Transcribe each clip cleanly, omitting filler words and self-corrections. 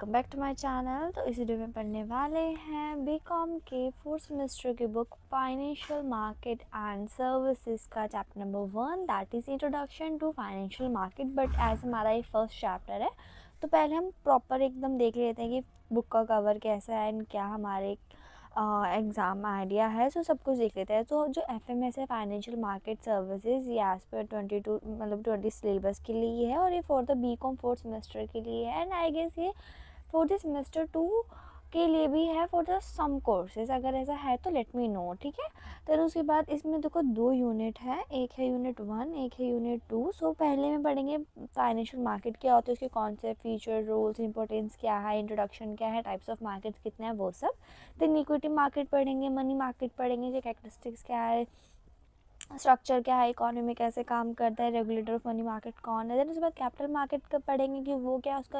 Welcome back to my channel. तो इस video में पढ़ने वाले हैं बीकॉम के फोर्थ सेमेस्टर की book financial market and services का chapter number 1 that is introduction to financial market. But as हमारा ये फर्स्ट चैप्टर है तो पहले हम प्रॉपर एकदम देख लेते हैं कि बुक का कवर कैसा है एंड क्या हमारे एग्ज़ाम आइडिया है। सो सब कुछ देख लेते हैं। तो जो FMS है फाइनेंशियल मार्केट सर्विसेज, ये एज पर 22 मतलब 20 सिलेबस के लिए है और ये for the BCom fourth semester के लिए है एंड आई गेस ये फॉर द सेमेस्टर 2 के लिए भी है फॉर द सम कोर्सेज। अगर ऐसा है तो लेट मी नो, ठीक है। फिर उसके बाद इसमें देखो 2 यूनिट है, एक है यूनिट 1 एक है यूनिट 2। सो पहले में पढ़ेंगे फाइनेंशियल मार्केट क्या होता है, उसके कॉन्सेप्ट, फीचर, रूल्स, इंपॉर्टेंस क्या है, इंट्रोडक्शन क्या है, टाइप्स ऑफ मार्केट्स कितने हैं, वो सब। देन इक्विटी मार्केट पढ़ेंगे, मनी मार्केट पढ़ेंगे, जो कैरेक्टरिस्टिक्स क्या है, स्ट्रक्चर क्या है, इकोनॉमी में कैसे काम करता है, रेगुलेटर ऑफ मनी मार्केट कौन है। देन उसके बाद कैपिटल मार्केट का पढ़ेंगे कि वो क्या, उसका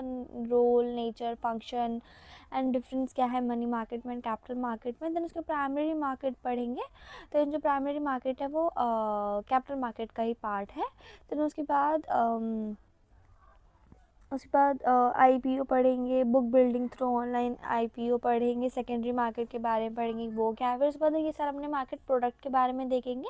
role, nature, function and difference क्या है मनी मार्केट में एंड कैपिटल मार्केट में। देन उसके प्राइमरी मार्केट पढ़ेंगे। तो जो प्राइमरी मार्केट है वो कैपिटल मार्केट का ही पार्ट है। देन उसके बाद IPO पढ़ेंगे, book building through online IPO पढ़ेंगे, सेकेंडरी मार्केट के बारे में पढ़ेंगे वो क्या है। फिर उसके बाद ये सारा अपने मार्केट प्रोडक्ट के बारे में देखेंगे।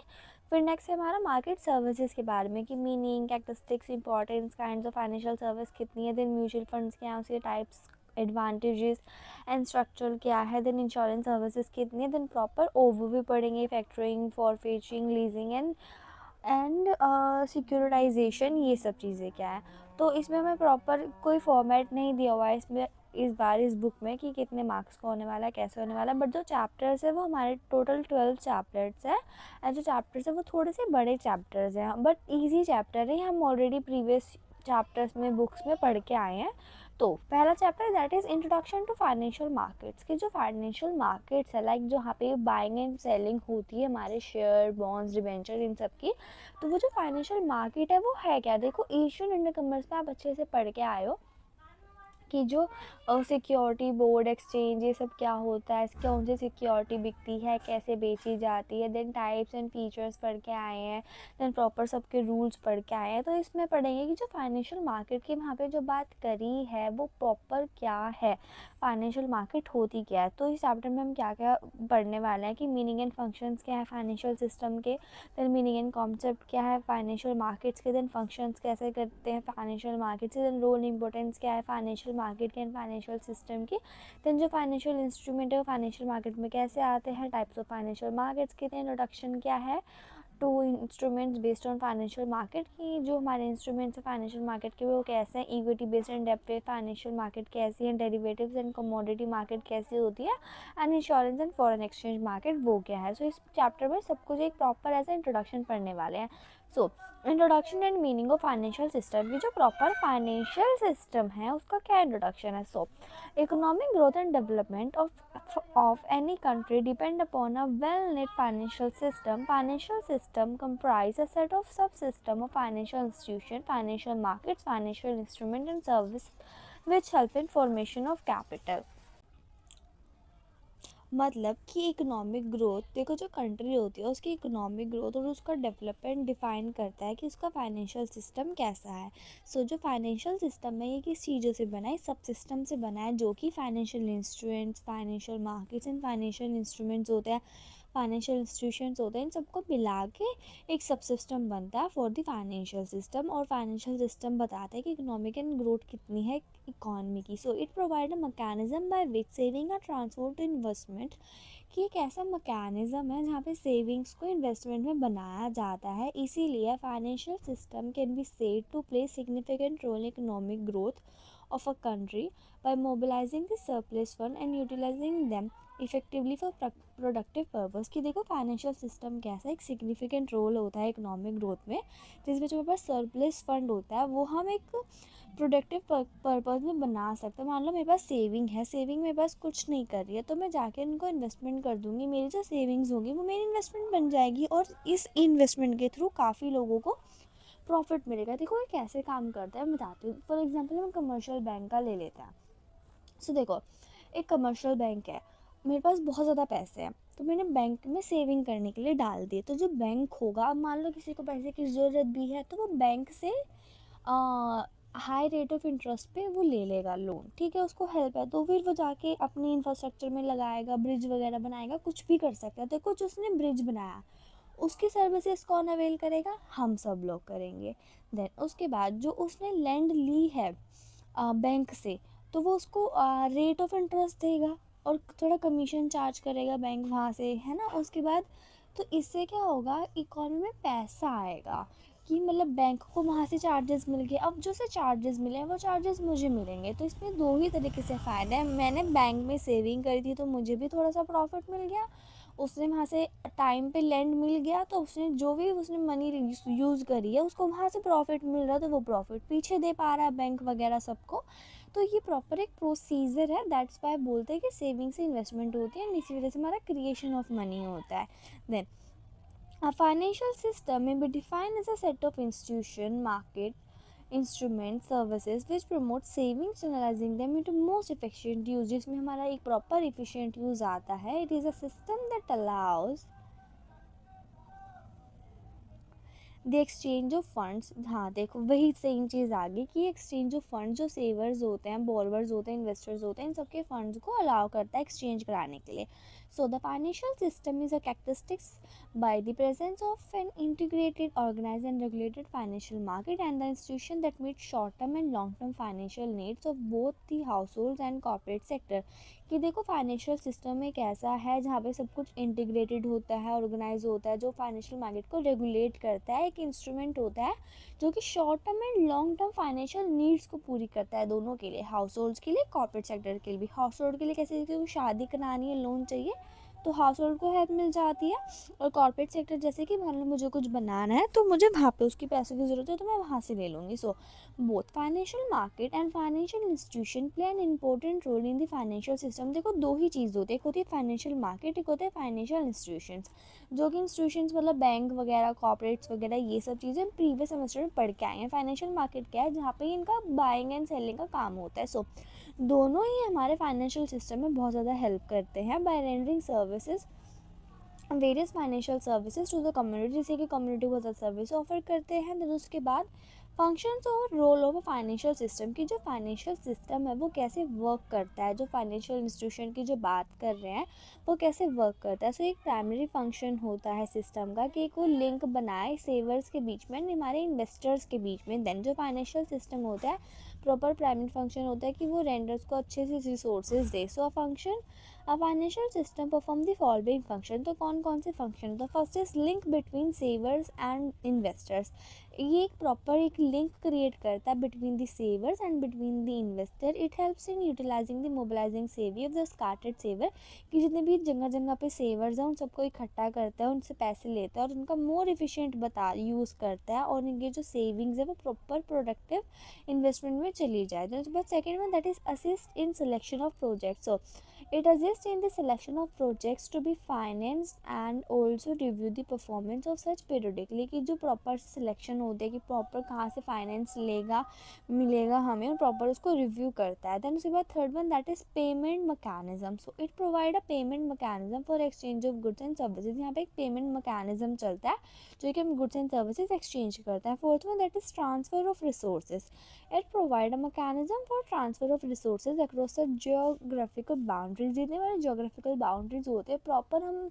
फिर नेक्स्ट है हमारा मार्केट सर्विसेज के बारे में कि meaning, characteristics, importance, kinds of financial service कितनी है। देन म्यूचुअल फंड्स क्या है, उसके टाइप्स, एडवांटेजेस एंड स्ट्रक्चर क्या है। देन इंश्योरेंस सर्विसेज कितनी है। देन प्रॉपर ओवरव्यू पढ़ेंगे, फैक्टरिंग, फॉरफेचिंग, लीजिंग एंड सिक्योरिटाइजेशन, ये सब चीज़ें क्या है। तो इसमें हमें प्रॉपर कोई फॉर्मेट नहीं दिया हुआ है इसमें इस बार इस बुक में कि कितने मार्क्स का होने वाला है, कैसे होने वाला है। बट जो चैप्टर्स है वो हमारे टोटल 12 चैप्टर्स है एंड जो चैप्टर्स है वो थोड़े से बड़े चैप्टर्स हैं बट ईजी चैप्टर है। हम ऑलरेडी प्रीवियस चैप्टर्स में बुक्स में पढ़ के आए हैं। तो पहला chapter that is introduction to financial markets की जो फाइनेंशियल मार्केट्स है लाइक जो यहाँ पे बाइंग एंड सेलिंग होती है हमारे शेयर, बॉन्ड्स, डिबेंचर, इन सब की। तो वो जो फाइनेंशियल मार्केट है वो है क्या, देखो एशियन इंडियन कॉमर्स में आप अच्छे से पढ़ के आए हो कि जो सिक्योरिटी बोर्ड, एक्सचेंज, ये सब क्या होता है, कौन सी सिक्योरिटी बिकती है, कैसे बेची जाती है। देन टाइप्स एंड फीचर्स पढ़ के आए हैं। देन प्रॉपर सबके रूल्स पढ़ के आए हैं। तो इसमें पढ़ेंगे कि जो फाइनेंशियल मार्केट की वहाँ पे जो बात करी है वो प्रॉपर क्या है, फाइनेंशियल मार्केट होती क्या है। तो इस चैप्टर में हम क्या क्या पढ़ने वाले हैं कि मीनिंग एंड फंक्शंस क्या है फाइनेंशियल सिस्टम के। देन मीनिंग एंड कॉन्सेप्ट क्या है फाइनेंशियल मार्केट्स के। देन फंक्शंस कैसे करते हैं financial markets. Then role, importance क्या है फाइनेंशियल मार्केट के एंड फाइनेंशियल सिस्टम की। देन जो फाइनेंशियल इंस्ट्रूमेंट है वो फाइनेंशियल मार्केट में कैसे आते हैं, टाइप्स ऑफ फाइनेंशियल मार्केट्स के। इंट्रोडक्शन क्या है to instruments based on financial market की, जो हमारे इंस्ट्रूमेंट्स हैं फाइनेंशियल मार्केट के वो कैसे हैं, इक्विटी बेस्ड एंड डेब्ट बेस्ड फाइनेंशियल मार्केट कैसी है, डेरिवेटिव्स एंड कमोडिटी मार्केट कैसी होती है, and insurance and foreign exchange market वो क्या है। सो इस चैप्टर में सब कुछ एक प्रॉपर ऐसा इंट्रोडक्शन पढ़ने वाले हैं। So introduction and meaning of financial system की जो प्रॉपर फाइनेंशियल सिस्टम है उसका क्या इंट्रोडक्शन है। सो economic growth and development of any country depend upon a well-knit financial system. Financial system comprise a set of subsystem of financial institution, financial markets, financial instrument and service which help in formation of capital. मतलब कि economic growth, देखो जो country होती है उसकी economic growth और उसका development define करता है कि उसका फाइनेंशियल सिस्टम कैसा है। सो जो फाइनेंशियल सिस्टम है ये किस चीज़ों से बना है, सब सिस्टम से बना है जो कि financial instruments, financial markets and financial instruments होते हैं, फाइनेंशियल इंस्टीट्यूशंस होते हैं, इन सबको मिला के एक सब सिस्टम बनता है फॉर द फाइनेंशियल सिस्टम। और फाइनेंशियल सिस्टम बताता है कि इकोनॉमिक एंड ग्रोथ कितनी है इकॉनमी की। सो it provide a mechanism by which saving और ट्रांसफर टू इन्वेस्टमेंट, कि एक ऐसा मैकेनिज्म है जहाँ पे सेविंग्स को इन्वेस्टमेंट में बनाया जाता है। इसीलिए financial system can be said to play significant role in economic growth of a country by mobilizing the surplus fund and utilizing them effectively for productive purpose. कि देखो फाइनेंशियल सिस्टम कैसा एक सिग्निफिकेंट रोल होता है economic growth में, जिसमें जो मेरे पास सरप्लस फंड होता है वो हम एक प्रोडक्टिव पर्पस में बना सकते हैं। मान लो मेरे पास सेविंग है, सेविंग मेरे पास कुछ नहीं कर रही है तो मैं जाके इनको इन्वेस्टमेंट कर दूँगी, मेरी जो सेविंग्स होंगी वो मेरी इन्वेस्टमेंट बन जाएगी और इस इन्वेस्टमेंट के थ्रू काफ़ी लोगों को प्रॉफिट मिलेगा। देखो ये कैसे काम करता है मैं बताती हूँ। फॉर एग्जांपल हम कमर्शियल बैंक का ले लेते हैं। सो देखो एक कमर्शियल बैंक है, मेरे पास बहुत ज़्यादा पैसे हैं तो मैंने बैंक में सेविंग करने के लिए डाल दिए। तो जो बैंक होगा, अब मान लो किसी को पैसे की ज़रूरत भी है तो वो बैंक से हाई रेट ऑफ इंटरेस्ट पे वो ले लेगा लोन, ठीक है, उसको हेल्प है, तो फिर वो जाके अपनी इंफ्रास्ट्रक्चर में लगाएगा, ब्रिज वगैरह बनाएगा, कुछ भी कर सकता है। तो कुछ उसने ब्रिज बनाया, उसकी सर्विसेज कौन अवेल करेगा, हम सब लोग करेंगे। देन उसके बाद जो उसने लैंड ली है बैंक से, तो वो उसको रेट ऑफ इंटरेस्ट देगा और थोड़ा कमीशन चार्ज करेगा बैंक वहाँ से, है ना। उसके बाद तो इससे क्या होगा, इकोनॉमी में पैसा आएगा कि मतलब बैंक को वहाँ से चार्जेस मिल गए, अब जो से चार्जेस मिले हैं वो चार्जेस मुझे मिलेंगे। तो इसमें दो ही तरीके से फ़ायदा है, मैंने बैंक में सेविंग करी थी तो मुझे भी थोड़ा सा प्रॉफिट मिल गया, उसने वहाँ से टाइम पे लैंड मिल गया, तो उसने जो भी उसने मनी यूज़ करी है उसको वहाँ से प्रॉफिट मिल रहा है, तो वो प्रॉफिट पीछे दे पा रहा है बैंक वगैरह सबको। तो ये प्रॉपर एक प्रोसीजर है, दैट्स वाई बोलते हैं कि सेविंग से इन्वेस्टमेंट होती है, एंड इसी वजह से हमारा क्रिएशन ऑफ मनी होता है। Then a financial system may be defined as a set of institution, market, instruments, services which promote savings, channelizing them into most efficient use, जिसमें हमारा एक proper efficient use आता है। It is a system that allows the exchange of funds. हाँ देखो वही same चीज़ आ गई कि एक्सचेंज ऑफ फंड, जो सेवर्स होते हैं, बोरवर्स होते हैं, इन्वेस्टर्स होते हैं, इन सबके फंड्स को अलाउ करता है एक्सचेंज कराने के लिए। सो the financial system is a characteristics by the presence of an integrated, organized and regulated financial market and the institution that meet short-term and long-term financial needs of both the households and corporate sector। कि देखो financial system एक ऐसा है जहाँ पे सब कुछ integrated होता है, ऑर्गेनाइज होता है, जो फाइनेंशियल मार्केट को रेगुलेट करता है, एक इंस्ट्रूमेंट होता है जो कि short term and long term financial needs को पूरी करता है, दोनों के लिए, हाउस होल्ड्स के लिए, कॉर्पोरेट सेक्टर के लिए भी। हाउस होल्ड के लिए कैसे, क्योंकि शादी करानी है, लोन चाहिए, तो हाउस होल्ड को हेल्प मिल जाती है। और कॉर्पोरेट सेक्टर जैसे कि मान लो मुझे कुछ बनाना है तो मुझे वहाँ पे उसकी पैसों की ज़रूरत है, तो मैं वहाँ से ले लूँगी। So both financial market and financial institution play an important role in the financial system. देखो दो ही चीज़ होती है, एक होती है फाइनेंशियल मार्केट, एक होता है फाइनेंशियल इंस्टीट्यूशंस। जो कि इंस्टीट्यूशंस मतलब बैंक वगैरह, कॉर्पोरेट्स वगैरह, ये सब चीज़ें प्रीवियस सेमेस्टर में पढ़ के आए हैं। फाइनेंशियल मार्केट क्या है, जहाँ पे इनका बाइंग एंड सेलिंग का काम होता है। सो दोनों ही हमारे फाइनेंशियल सिस्टम में बहुत ज़्यादा हेल्प करते हैं by rendering services, various financial services to the community, जैसे कि कम्युनिटी बहुत ज़्यादा सर्विस ऑफर करते हैं। देन उसके बाद फंक्शंस और रोल ऑफ फाइनेंशियल सिस्टम, की जो फाइनेंशियल सिस्टम है वो कैसे वर्क करता है, जो फाइनेंशियल इंस्टीट्यूशन की जो बात कर रहे हैं वो कैसे वर्क करता है। सो एक प्राइमरी फंक्शन होता है सिस्टम का कि वो लिंक बनाए सेवर्स के बीच में, हमारे इन्वेस्टर्स के बीच में। देन जो फाइनेंशियल सिस्टम होता है, प्रॉपर प्राइमरी फंक्शन होता है कि वो रेंडर्स को अच्छे से रिसोर्सेज दे। So a financial system perform the following function. तो कौन कौन से फंक्शन, तो first is link between savers and investors. ये एक प्रॉपर एक लिंक क्रिएट करता है between the savers and between the investor. It helps in utilizing the mobilizing savvy of the scattered saver, कि जितने भी जगह जगह पे सेवर्स हैं उन सबको इकट्ठा करता है, उनसे पैसे लेता है और उनका मोर इफिशिएंट यूज़ करता है, और इनके जो सेविंग्स है वो प्रॉपर प्रोडक्टिव इन्वेस्टमेंट में चली जाए। But second one that is assist in selection of projects. So it assists in the selection of projects to be financed and also review the performance of such periodically, कि जो proper selection होते हैं कि proper कहाँ से finance मिलेगा हमें, और प्रॉपर उसको रिव्यू करता है। दैन उसके बाद third one that is payment mechanism. So it provide a payment mechanism for exchange of goods and services. यहाँ पे एक पेमेंट मैकेनिज्म चलता है जो कि हम गुड्स एंड सर्विसेज एक्सचेंज करता है। Fourth one that is transfer of resources. It provide a mechanism for transfer of resources across the geographical boundaries। जितने हमारे geographical boundaries होते हैं प्रॉपर हम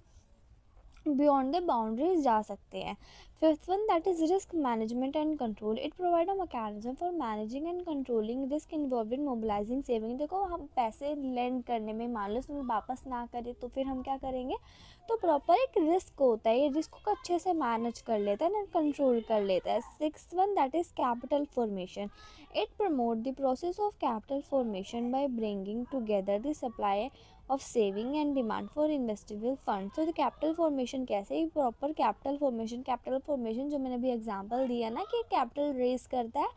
बियॉन्ड द बाउंड्रीज जा सकते हैं। Fifth one that is risk management and control. It provide a mechanism for managing and controlling risk involve in mobilising saving. देखो हम पैसे लेंड करने में मान लो उसमें वापस ना करें तो फिर हम क्या करेंगे, तो प्रॉपर एक रिस्क होता है, ये रिस्क को अच्छे से मैनेज कर लेता है ना, कंट्रोल कर लेता है। Sixth one that is capital formation. It promote the process of capital formation by bringing together the supply of saving and demand for investable fund. तो कैपिटल फॉर्मेशन कैसे, प्रॉपर कैपिटल फॉर्मेशन जो मैंने अभी example दिया ना कि capital raise करता है,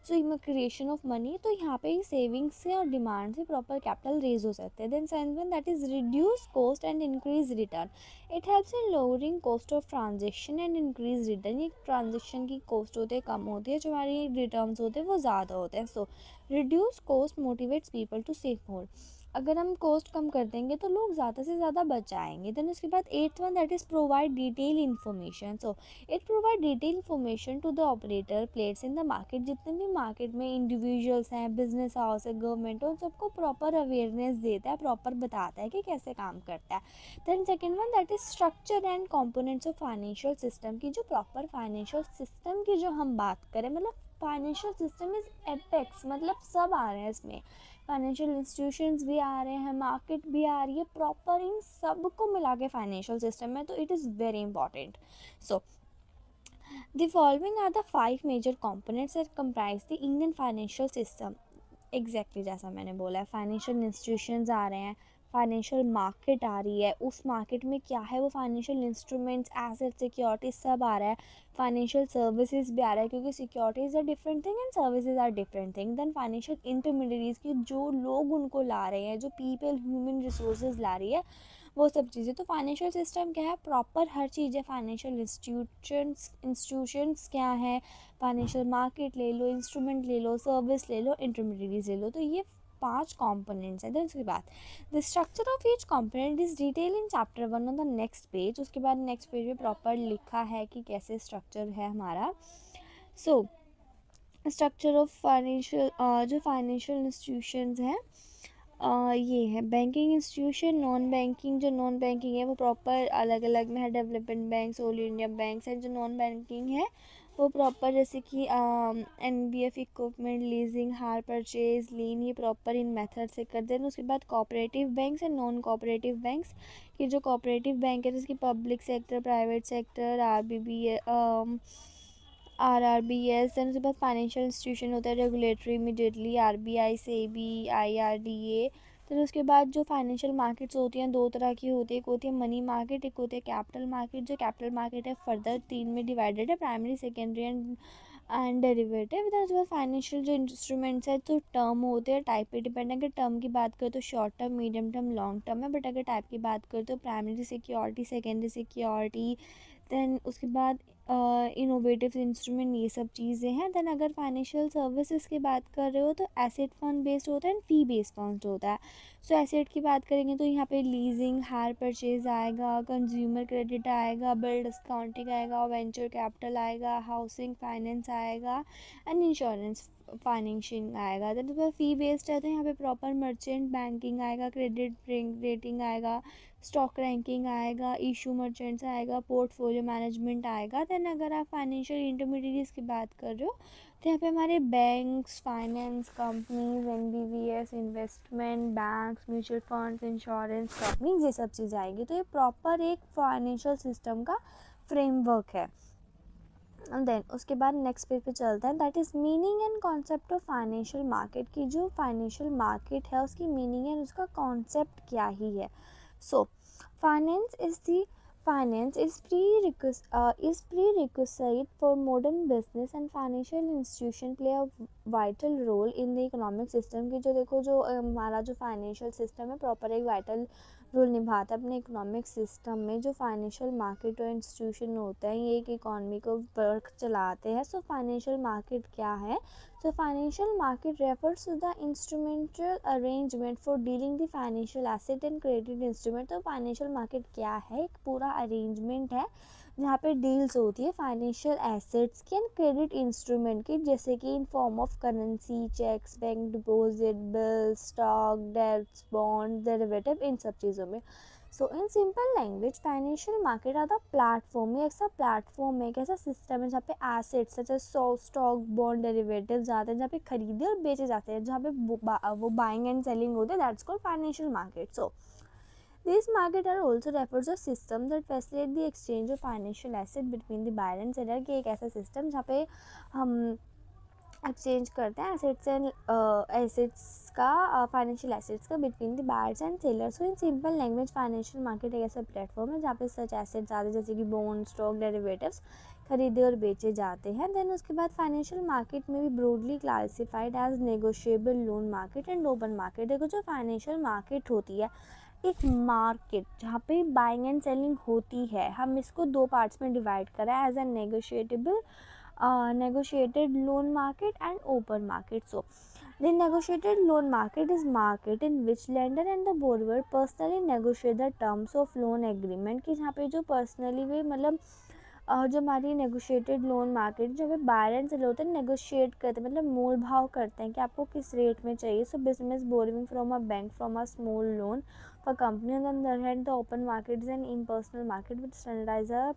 सो इन क्रिएशन ऑफ मनी, तो यहाँ पे ही सेविंग्स से और डिमांड से प्रॉपर कैपिटल रेज हो सकते हैं। Then seventh one that is reduce cost and increase return. It helps in lowering cost of transaction and increase return. ये ट्रांजेक्शन की कॉस्ट होती है कम होती है, जो हमारी रिटर्न्स होते हैं वो ज़्यादा होते हैं। So reduce cost motivates people to save more. अगर हम कॉस्ट कम कर देंगे तो लोग ज़्यादा से ज़्यादा बचाएंगे। देन उसके बाद eighth one that is provide detail information. So it provide detail information to the operator players in the market. जितने भी मार्केट में इंडिविजुअल्स हैं, बिजनेस हाउस है, गवर्नमेंट है, उन सबको प्रॉपर अवेयरनेस देता है, प्रॉपर बताता है कि कैसे काम करता है। Then second one that is structure and components of financial system की जो प्रॉपर फाइनेंशियल सिस्टम की जो हम बात करें, मतलब फाइनेंशियल सिस्टम इज़ एपेक्स, मतलब सब आ रहे हैं इसमें, फाइनेंशियल इंस्टीट्यूशंस भी आ रहे हैं, मार्केट भी आ रही है, प्रॉपर इन सब को मिला के फाइनेंशियल सिस्टम में, तो it is very important. So the following are the 5 major components that comprise the Indian financial system. Exactly जैसा मैंने बोला है, फाइनेंशियल इंस्टीट्यूशंस आ रहे हैं, फाइनेंशियल मार्केट आ रही है, उस मार्केट में क्या है वो फाइनेंशियल इंस्ट्रूमेंट्स, एसेट, सिक्योरिटीज सब आ रहा है, फाइनेंशियल सर्विसेज भी आ रहा है, क्योंकि securities are different thing and services are different thing. Then financial intermediaries की जो लोग उनको ला रहे हैं, जो पीपल ह्यूमन रिसोर्सेज ला रही है, वो सब चीज़ें। तो फाइनेंशियल सिस्टम क्या है, प्रॉपर हर चीज़ है। फाइनेंशियल इंस्टीट्यूशंस क्या है, फाइनेंशियल मार्केट ले लो, इंस्ट्रूमेंट ले लो, सर्विस ले लो, इंटरमीडिएटरीज ले लो, तो ये 5 कंपोनेंट्स हैं। देन उसके बाद the structure of each component is detail in chapter 1 on the next page. उसके बाद नेक्स्ट पेज में प्रॉपर लिखा है कि कैसे स्ट्रक्चर है हमारा। सो स्ट्रक्चर ऑफ फाइनेंशियल, जो फाइनेंशियल इंस्टीट्यूशंस हैं, ये है बैंकिंग इंस्टीट्यूशन, नॉन बैंकिंग, जो नॉन बैंकिंग है वो प्रॉपर अलग अलग में है, development banks, all India banks हैं। जो नॉन बैंकिंग है वो प्रॉपर जैसे कि NBF, equipment leasing, hire purchase, lien, ये प्रॉपर इन मेथड से कर दें। उसके बाद cooperative banks and non cooperative banks की, जो कोऑपरेटिव बैंक है जिसकी public sector, private sector, RRBS। Then उसके बाद फाइनेंशियल इंस्टीट्यूशन होता है regulatory, immediately RBI, SEBI, IRDA। फिर उसके बाद जो फाइनेंशियल मार्केट्स होती हैं, 2 तरह की होती है, एक होती है मनी मार्केट, एक होती है कैपिटल मार्केट। जो कैपिटल मार्केट है फर्दर 3 में डिवाइडेड है, primary, secondary and derivative. Then उसके बाद फाइनेंशियल जो इंस्ट्रूमेंट्स है तो टर्म होते हैं, टाइप पे डिपेंड है। अगर टर्म की बात करें तो short term, medium term, long term है, बट अगर टाइप की बात करें तो primary security, secondary security, then उसके बाद इनोवेटिव इंस्ट्रूमेंट, ये सब चीज़ें हैं। दैन अगर फाइनेंशियल सर्विसेज की बात कर रहे हो तो एसेट फंड बेस्ड होता है एंड फी बेस्ड फंड होता है। सो एसेट की बात करेंगे तो यहाँ पे लीजिंग, हायर परचेज आएगा, कंज्यूमर क्रेडिट आएगा, बिल डिस्काउंटिंग आएगा, वेंचर कैपिटल आएगा, हाउसिंग फाइनेंस आएगा एंड इंश्योरेंस फाइनेंशिंग आएगा। दैन तो फी बेस्ड है तो यहाँ पे प्रॉपर मर्चेंट बैंकिंग आएगा, क्रेडिट रेटिंग आएगा, स्टॉक रैंकिंग आएगा, इशू मर्चेंट्स आएगा, पोर्टफोलियो मैनेजमेंट आएगा। दैन अगर आप फाइनेंशियल इंटरमीडिएटरीज की बात कर रहे हो तो यहाँ पे हमारे banks, finance companies, NBVS, investment banks, mutual funds, insurance companies, ये सब चीज़ आएगी। तो ये प्रॉपर एक फाइनेंशियल सिस्टम का फ्रेमवर्क है। देन उसके बाद नेक्स्ट पेज पे चलता है, that is meaning and concept of financial market की। जो फाइनेंशियल मार्केट है उसकी मीनिंग है, उसका कॉन्सेप्ट क्या ही है। सो finance is prerequisite for modern business and financial institution play a vital role in the economic system की। जो देखो जो हमारा जो फाइनेंशियल सिस्टम है प्रॉपर एक वाइटल रोल निभाता है अपने इकोनॉमिक सिस्टम में। जो फाइनेंशियल मार्केट और इंस्टीट्यूशन होते हैं ये एक इकॉनमी को वर्क चलाते हैं। सो फाइनेंशियल मार्केट क्या है, so financial market refers to the instrumental arrangement for dealing the financial asset and credit instrument। तो financial market क्या है, एक पूरा अरेंजमेंट है जहाँ पे डील्स होती है फाइनेंशियल एसेट्स की एंड क्रेडिट इंस्ट्रूमेंट की, जैसे कि in form of currency, cheques, bank deposit, bills, stock, debts, bond, derivative, इन सब चीज़ों में। So in simple language financial market are the platform, ये ऐसा प्लेटफॉर्म है, एक ऐसा सिस्टम है जहाँ पे assets such as stock, bond, derivative जाते हैं, जहाँ पे खरीदे और बेचे जाते हैं, जहाँ पे वो बाइंग एंड सेलिंग होते हैं, that's called financial market. So these market are also refers to system that facilitate the exchange of financial asset between the buyer and seller, कि एक ऐसा सिस्टम जहाँ पे हम एक्सचेंज करते हैं एसेट्स एंड एसेट्स का, फाइनेंशियल एसेट्स का between the buyers and sellers. So in simple language financial market एक ऐसा प्लेटफॉर्म है जहाँ पे सच एसेट्स आते हैं जैसे कि बॉन्ड, स्टॉक, डेरिवेटिव्स खरीदे और बेचे जाते हैं। देन उसके बाद फाइनेंशियल मार्केट में भी broadly classified as negotiable loan market and open market. देखो जो फाइनेंशियल मार्केट होती है एक मार्केट जहाँ पे बाइंग एंड सेलिंग होती है, हम इसको 2 पार्ट्स में डिवाइड करें as a negotiated loan market and open market. So The negotiated loan market is market in which lender and the borrower personally negotiate the terms of loan agreement, कि जहाँ पे जो पर्सनली भी मतलब जो हमारी नेगोशिएटेड लोन मार्केट जो पे बायर एंड सेलर होते हैं नेगोशिएट करते हैं, मतलब मोल भाव करते हैं कि आपको किस रेट में चाहिए. So business borrowing from a bank from a small loan for company. On the other hand the open market is an impersonal market with standardiser.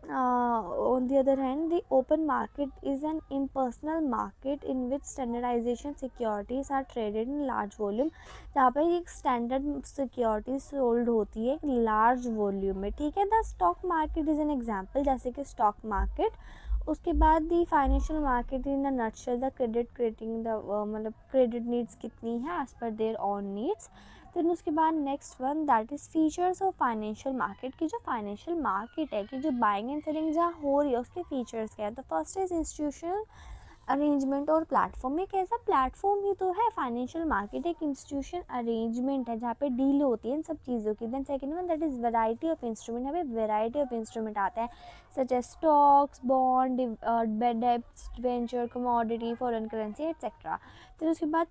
On the other hand, the open market is an impersonal market in which standardization securities are traded in large volume. जहाँ पे एक standard security sold होती है एक large volume में, ठीक है. The stock market is an example, जैसे कि स्टॉक मार्केट. उसके बाद the financial market in the nutshell the credit rating the मतलब क्रेडिट नीड्स कितनी है एज पर देयर ऑन नीड्स. देन उसके बाद next one that is features of financial market, की जो फाइनेंशियल मार्केट है कि जो बाइंग एंड सेलिंग जहाँ हो रही है उसके फीचर्स क्या है. तो फर्स्ट इज इंस्टीट्यूशनल अरेंजमेंट और प्लेटफॉर्म. एक ऐसा प्लेटफॉर्म ही तो है फाइनेंशियल मार्केट, एक इंस्टीट्यूशन अरेंजमेंट है जहाँ पे डील होती है इन सब चीज़ों की. Then second one that is variety of instrument. यहाँ पे वैरायटी ऑफ इंस्ट्रूमेंट आता है such as stocks, bond, debts, venture, commodity, foreign currency etcetera. तो उसके बाद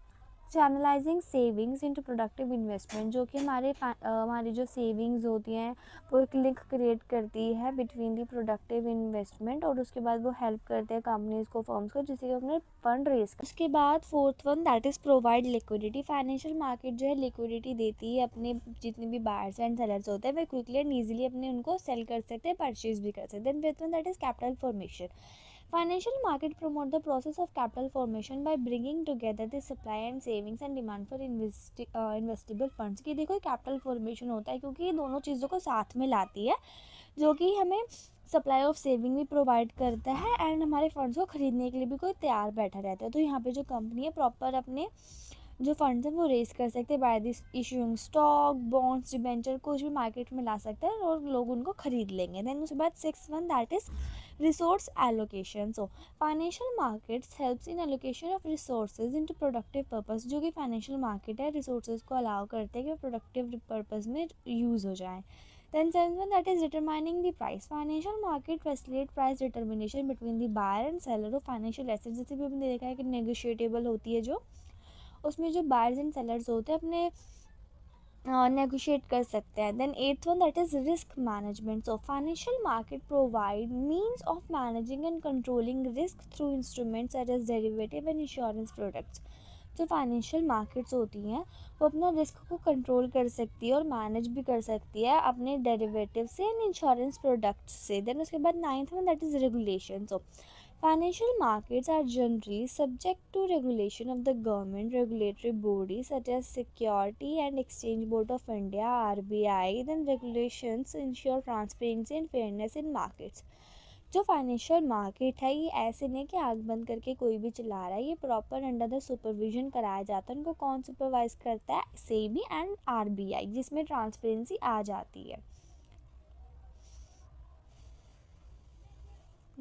channelizing savings into productive investment, जो कि हमारी जो सेविंग्स होती हैं वो एक लिंक क्रिएट करती है बिटवीन दी प्रोडक्टिव इन्वेस्टमेंट, और उसके बाद वो हेल्प करते हैं कंपनीज को, फर्म्स को, जिससे कि अपने फंड रेज कर. उसके बाद fourth one that is provide liquidity. Financial market जो है लिक्विडिटी देती है अपने जितने भी बायर्स एंड सेलर्स होते हैं वे क्विकली एंड ईजिली अपने उनको सेल कर सकते हैं, परचेज भी कर सकते हैं. Then fifth one that is capital formation. Financial market promote the process of capital formation by bringing together the supply and savings and demand for investable funds. कि देखो कैपिटल फॉर्मेशन होता है क्योंकि ये दोनों चीज़ों को साथ में लाती है, जो कि हमें सप्लाई ऑफ सेविंग भी प्रोवाइड करता है एंड हमारे फंड्स को खरीदने के लिए भी कोई तैयार बैठा रहता है. तो यहाँ पे जो कंपनी है प्रॉपर अपने जो फंड्स हैं वो रेज कर सकते हैं by this issuing stock, bonds, debenture, कुछ भी मार्केट में ला सकते हैं और लोग उनको खरीद लेंगे. देन उसके बाद six one that is resource allocation. So financial markets helps in allocation of resources into productive purpose. जो कि फाइनेंशियल मार्केट है रिसोर्सेज को अलाउ करते हैं कि प्रोडक्टिव पर्पस में यूज़ हो जाए. Then seventh one that is determining the price. Financial market facilitate price determination between the buyer and seller of financial assets. जैसे भी हमने देखा है कि negotiable होती है जो, उसमें जो बायर्स एंड सेलर्स होते हैं अपने नेगोशिएट कर सकते हैं. Then eighth one that is risk management. So financial market provide means of managing and controlling risk through instruments such as derivative and insurance products. जो फाइनेंशियल मार्केट्स होती हैं वो अपना रिस्क को कंट्रोल कर सकती है और मैनेज भी कर सकती है अपने डेरिवेटिव से एंड इंश्योरेंस प्रोडक्ट्स से. देन उसके बाद ninth one that is regulation. So financial markets are generally subject to regulation of the government regulatory bodies such as Security and Exchange Board of India (RBI). Then regulations ensure transparency and fairness in markets. जो financial market है ये ऐसे नहीं कि आग बंद करके कोई भी चला रहा है, ये प्रॉपर अंडर द सुपरविजन कराया जाता है. उनको कौन सुपरवाइज करता है? सेबी एंड आरबीआई, जिसमें ट्रांसपेरेंसी आ जाती है.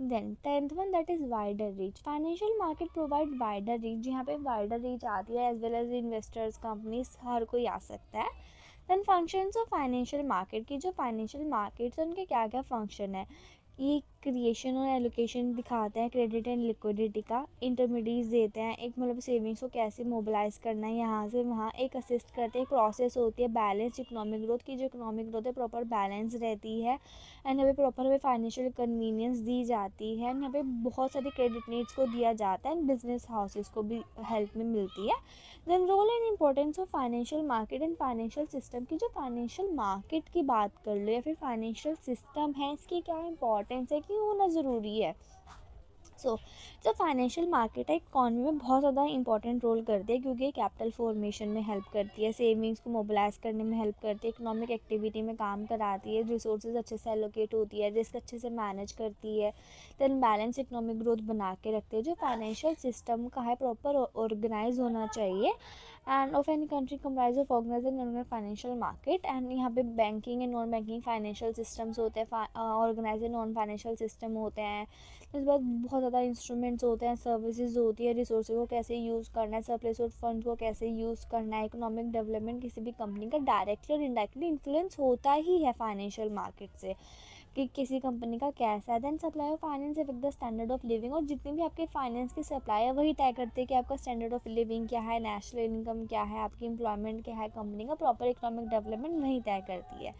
Then 10th one that is wider reach. Financial market provide wider reach. यहाँ पे wider reach आती है as well as investors, companies, हर कोई आ सकता है. Then functions of financial market, की जो financial markets हैं उनके क्या क्या function है. ये क्रिएशन और एलोकेशन दिखाते हैं क्रेडिट एंड लिक्विडिटी का, इंटरमीडिएट्स देते हैं, एक मतलब सेविंग्स को कैसे मोबिलाइज करना है यहाँ से वहाँ, एक असिस्ट करते हैं, प्रोसेस होती है बैलेंस इकोनॉमिक ग्रोथ की, जो इकोनॉमिक ग्रोथ है प्रॉपर बैलेंस रहती है एंड यहाँ पे प्रॉपर हमें फाइनेंशियल कन्वीनियंस दी जाती है एंड यहाँ पे बहुत सारी क्रेडिट नीड्स को दिया जाता है एंड बिजनेस हाउसेस को भी हेल्प में मिलती है. Then role and importance of financial market and financial system, की जो फाइनेंशियल मार्केट की बात कर लो या फिर फाइनेंशियल सिस्टम है इसकी क्या इंपॉर्टेंस है, कि होना ज़रूरी है. सो जो फाइनेंशियल मार्केट है इकॉनमी में बहुत ज़्यादा इंपॉर्टेंट रोल करती है क्योंकि कैपिटल फॉर्मेशन में हेल्प करती है, सेविंग्स को मोबिलाइज करने में हेल्प करती है, इकोनॉमिक एक्टिविटी में काम कराती है, रिसोर्सेज अच्छे से एलोकेट होती है, रिस्क अच्छे से मैनेज करती है, देन बैलेंस इकोनॉमिक ग्रोथ बना के रखती है. जो फाइनेंशियल सिस्टम का है प्रॉपर ऑर्गेनाइज होना चाहिए and of any country comprise of organize and financial market. And यहाँ पे banking and non banking financial systems होते हैं, organize and non financial system होते हैं. इस बार बहुत ज़्यादा इंस्ट्रूमेंट्स होते हैं, सर्विसेज होती है, रिसोर्सेज को कैसे यूज़ करना है, सरप्लस ऑफ फंड को कैसे यूज़ करना है. इकोनॉमिक डेवलपमेंट किसी भी कंपनी का डायरेक्टली और इनडायरेक्टली इन्फ्लुएंस होता ही है फाइनेंशियल मार्केट से, कि किसी कंपनी का कैसा है। Then supply of finance effect the standard of living, और जितनी भी आपके फाइनेंस की सप्लाई है वही तय करते हैं कि आपका स्टैंडर्ड ऑफ लिविंग क्या है, नेशनल इनकम क्या है, आपकी एम्प्लॉयमेंट क्या है, कंपनी का प्रॉपर इकोनॉमिक डेवलपमेंट वही तय करती है।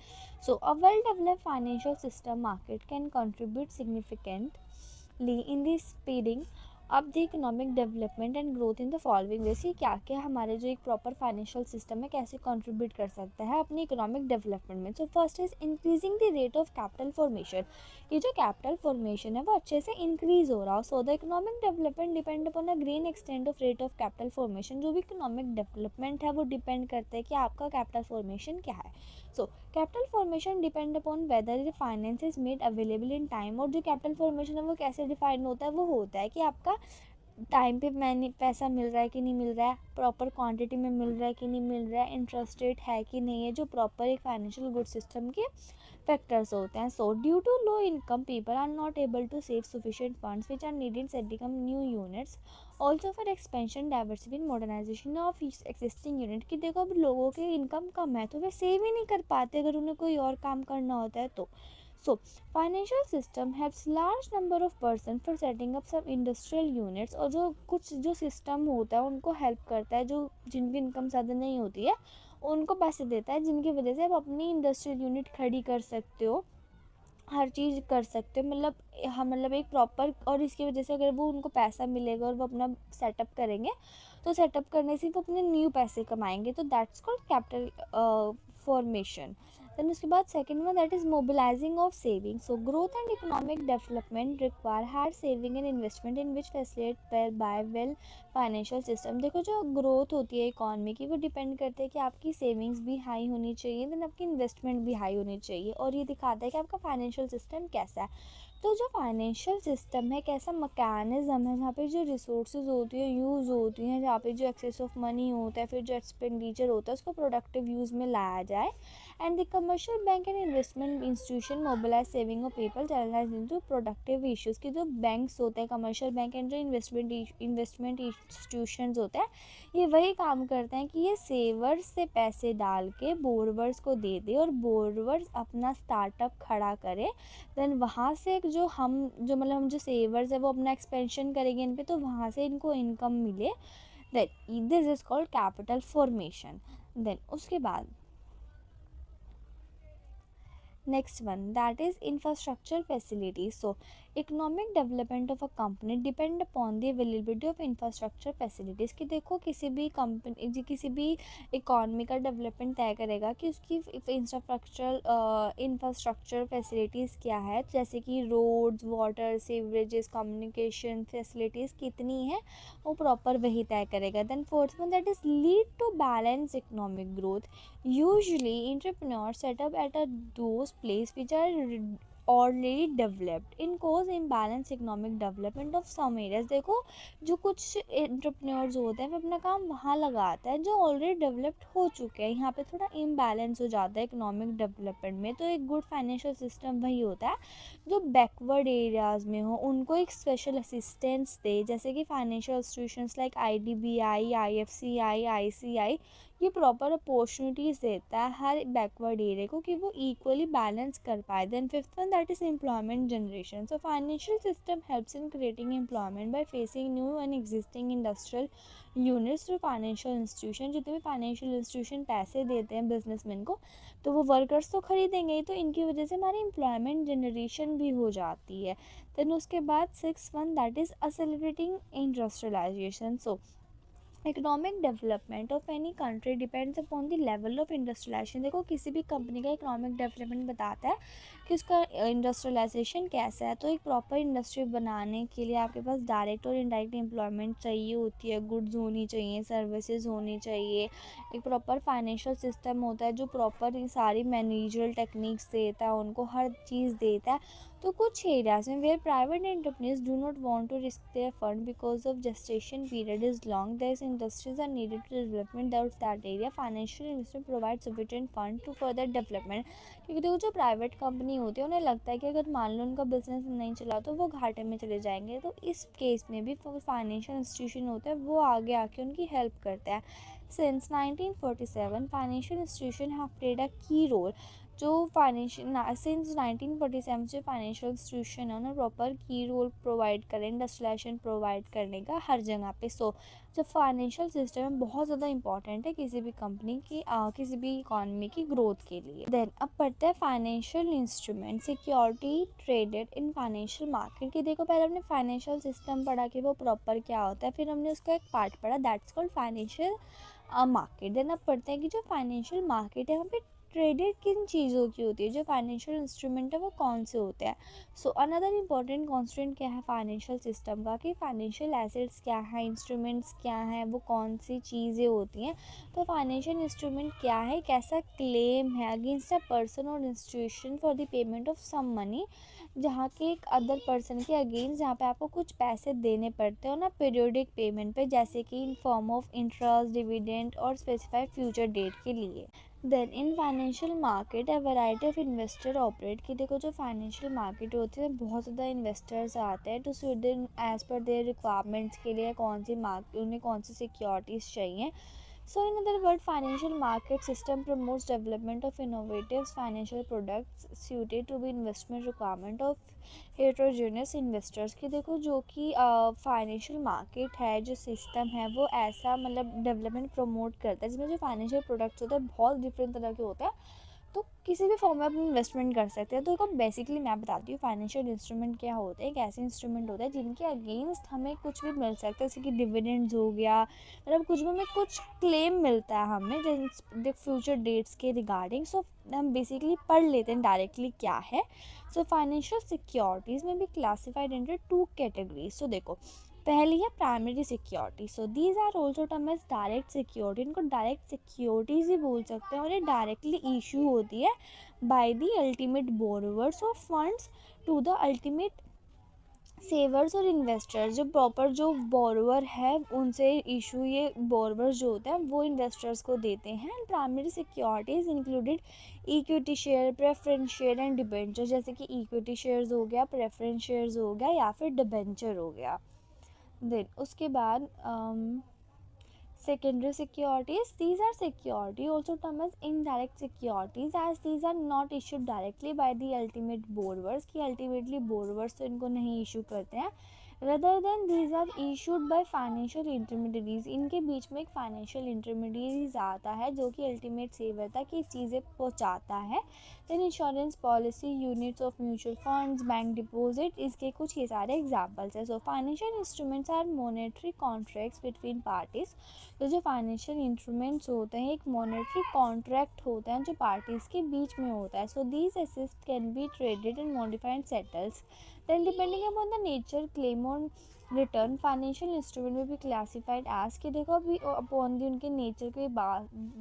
So a well developed financial system market can contribute significantly in the speeding up the economic development and growth in the following ways, क्या क्या हमारे जो एक प्रॉपर फाइनेंशियल सिस्टम है कैसे कंट्रीब्यूट कर सकता है अपनी इकोनॉमिक डेवलपमेंट में। सो first is increasing the rate of capital formation, ये जो कैपिटल फॉर्मेशन है वो अच्छे से इंक्रीज हो रहा हो। So the economic development depend upon a grain extent of rate of capital formation, जो भी इकोनॉमिक डेवलपमेंट है वो डिपेंड करता है कि आपका कैपिटल फॉर्मेशन क्या है। So capital formation depend upon whether the finance is made available in time, और जो कैपिटल फॉर्मेशन है वो कैसे डिफाइन होता है, वो होता है कि आपका टाइम पे मैंने पैसा मिल रहा है कि नहीं मिल रहा है, प्रॉपर क्वांटिटी में मिल रहा है कि नहीं मिल रहा है, इंटरेस्ट रेट है कि नहीं है, जो प्रॉपर एक फाइनेंशियल गुड सिस्टम के फैक्टर्स होते हैं। So due to low income people are not able to save sufficient funds which are needed setting up new units, also for expansion diversity modernization of existing unit, कि देखो अब लोगों के income कम है तो वे सेव ही नहीं कर पाते अगर उन्हें कोई और काम करना होता है तो। So, financial system helps large number of person for setting up some industrial units, और जो कुछ जो सिस्टम होता है उनको हेल्प करता है, जो जिनकी इनकम ज़्यादा नहीं होती है उनको पैसे देता है, जिनकी वजह से आप अपनी इंडस्ट्रियल यूनिट खड़ी कर सकते हो, हर चीज़ कर सकते हो, मतलब हाँ मतलब एक प्रॉपर, और इसकी वजह से अगर वो उनको पैसा मिलेगा और वो अपना सेटअप करेंगे तो सेटअप करने से वो अपने न्यू पैसे कमाएंगे, तो that's called capital formation. Then उसके बाद second one that is mobilizing of saving. So growth and economic development require hard saving and investment in which facilitate by well financial system. देखो जो ग्रोथ होती है economy की वो depend करते हैं कि आपकी सेविंग्स भी हाई होनी चाहिए, देन आपकी इन्वेस्टमेंट भी हाई होनी चाहिए, और ये दिखाता है कि आपका फाइनेंशियल सिस्टम कैसा है। तो जो फाइनेंशियल सिस्टम है कैसा मैकेनिज़्म है जहाँ पे जो रिसोर्सेज होती है यूज़ होती हैं, जहाँ पे जो एक्सेस ऑफ मनी होता है, फिर जो एक्सपेंडिचर होता है उसको प्रोडक्टिव यूज़ में लाया जाए। And the commercial bank and investment institution mobilize saving of people channelize into productive issues, की जो बैंक्स होते हैं कमर्शियल बैंक एंड जो इन्वेस्टमेंट इंस्टीट्यूशंस होते हैं ये वही काम करते हैं कि ये सेवर्स से पैसे डाल के बोरवर्स को दे दे और बोरवर्स अपना स्टार्टअप खड़ा करे, देन वहाँ से जो हम जो सेवर्स है वो अपना एक्सपेंशन करेंगे इन पे, तो वहाँ से इनको इनकम मिले, that this is called capital formation. Then उसके बाद next one that is infrastructure facilities. So economic development of a company depend upon the availability of infrastructure facilities, कि देखो किसी भी कंपनी किसी भी इकॉनमी का डेवलपमेंट तय करेगा कि उसकी इंफ्रास्ट्रक्चर फैसिलिटीज़ क्या है, जैसे कि roads, water, sewerages, communication facilities कितनी है वो प्रॉपर वही तय करेगा। Then fourth one that is lead to balance economic growth. Usually, entrepreneurs set up at those places which are already developed in cause imbalance economic development of some areas। देखो जो कुछ entrepreneurs होते हैं वो अपना काम वहाँ लगाता है जो ऑलरेडी डेवलप्ड हो चुके हैं, यहाँ पे थोड़ा इम्बैलेंस हो जाता है इकोनॉमिक डेवलपमेंट में। तो एक गुड फाइनेंशियल सिस्टम वही होता है जो बैकवर्ड एरियाज़ में हो उनको एक स्पेशल असिस्टेंस दे, जैसे कि financial institutions like IDBI, IFCI, ICI, ये प्रॉपर अपॉर्चुनिटीज़ देता है हर बैकवर्ड एरिया को कि वो इक्वली बैलेंस कर पाए। Then fifth one that is employment generation. So financial system helps in creating employment by facing new and existing industrial units to financial institution. जितने भी फाइनेंशियल इंस्टीट्यूशन पैसे देते हैं बिजनेसमैन को तो वो वर्कर्स तो खरीदेंगे ही, तो इनकी वजह से हमारी एम्प्लॉयमेंट जनरेशन भी हो जाती है। देन उसके बाद six one that is accelerating industrialization. So economic development of any country depends upon the level of industrialization. देखो किसी भी कंपनी का इकोनॉमिक डेवलपमेंट बताता है कि उसका इंडस्ट्रियलाइजेशन कैसा है। तो एक प्रॉपर इंडस्ट्री बनाने के लिए आपके पास डायरेक्ट और इनडायरेक्ट एम्प्लॉयमेंट चाहिए होती है, गुड्स होनी चाहिए, सर्विसेज होनी चाहिए, एक प्रॉपर फाइनेंशियल सिस्टम होता है जो प्रॉपर सारी मैनेजरल टेक्निक्स देता है, उनको हर चीज़ देता है। तो कुछ एरियाज में where private entrepreneurs do not want to risk their fund because of gestation period is long, there industries are needed to development of that area, financial investment provides sufficient fund to further development। क्योंकि देखो जो private company होती है उन्हें लगता है कि अगर मान लो उनका बिजनेस नहीं चला तो वो घाटे में चले जाएंगे, तो इस केस में भी फाइनेंशियल इंस्टीट्यूशन होता है वो आगे आके उनकी हेल्प करता है। Since 1947, financial institutions have played a key role जो फाइनेंशियल सिंस 1947 से फाइनेंशियल इंस्टीट्यूशन है ना प्रॉपर की रोल प्रोवाइड करें इंडस्ट्रियलाइजेशन प्रोवाइड करने का हर जगह पे। सो जो फाइनेंशियल सिस्टम है बहुत ज़्यादा इंपॉर्टेंट है किसी भी कंपनी की किसी भी इकॉनमी की ग्रोथ के लिए। देन अब पढ़ते हैं financial instrument security traded in financial market की। देखो पहले हमने फाइनेंशियल सिस्टम पढ़ा कि वो प्रॉपर क्या होता है, फिर हमने उसका एक पार्ट पढ़ा that's called financial market. Then अब पढ़ते हैं कि जो फाइनेंशियल मार्केट है वहाँ पे ट्रेडेड किन चीज़ों की होती है, जो फाइनेंशियल इंस्ट्रूमेंट है वो कौन से होते हैं। सो अनदर इम्पॉर्टेंट कॉन्स्टेंट क्या है फाइनेंशियल सिस्टम का कि फाइनेंशियल एसेट्स क्या है, इंस्ट्रूमेंट्स क्या हैं, वो कौन सी चीज़ें होती हैं। तो फाइनेंशियल इंस्ट्रूमेंट क्या है, एक ऐसा क्लेम है अगेंस्ट अ पर्सन और institution for the payment of some money, जहाँ के एक अदर पर्सन के अगेंस्ट जहाँ पे आपको कुछ पैसे देने पड़ते हो ना पीरियोडिक पेमेंट पे, जैसे कि in form of interest dividend और स्पेसिफाइड फ्यूचर डेट के लिए। Then in financial market a variety of investor operate की। देखो जो फाइनेंशियल मार्केट होती है बहुत ज़्यादा इन्वेस्टर्स आते हैं टू सूट देयर एज पर देयर रिक्वायरमेंट्स के लिए कौन सी उन्हें कौन सी सिक्योरिटीज़ चाहिए। So in other words, financial market system promotes development of innovative financial products suited to the investment requirement of heterogeneous investors। कि देखो जो कि फाइनेंशियल मार्केट है जो सिस्टम है वो ऐसा मतलब डेवलपमेंट प्रमोट करता है जिसमें जो फाइनेंशियल प्रोडक्ट्स होते हैं बहुत डिफरेंट तरह के होते हैं, तो किसी भी फॉर्म में आप इन्वेस्टमेंट कर सकते हैं। तो देखो बेसिकली मैं बताती हूँ फाइनेंशियल इंस्ट्रूमेंट क्या होते हैं। एक ऐसे इंस्ट्रूमेंट होता है जिनके अगेंस्ट हमें कुछ भी मिल सकता है, जैसे कि डिविडेंड्स हो गया, मतलब कुछ भी हमें कुछ क्लेम मिलता है हमें जिन फ्यूचर डेट्स के रिगार्डिंग। सो हम बेसिकली पढ़ लेते हैं डायरेक्टली क्या है। सो फाइनेंशियल सिक्योरिटीज़ में भी क्लासिफाइड इंटू 2 कैटेगरीज। सो देखो पहली है primary security. So these are also term as direct security. इनको डायरेक्ट सिक्योरिटीज ही बोल सकते हैं और ये डायरेक्टली इशू होती है by the ultimate borrowers of funds to the ultimate savers और इन्वेस्टर्स। जो प्रॉपर जो बोरोवर है उनसे इशू ये बोरोवर्स जो होते हैं वो इन्वेस्टर्स को देते हैं। Primary securities included equity share preference share and debenture, जैसे कि इक्विटी शेयर्स हो गया, प्रेफरेंस शेयर्स हो गया या फिर डिबेंचर हो गया। देन उसके बाद secondary securities, these are security also termed as indirect securities as these are not issued directly by the ultimate borrowers कि ultimately borrowers तो इनको नहीं issue करते हैं, rather than these are issued by financial intermediaries। इनके बीच में एक financial intermediaries आता है जो कि ultimate saver तक ये चीज़ें पहुँचाता है। then insurance policy units of mutual funds bank deposit, इसके कुछ ये सारे examples हैं। so financial instruments are monetary contracts between parties। तो जो फाइनेंशियल इंस्ट्रूमेंट्स होते हैं एक मॉनेटरी कॉन्ट्रैक्ट होता है जो पार्टीज़ के बीच में होता है। So these assets can be traded and modified settles then depending upon the nature claim on return. Financial instrument में भी क्लासिफाइड एज के देखो अभी अपॉन दी उनके नेचर के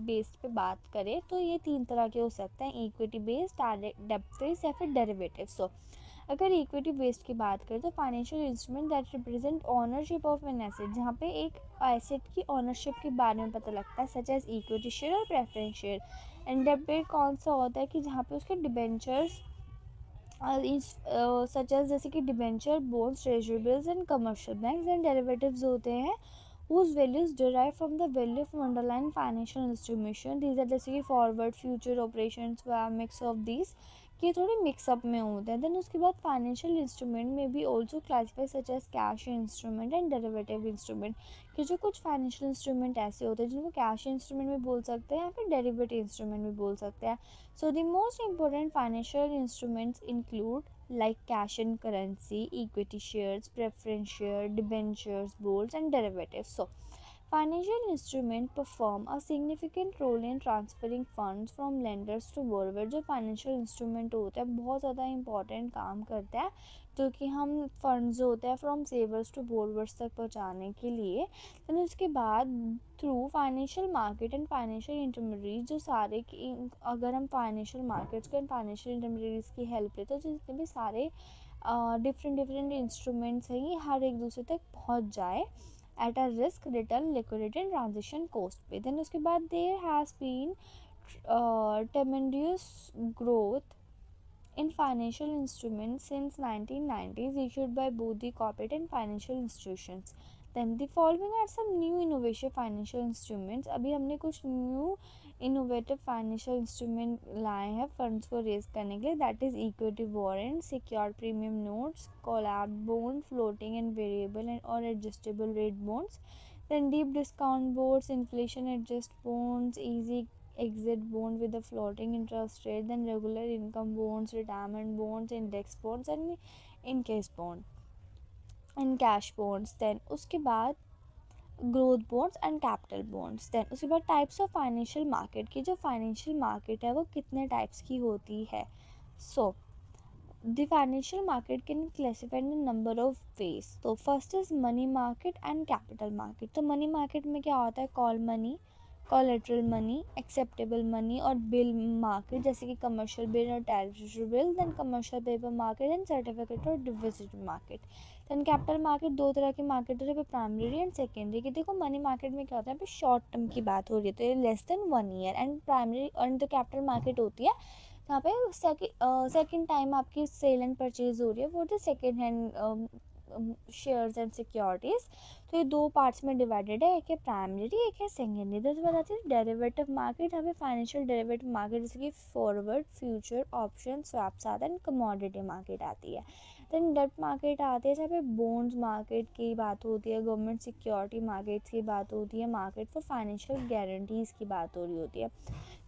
बेस्ड पे बात करें तो ये 3 तरह के हो सकते हैं, इक्विटी बेस्ड, डेब्ट बेस्ड या फिर डेरिवेटिव। सो अगर इक्विटी बेस्ड की बात करें तो financial instrument that represent ownership of an asset, जहाँ पे एक एसेट की ओनरशिप के बारे में पता लगता है सच एज इक्विटी शेयर और प्रेफरेंस शेयर। एंड डेब्ट कौन सा होता है कि जहाँ पे उसके डिबेंचर्स सच एज जैसे कि debenture bonds treasury bills and commercial banks. And derivatives होते हैं whose values derive from the value of underlying financial instrument। These are जैसे कि forward future operations वह mix of these कि थोड़ी मिक्सअप में होते हैं। देन उसके बाद फाइनेंशियल इंस्ट्रूमेंट में भी also classify such as cash instrument and derivative instrument कि जो कुछ फाइनेंशियल इंस्ट्रूमेंट ऐसे होते हैं जिनको कैश इंस्ट्रूमेंट भी बोल सकते हैं या फिर डेरिवेटिव इंस्ट्रूमेंट भी बोल सकते हैं। So the most important financial instruments include like cash and currency, equity shares, preference share, debentures, bonds and derivatives। So financial instruments perform a significant role in transferring funds from lenders to borrowers। जो financial instrument होता है बहुत ज़्यादा important काम करता है जो कि हम funds होते हैं from savers to borrowers तक पहुँचाने के लिए। फिर उसके बाद through financial market and financial intermediate जो सारे की अगर हम फाइनेंशियल मार्केट्स को एंड फाइनेंशियल इंटरमीडिएट्स की हेल्प लेते हैं तो जितने भी सारे डिफरेंट इंस्ट्रूमेंट्स हैं ये हर एक दूसरे तक पहुंच जाए at a risk return liquidity and transaction cost पे। देन उसके बाद there has been tremendous growth in financial instruments since 1990s issued by both the corporate and financial institutions। Then the following are some new innovative financial instruments। अभी हमने कुछ new innovative financial instrument लाए हैं funds को raise करने के लिए, that is equity warrant, secured premium notes, callable bond, floating and variable and और adjustable rate bonds, then deep discount boards, inflation adjust bonds, easy exit bond with a floating interest rate, then regular income bonds, retirement bonds, index bonds and in case bond and cash bonds. then उसके बाद growth bonds and capital bonds. Then उसके बाद types of financial market की, जो financial market है वो कितने types की होती है. So the financial market can classified in number of ways. तो first is money market and capital market. तो मनी मार्केट में क्या होता है, call money, collateral money, acceptable money और बिल मार्केट जैसे कि कमर्शियल बिल और territory bill, then commercial paper market and certificate और deposit market. Then capital market दो तरह की मार्केट होती है, प्राइमरी एंड सेकेंडरी की. देखो मनी मार्केट में क्या होता है, अभी शॉर्ट टर्म की बात हो रही है तो ये less than 1 year, and primary और द कैपिटल मार्केट होती है जहाँ पे सेकेंड टाइम आपकी सेल एंड परचेज हो रही है वो the second hand shares and securities. तो ये दो पार्ट्स में डिवाइडेड है, एक है प्राइमरी एक है सेकेंडरी. तो बताते हैं डेरिवेटिव मार्केट, यहाँ पे फाइनेंशियल डेरिवेटिव मार्केट जैसे कि फॉरवर्ड, फ्यूचर, ऑप्शन, स्वैप्स आते हैं, एंड कमोडिटी मार्केट आती है. देन डेट मार्केट आती है जहाँ पे बॉन्ड्स मार्केट की बात होती है, गवर्नमेंट सिक्योरिटी मार्केट्स की बात होती है, मार्केट फॉर फाइनेंशियल गारंटीज़ की बात हो रही होती है.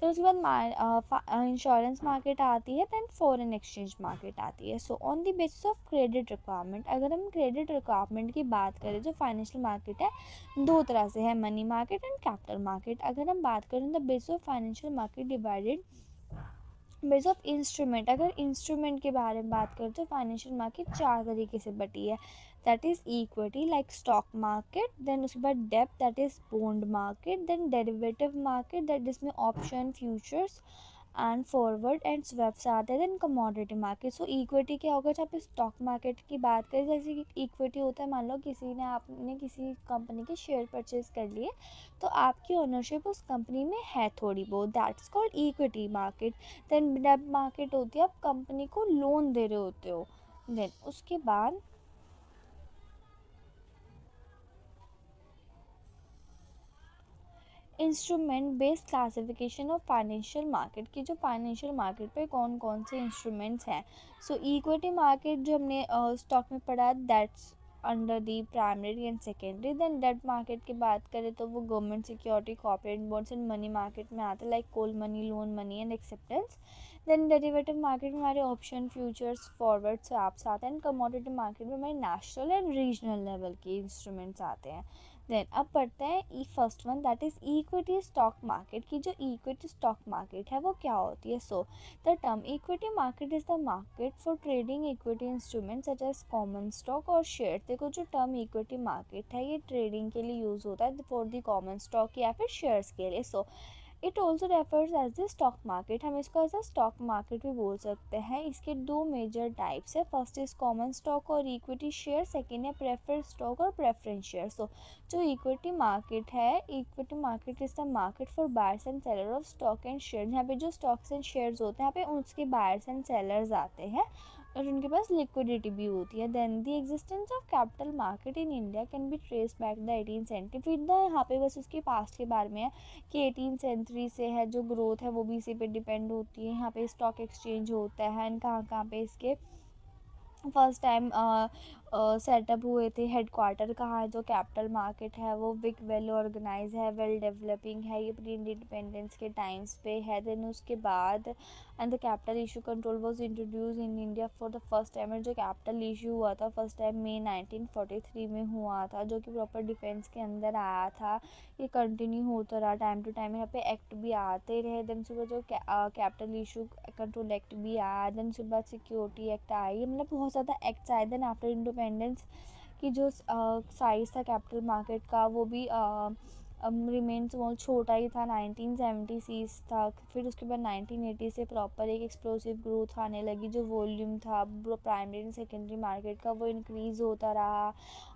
तो उसके बाद इंश्योरेंस मार्केट आती है, दैन फॉरेन एक्सचेंज मार्केट आती है. So on the basis of credit requirement, अगर हम क्रेडिट रिक्वायरमेंट की बात करें, जो फाइनेंशियल मार्केट है दो तरह से है, money market and capital market. अगर हम बात करें the basis of financial market divided base of instrument, अगर इंस्ट्रूमेंट के बारे में बात करें तो फाइनेंशियल मार्केट चार तरीके से बटी है. That is equity like stock market, then उसके बाद डेब्ट that is bond market, then derivative market that जिसमें option, futures and forward and swaps आते हैं, then commodity market. So equity क्या होगा, जहाँ पे स्टॉक मार्केट की बात करें, जैसे कि इक्विटी होता है, मान लो किसी ने आपने किसी कंपनी के शेयर परचेज कर लिए तो आपकी ओनरशिप उस कंपनी में है थोड़ी बहुत, that's called equity market. Then डेब्ट मार्केट होती है, आप कंपनी को लोन दे रहे होते हो. देन उसके बाद instrument based classification of financial market की, जो फाइनेंशियल मार्केट पे कौन कौन से इंस्ट्रूमेंट्स हैं. सो इक्विटी मार्केट जो हमने स्टॉक में पढ़ा, that's under the primary and secondary. Then debt market की बात करें तो वो government security, corporate bonds and money market में आता है, like call money, loan money and acceptance. Then derivative market में हमारे ऑप्शन, फ्यूचर्स, फॉरवर्ड, स्वैप्स आते हैं, एंड कमोडिटी मार्केट में हमारे नेशनल एंड रीजनल लेवल के इंस्ट्रूमेंट्स आते हैं. देन अब पढ़ते हैं first one, that is equity stock market की. जो इक्विटी स्टॉक मार्केट है वो क्या होती है. So the term equity market is the market for trading equity instrument such as common stock और शेयर. देखो जो टर्म इक्विटी मार्केट है ये ट्रेडिंग के लिए यूज़ होता है फॉर द कॉमन स्टॉक या फिर शेयर्स के लिए. So it also refers as the stock market, हम इसको एज अ स्टॉक मार्केट भी बोल सकते हैं. इसके दो मेजर टाइप्स है, फर्स्ट इज कॉमन स्टॉक और इक्विटी शेयर, सेकेंड है प्रेफर्ड स्टॉक और प्रेफरेंस शेयर. सो जो इक्विटी मार्केट है, equity market is the market for buyers and seller of stock and share. यहाँ पे जो स्टॉक्स एंड शेयर्स होते हैं यहाँ पे उसके बायर्स एंड सेलर्स आते हैं और उनके पास लिक्विडिटी भी होती है. Then the existence of capital market in India can be trace back the 18th century. फिर यहाँ पे बस उसके पास्ट के बारे में है कि 18th सेंचुरी से है, जो ग्रोथ है वो भी इसी पे डिपेंड होती है. यहाँ पे स्टॉक एक्सचेंज होता है एंड कहाँ कहाँ पे इसके फर्स्ट टाइम सेटअप हुए थे, हेडक्वार्टर कहाँ है. जो कैपिटल मार्केट है वो बिग, वेल ऑर्गेनाइज है, वेल डेवलपिंग है, ये प्री इंडिपेंडेंस के टाइम्स पे है. देन उसके बाद and the capital issue control was introduce in India for the first time. जो कैपिटल इशू हुआ था फर्स्ट टाइम मई 1943 में हुआ था, जो कि प्रॉपर डिफेंस के अंदर आया था. ये कंटिन्यू होता रहा टाइम टू टाइम, यहाँ पे एक्ट भी आते रहे. देन उसके बाद जो कैपिटल इशू कंट्रोल एक्ट भी आया, देन उसके बाद सिक्योरिटी एक्ट आई, मतलब बहुत ज़्यादा एक्ट्स आए. देन आफ्टर इंडिपेंडेंस की जो साइज़ था कैपिटल मार्केट का वो भी रिमेन स्मॉल, छोटा ही था. 1970 था. फिर उसके बाद 1980 से प्रॉपर एक एक्सप्लोसिव ग्रोथ आने लगी. जो वॉल्यूम था प्राइमरी एंड सेकेंडरी मार्केट का वो इंक्रीज़ होता रहा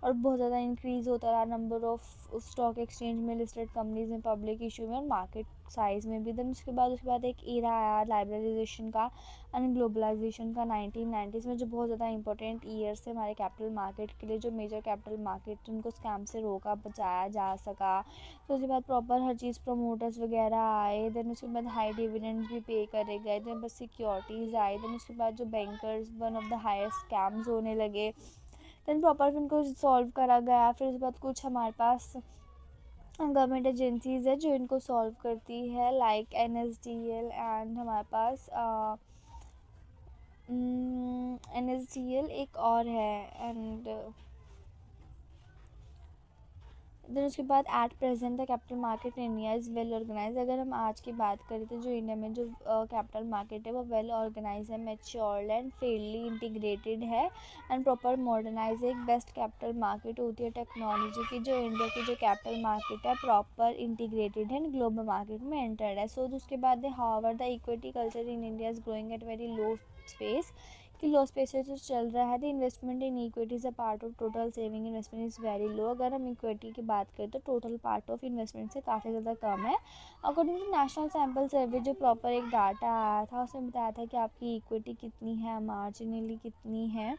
और बहुत ज़्यादा इंक्रीज़ होता रहा. नंबर ऑफ स्टॉक एक्सचेंज में लिस्टेड कंपनीज में, पब्लिक इशू में और मार्केट साइज़ में भी। देन उसके बाद एक ईरा आया लाइब्रेराइजेशन का एंड ग्लोबलाइजेशन का 1990s में, जो बहुत ज़्यादा इंपॉर्टेंट ईयर्स थे हमारे कैपिटल मार्केट के लिए। जो मेजर कैपिटल मार्केट थे उनको स्कैम से रोका बचाया जा सका। तो उसके बाद प्रॉपर हर चीज़ प्रमोटर्स वगैरह आए। देन उसके बाद हाई डिविडेंड्स भी पे करे गए। देन बस सिक्योरिटीज़ आई। देन उसके बाद जो bankers one of the highest scams होने लगे। देन प्रॉपर इनको सॉल्व करा गया। फिर उसके बाद कुछ हमारे पास गवर्नमेंट एजेंसीज़ है जो इनको सॉल्व करती है, लाइक NSDL एंड हमारे पास NSDL एक और है। एंड देन उसके बाद at present the capital market in India is well organise. अगर हम आज की बात करें तो जो इंडिया में जो कैपिटल मार्केट है वो वेल ऑर्गेनाइज है, मैच्योर्ड एंड फेयरली इंटीग्रेटेड है एंड प्रॉपर मॉडर्नाइज। एक बेस्ट कैपिटल मार्केट होती है टेक्नोलॉजी की। जो इंडिया की जो कैपिटल मार्केट है प्रॉपर इंटीग्रेटेड है, ग्लोबल मार्केट में एंटर्ड है। सो उसके बाद however the equity culture in India is growing at very low space, कि लो स्पेस जो चल रहा है। The investment in equity is a part of total saving investment is very low. अगर हम इक्विटी की बात करें तो टोटल पार्ट ऑफ इन्वेस्टमेंट से काफ़ी ज़्यादा कम है। अकॉर्डिंग टू नेशनल सैम्पल सर्वे जो प्रॉपर एक डाटा आया था उसमें बताया था कि आपकी इक्विटी कितनी है, मार्जिनली कितनी है।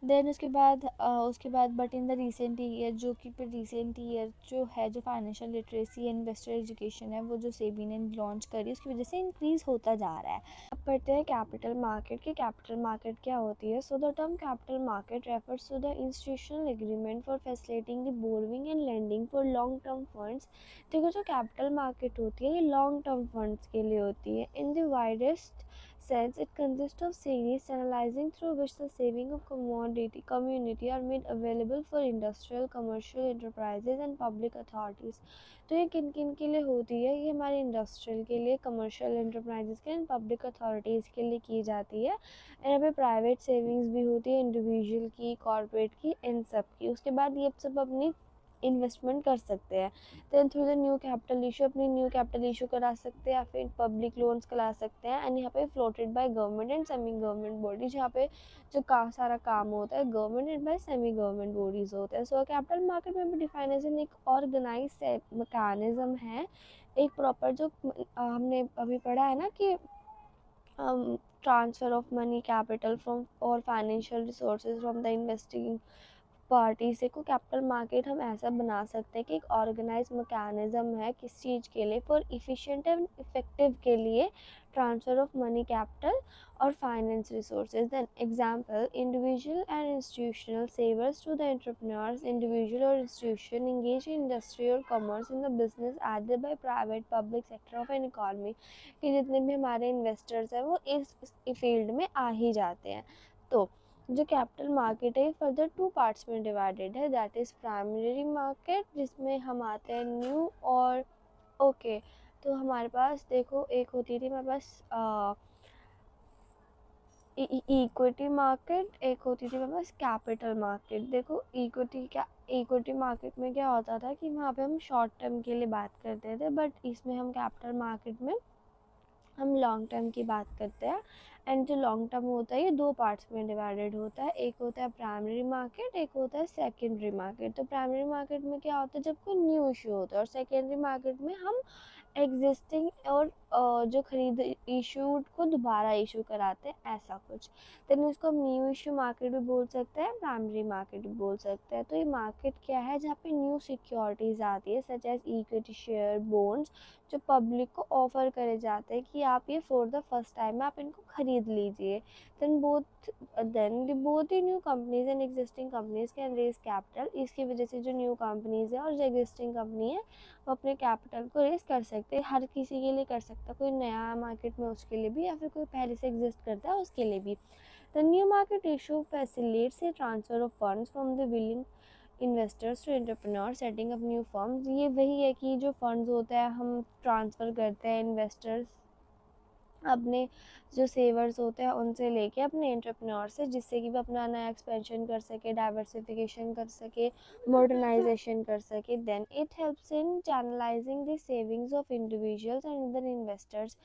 देन उसके बाद but in the recent year, जो कि फिर रिसेंट ईयर जो है जो फाइनेंशियल लिटरेसी इन्वेस्टर एजुकेशन है वो जो सेबी ने लॉन्च करी उसकी वजह से इंक्रीज़ होता जा रहा है। अब पढ़ते हैं कैपिटल मार्केट की। कैपिटल मार्केट क्या होती है। So the term capital market refers to the institutional agreement for facilitating the borrowing and lending for long term funds. देखो जो कैपिटल मार्केट होती है ये लॉन्ग टर्म फंड्स के लिए होती है। In the widest sense, it consists of series channelizing through which the saving of community are made available for industrial, commercial enterprises and public authorities। तो ये किन किन के लिए होती है। ये हमारे इंडस्ट्रियल के लिए, कमर्शियल एंटरप्राइजेस के एंड पब्लिक अथॉरिटीज़ के लिए की जाती है। यहाँ पे प्राइवेट सेविंग्स भी होती है, इंडिविजुअल की, कॉर्पोरेट की, इन सब की। उसके बाद ये सब अपनी इन्वेस्टमेंट कर सकते हैं। Then through the new capital issue अपनी न्यू कैपिटल इशू करा सकते हैं या फिर पब्लिक लोन्स करा सकते हैं। एंड यहाँ पे floated by government and semi government bodies, यहाँ पे जो सारा काम होता है government and bye semi government bodies होता है। सो कैपिटल मार्केट में भी डिफाइन एज एन एक ऑर्गेनाइज मैकेनिज्म है, एक प्रॉपर जो हमने अभी पढ़ा है ना कि transfer of money capital from और financial resources from the investing party से को कैपिटल मार्केट हम ऐसा बना सकते हैं कि एक ऑर्गेनाइज मैकेनिज्म है किस चीज़ के लिए, फॉर इफ़िशिएंट एंड इफेक्टिव के लिए ट्रांसफ़र ऑफ मनी कैपिटल और finance resources. Then example individual and institutional savers to the entrepreneurs. Individual और इंस्टीट्यूशन इंगेज इन इंडस्ट्री और commerce in the business aided by private public sector of an economy, कि जितने भी हमारे investors हैं वो इस फील्ड में आ ही जाते हैं। तो जो कैपिटल मार्केट है फर्दर टू पार्ट्स में डिवाइडेड है, दैट इज़ प्राइमरी मार्केट जिसमें हम आते हैं न्यू और ओके। तो हमारे पास देखो एक होती थी हमारे पास इक्विटी मार्केट, एक होती थी हमारे पास कैपिटल मार्केट। देखो इक्विटी मार्केट में क्या होता था कि वहाँ पे हम शॉर्ट टर्म के लिए बात करते थे, बट इसमें हम कैपिटल मार्केट में हम लॉन्ग टर्म की बात करते हैं। एंड जो लॉन्ग टर्म होता है ये दो पार्ट्स में डिवाइडेड होता है, एक होता है प्राइमरी मार्केट, एक होता है सेकेंडरी मार्केट। तो प्राइमरी मार्केट में क्या होता है जब कोई न्यू इशू होता है, और सेकेंडरी मार्केट में हम एग्जिस्टिंग और जो खरीद इशूड को दोबारा इशू कराते हैं, ऐसा कुछ। देन इसको हम न्यू इशू मार्केट भी बोल सकते हैं, प्राइमरी मार्केट भी बोल सकते हैं। तो ये मार्केट क्या है जहाँ पे न्यू सिक्योरिटीज़ आती है such as equity share bonds, जो पब्लिक को ऑफर करे जाते हैं कि आप ये फॉर द फर्स्ट टाइम आप इनको खरीद लीजिए। Then both the new companies and existing companies can raise capital. इसकी वजह से जो न्यू कंपनीज है और जो एग्जिस्टिंग कंपनी है वो अपने कैपिटल को रेज कर सकते हैं। हर किसी के लिए कर सकता है, कोई नया मार्केट में उसके लिए भी, या फिर कोई पहले से एग्जिस्ट करता है उसके लिए भी। The new market issue facilitates a transfer of funds from the willing investors to entrepreneur setting up new firms. ये वही है कि जो फंड्स होता है हम ट्रांसफ़र करते हैं इन्वेस्टर्स अपने जो सेवर्स होते हैं उनसे लेके अपने एंटरप्रेन्योर से, जिससे कि वो अपना नया एक्सपेंशन कर सके, डाइवर्सिफिकेशन कर सके, मॉडर्नाइजेशन कर सके। Then it helps in channelising the savings of individuals and other investors.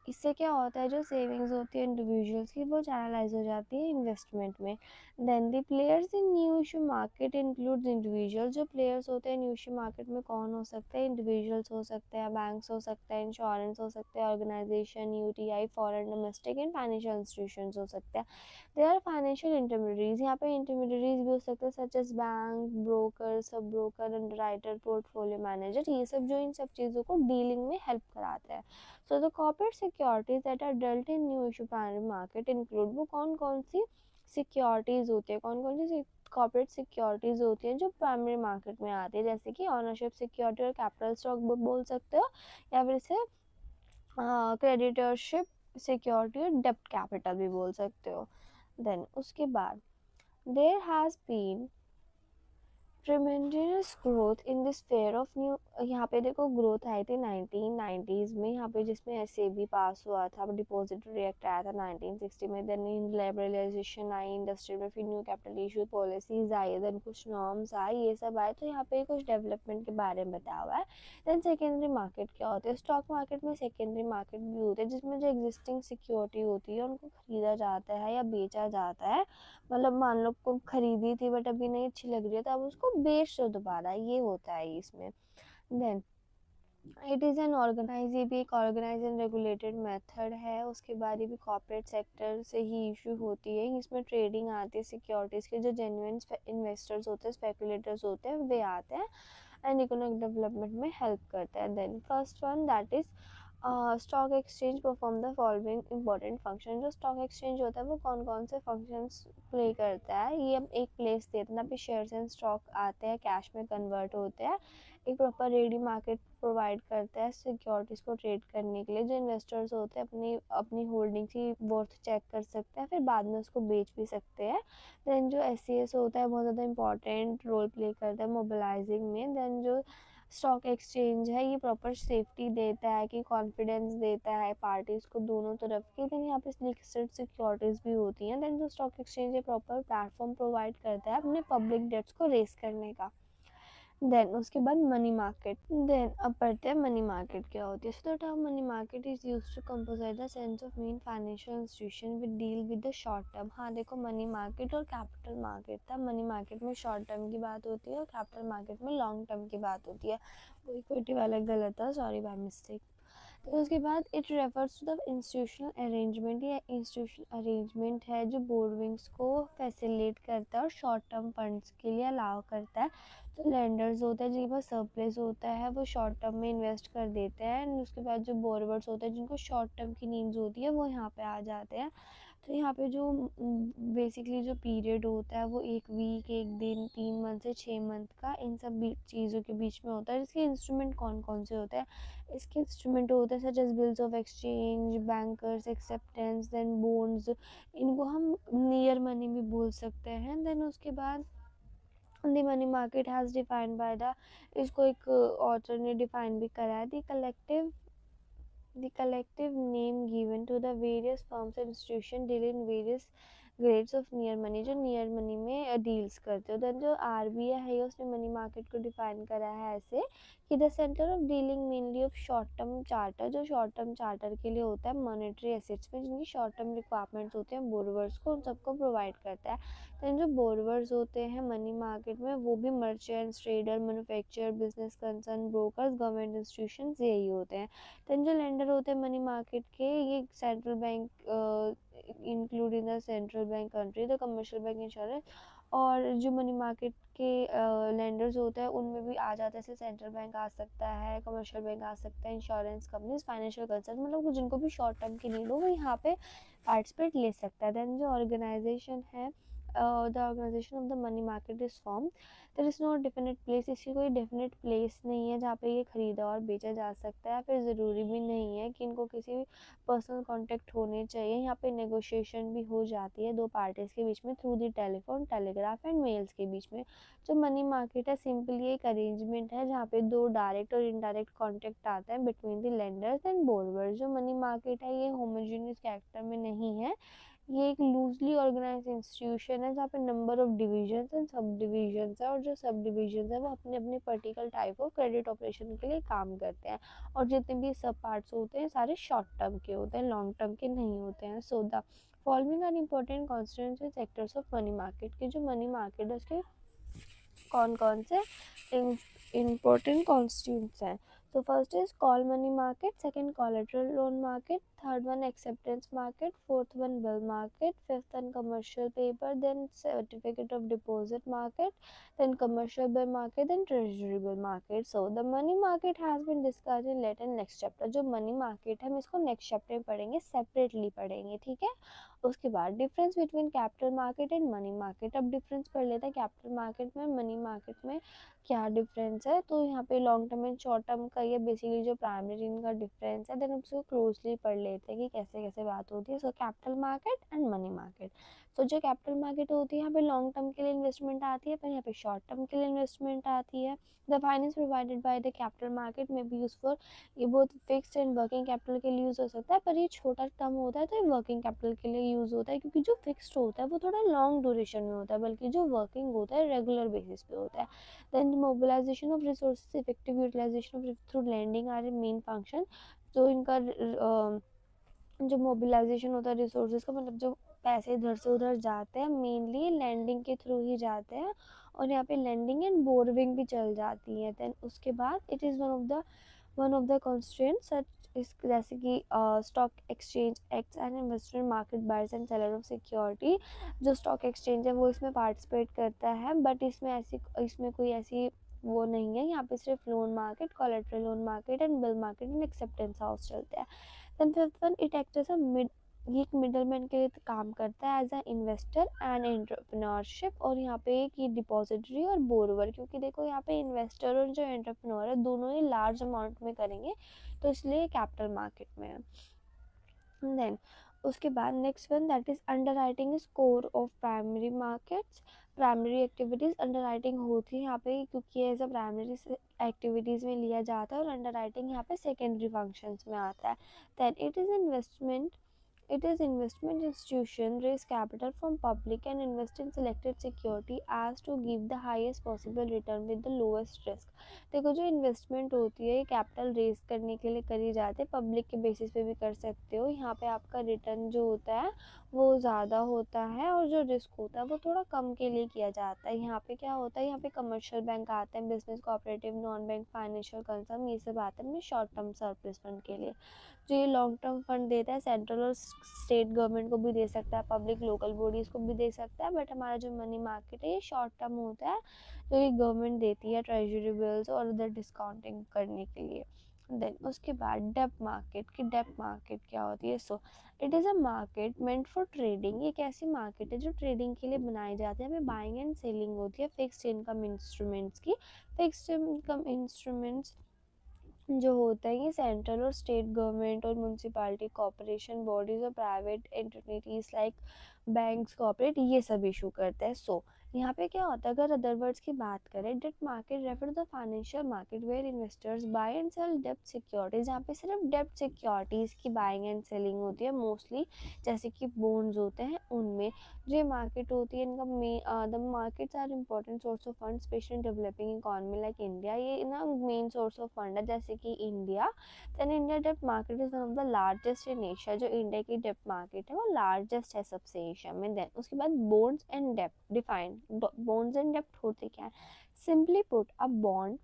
इससे क्या होता है, जो सेविंग्स होती है इंडिविजुअल्स की वो चैनलाइज हो जाती है इन्वेस्टमेंट में। Then the players in new issue market includes individual. जो प्लेयर्स होते हैं न्यू इशू मार्केट में कौन हो सकते हैं, इंडिविजुअल्स हो सकते हैं, बैंक्स हो सकते हैं, इंश्योरेंस हो सकते हैं, organisation, UTI, foreign, domestic and financial institutions हो सकते हैं। They are financial intermediaries. यहाँ पे इंटरमीडियरीज भी हो सकते हैं such as bank, broker, sub broker, underwriter, portfolio manager. ये सब जो इन सब चीज़ों को डीलिंग में हेल्प कराते हैं। So the corporate securities that are dealt in new issue primary market include, वो कौन कौन सी सिक्योरिटीज़ होती है, कौन कौन सी कॉर्पोरेट सिक्योरिटीज़ होती हैं जो प्राइमरी मार्केट में आती है, जैसे कि ऑनरशिप सिक्योरिटी और कैपिटल स्टॉक बोल सकते हो, या फिर इसे क्रेडिटरशिप सिक्योरिटी और डेब्ट कैपिटल भी बोल सकते हो। देन उसके बाद there has been tremendous growth in this fair of new. यहाँ पे देखो ग्रोथ आई थी 1990s में, यहाँ पे जिसमें एसएबी पास हुआ था, डिपॉजिटरी एक्ट आया था 1960 में। देन लिबरलाइजेशन आई इंडस्ट्री में, फिर न्यू कैपिटल इशू पॉलिसीज आई, देन कुछ नॉर्म्स आए, ये सब आए, तो यहाँ पे कुछ डेवलपमेंट के बारे में बताया हुआ है। देन सेकेंडरी मार्केट क्या होती है, स्टॉक मार्केट में सेकेंडरी मार्केट भी होती है, जिसमें जो एग्जिस्टिंग सिक्योरिटी होती है उनको खरीदा जाता है या बेचा जाता है। मतलब मान लो को खरीदी थी बट अभी नहीं अच्छी लग रही है तो अब उसको बेच दो दोबारा, ये होता है इसमें। Then it is an organise, ये भी एक ऑर्गेनाइज एंड रेगुलेटेड मेथड है। उसके बाद ये भी कॉर्पोरेट सेक्टर से ही इशू होती है। इसमें ट्रेडिंग आती है सिक्योरिटीज़ के, जो जेन्युइन इन्वेस्टर्स होते हैं, स्पेकुलेटर्स होते हैं, वे आते हैं एंड इकोनॉमिक डेवलपमेंट में हेल्प करता है। Then first one that is stock exchange perform the following important function. जो स्टॉक एक्सचेंज होता है वो कौन कौन से फंक्शंस प्ले करता है, ये अब एक प्लेस देता है ना, पे शेयर्स एंड स्टॉक आते हैं, कैश में कन्वर्ट होते हैं, एक प्रॉपर रेडी मार्केट प्रोवाइड करता है सिक्योरिटीज़ को ट्रेड करने के लिए। जो इन्वेस्टर्स होते हैं अपनी अपनी होल्डिंग की वर्थ चेक कर सकते हैं, फिर बाद में उसको बेच भी सकते हैं। देन जो एस होता है बहुत ज़्यादा इंपॉर्टेंट रोल प्ले करता है मोबिलाइजिंग में। देन जो स्टॉक एक्सचेंज है ये प्रॉपर सेफ्टी देता है, कि कॉन्फिडेंस देता है पार्टीज़ को दोनों तरफ की। देन यहाँ पे लिस्टेड सिक्योरिटीज़ भी होती हैं। देन जो स्टॉक एक्सचेंज है प्रॉपर प्लेटफॉर्म प्रोवाइड करता है अपने पब्लिक डेट्स को रेस करने का। देन उसके बाद मनी मार्केट। देन अब पढ़ते हैं मनी मार्केट क्या होती है। So the term money market is used to composite the sense of main financial institution with deal with the short term. हाँ देखो मनी मार्केट और कैपिटल मार्केट था। मनी मार्केट में शॉर्ट टर्म की बात होती है और कैपिटल मार्केट में लॉन्ग टर्म की बात होती है। कोई कोटी वाला गलत था, सॉरी बाय मिस्टेक। तो उसके बाद it refers to the institutional arrangement. ये इंस्टीट्यूशनल अरेंजमेंट है जो बोरोइंग्स को फैसिलिटेट करता है और शॉर्ट टर्म फंड्स के लिए अलाउ करता है। तो लेंडर्स होता है जिनके पास सरप्लस होता है वो शॉर्ट टर्म में इन्वेस्ट कर देते हैं, एंड उसके बाद जो बोरोवर्स होते हैं जिनको शॉर्ट टर्म की नीड्स होती है वो यहाँ पे आ जाते हैं। तो यहाँ पे जो बेसिकली जो पीरियड होता है वो एक वीक, एक दिन, 3 मंथ से 6 मंथ का, इन सब चीज़ों के बीच में होता है। इसके इंस्ट्रूमेंट कौन कौन से होते हैं, इसके इंस्ट्रूमेंट होते हैं such as bills of exchange, bankers acceptance, then bonds, इनको हम नियर मनी भी बोल सकते हैं। देन उसके बाद the money market has defined by the, इसको एक ऑथर ने डिफाइन भी करा है, the collective name given to the various firms and institutions deal in various grades of near money, जो नियर मनी में डील्स करते हो। देन जो आरबीआई है उसने मनी मार्केट को डिफाइन करा है ऐसे कि the centre of dealing mainly of short term charter, जो शॉर्ट टर्म चार्टर के लिए होता है मॉनेटरी एसेट्स में, जिनकी शॉर्ट टर्म रिक्वायरमेंट्स होते हैं बोरोवर्स को, उन सबको प्रोवाइड करता है। देन जो बोरोवर्स होते हैं मनी मार्केट में वो भी merchants, trader, manufacturer, business concern, brokers, government institutions, यही होते हैं। देन जो लेंडर होते हैं मनी मार्केट के, ये central bank include in the central bank country, the commercial bank, insurance, और जो मनी मार्केट के लेंडर्स होते हैं उनमें भी आ जाता है, जैसे सेंट्रल बैंक आ सकता है, कमर्शियल बैंक आ सकता है, इंश्योरेंस कंपनीज, फाइनेंशियल कंसर्न, मतलब जिनको भी शॉर्ट टर्म की नीड हो वो यहाँ पे पार्टिसिपेट ले सकता है। देन जो ऑर्गेनाइजेशन है the organisation of the money market is form, there is no definite place, इसकी कोई डेफिनेट प्लेस नहीं है जहाँ पे ये ख़रीदा और बेचा जा सकता है। फिर ज़रूरी भी नहीं है कि इनको किसी भी पर्सनल कॉन्टेक्ट होने चाहिए। यहाँ पे नेगोशिएशन भी हो जाती है दो पार्टीज़ के बीच में through the telephone, telegraph and mails के बीच में। जो मनी मार्केट है सिंपली एक अरेंजमेंट है जहाँ पे दो डायरेक्ट और इनडायरेक्ट कॉन्टेक्ट आता है between the lenders and borrowers. जो मनी मार्केट है ये होमोजेनियस कैरेक्टर में नहीं है, ये एक लूजली ऑर्गेनाइज इंस्टीट्यूशन है जहाँ पे नंबर ऑफ डिविजन्स एंड सब डिविजन्स है, और जो सब डिविजन्स है वो अपने अपने particular type of credit operation के लिए काम करते हैं, और जितने भी सब पार्ट्स होते हैं सारे शॉर्ट टर्म के होते हैं, लॉन्ग टर्म के नहीं होते हैं। So the following are important constituents and sectors of money market के जो मनी मार्केट है उसके कौन कौन से important constituents हैं। तो first is call money market, second collateral loan market, third one acceptance market, fourth one bill market, fifth one commercial paper, then certificate of deposit market, then commercial bill market, then treasury bill market. So the money market has been discussed in later next chapter. जो money market है हम इसको next chapter में पढ़ेंगे, separately पढ़ेंगे, ठीक है। उसके बाद difference between capital market and money market. अब डिफरेंस पढ़ लेते हैं कैपिटल मार्केट में मनी मार्केट में क्या डिफरेंस है। तो यहाँ पे long term and short term का ये बेसिकली जो प्राइमरी इनका डिफरेंस है, देन उसको क्लोजली पढ़ लेते हैं कि कैसे कैसे बात होती है। So capital market and money market. तो जो कैपिटल मार्केट होती है यहाँ पे लॉन्ग टर्म के लिए इन्वेस्टमेंट आती है, पर यहाँ पे शॉर्ट टर्म के लिए इन्वेस्टमेंट आती है। The finance provided by the capital market में भी यूज फॉर, ये बहुत फिक्स्ड एंड वर्किंग कैपिटल के लिए यूज़ हो सकता है, पर ये छोटा टर्म होता है तो ये वर्किंग कैपिटल के लिए यूज़ होता है, क्योंकि जो फिक्स्ड होता है वो थोड़ा लॉन्ग ड्यूरेशन में होता है, बल्कि जो वर्किंग होता है रेगुलर बेसिस पे होता है। Then mobilisation of resources, effective utilisation of through lending are a main function. जो इनका जो मोबिलाइजेशन होता है रिसोर्सेज का, मतलब जो पैसे इधर से उधर जाते हैं मेनली लैंडिंग के थ्रू ही जाते हैं, और यहाँ पे लैंडिंग एंड बोरविंग भी चल जाती है। देन उसके बाद it is one of the constituents such is जैसे कि stock exchange acts and investment market buyers and seller of security. जो स्टॉक एक्सचेंज है वो इसमें पार्टिसिपेट करता है, बट इसमें कोई ऐसी वो नहीं है। यहाँ पे सिर्फ loan market, collateral loan market and bill market and acceptance house चलते हैं। Then fifth one it acts as a ये एक मिडलमैन के लिए काम करता है as a investor and entrepreneurship. और यहाँ पे एक ये डिपॉजिटरी और बोरोवर, क्योंकि देखो यहाँ पे इन्वेस्टर और जो एंटरप्रेन्योर है दोनों ही लार्ज अमाउंट में करेंगे, तो इसलिए कैपिटल मार्केट में है। देन उसके बाद next one that is under writing is core of primary markets. Primary activities under writing होती है यहाँ पे, क्योंकि एज अ प्राइमरी एक्टिविटीज़ में लिया जाता है, और अंडर राइटिंग यहाँ पे सेकेंडरी फंक्शंस में आता है। Then it is investment, it is investment institution raise capital from public and invest in selected security as to give the highest possible return with the lowest risk। देखो जो investment होती है capital raise करने के लिए करी जाती है, पब्लिक के बेसिस पे भी कर सकते हो। यहाँ पे आपका रिटर्न जो होता है वो ज़्यादा होता है, और जो रिस्क होता है वो थोड़ा कम के लिए किया जाता है। यहाँ पे क्या होता है, यहाँ पे कमर्शियल बैंक आते हैं, business cooperative, non bank financial concern, ये सब आते हैं अपने शॉर्ट टर्म सरप्लस फंड के लिए। जो ये लॉन्ग टर्म फंड देता है सेंट्रल और स्टेट गवर्नमेंट को भी दे सकता है, पब्लिक लोकल बॉडीज़ को भी दे सकता है, बट हमारा जो मनी मार्केट है ये शॉर्ट टर्म होता है, जो ये गवर्नमेंट देती है ट्रेजरी बिल्स और उधर डिस्काउंटिंग करने के लिए। देन उसके बाद डेब्ट मार्केट की, डेब्ट मार्केट क्या होती है। So it is a market meant for trading. ये एक ऐसी मार्केट है जो ट्रेडिंग के लिए बनाई जाती है, हमें बाइंग एंड सेलिंग होती है फिक्स्ड इनकम इंस्ट्रूमेंट्स की। फिक्स्ड इनकम इंस्ट्रूमेंट्स जो होता है ये सेंट्रल और स्टेट गवर्नमेंट और म्यूनसिपैलिटी कॉर्पोरेशन बॉडीज और private entities like banks corporate ये सब इशू करते हैं। सो यहाँ पे क्या होता है, अगर अदर वर्ड्स की बात करें, debt market refer the financial market where investors buy and sell डेब्ट सिक्योरिटीज। यहाँ पे सिर्फ डेब्ट सिक्योरिटीज़ की बाइंग एंड सेलिंग होती है मोस्टली, जैसे कि बॉन्ड्स होते हैं उनमें। जो ये मार्केट होती है इनका the markets are important source of fund specially developing economy like India. ये ना मेन सोर्स ऑफ फंड है जैसे कि इंडिया। देन इंडिया डेब्ट market is one of the largest in Asia. जो इंडिया की डेब्ट मार्केट है वो लार्जेस्ट है सबसे एशिया में। देन उसके बाद बॉन्ड्स एंड डेब्ट डिफाइंड। बॉन्ड्स एंड डेब्ट होते क्या है, simply put a bond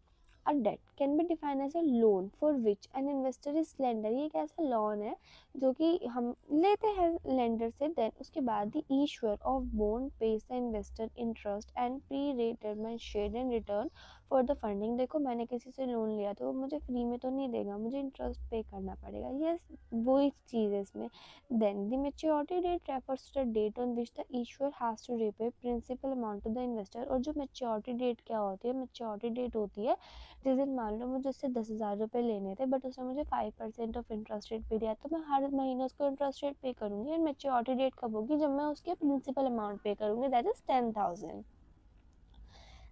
A debt can be defined as a loan for which an investor is lender। ये एक ऐसा लोन है जो कि हम लेते हैं लेंडर से। देन उसके बाद the issuer of bond pays the investor interest and pre-determined share in return for the funding, देखो मैंने किसी से लोन लिया तो वो मुझे फ्री में तो नहीं देगा, मुझे इंटरेस्ट पे करना पड़ेगा। यस, वही चीज़ है इसमें। Then the maturity date refers to the date on which the issuer has to repay principal amount to the investor. और जो मैच्योरिटी डेट क्या होती है, मैच्योरिटी डेट होती है जिस दिन मान लो मुझे उससे 10,000 रुपये लेने थे, बट उसने मुझे 5% ऑफ इंटरेस्ट रेट पे दिया, तो मैं हर महीने उसको इंटरेस्ट रेट पे करूँगी। और मैच्योरिटी डेट कब होगी, जब मैं उसके प्रिंसिपल अमाउंट पे करूँगी, that is 10,000।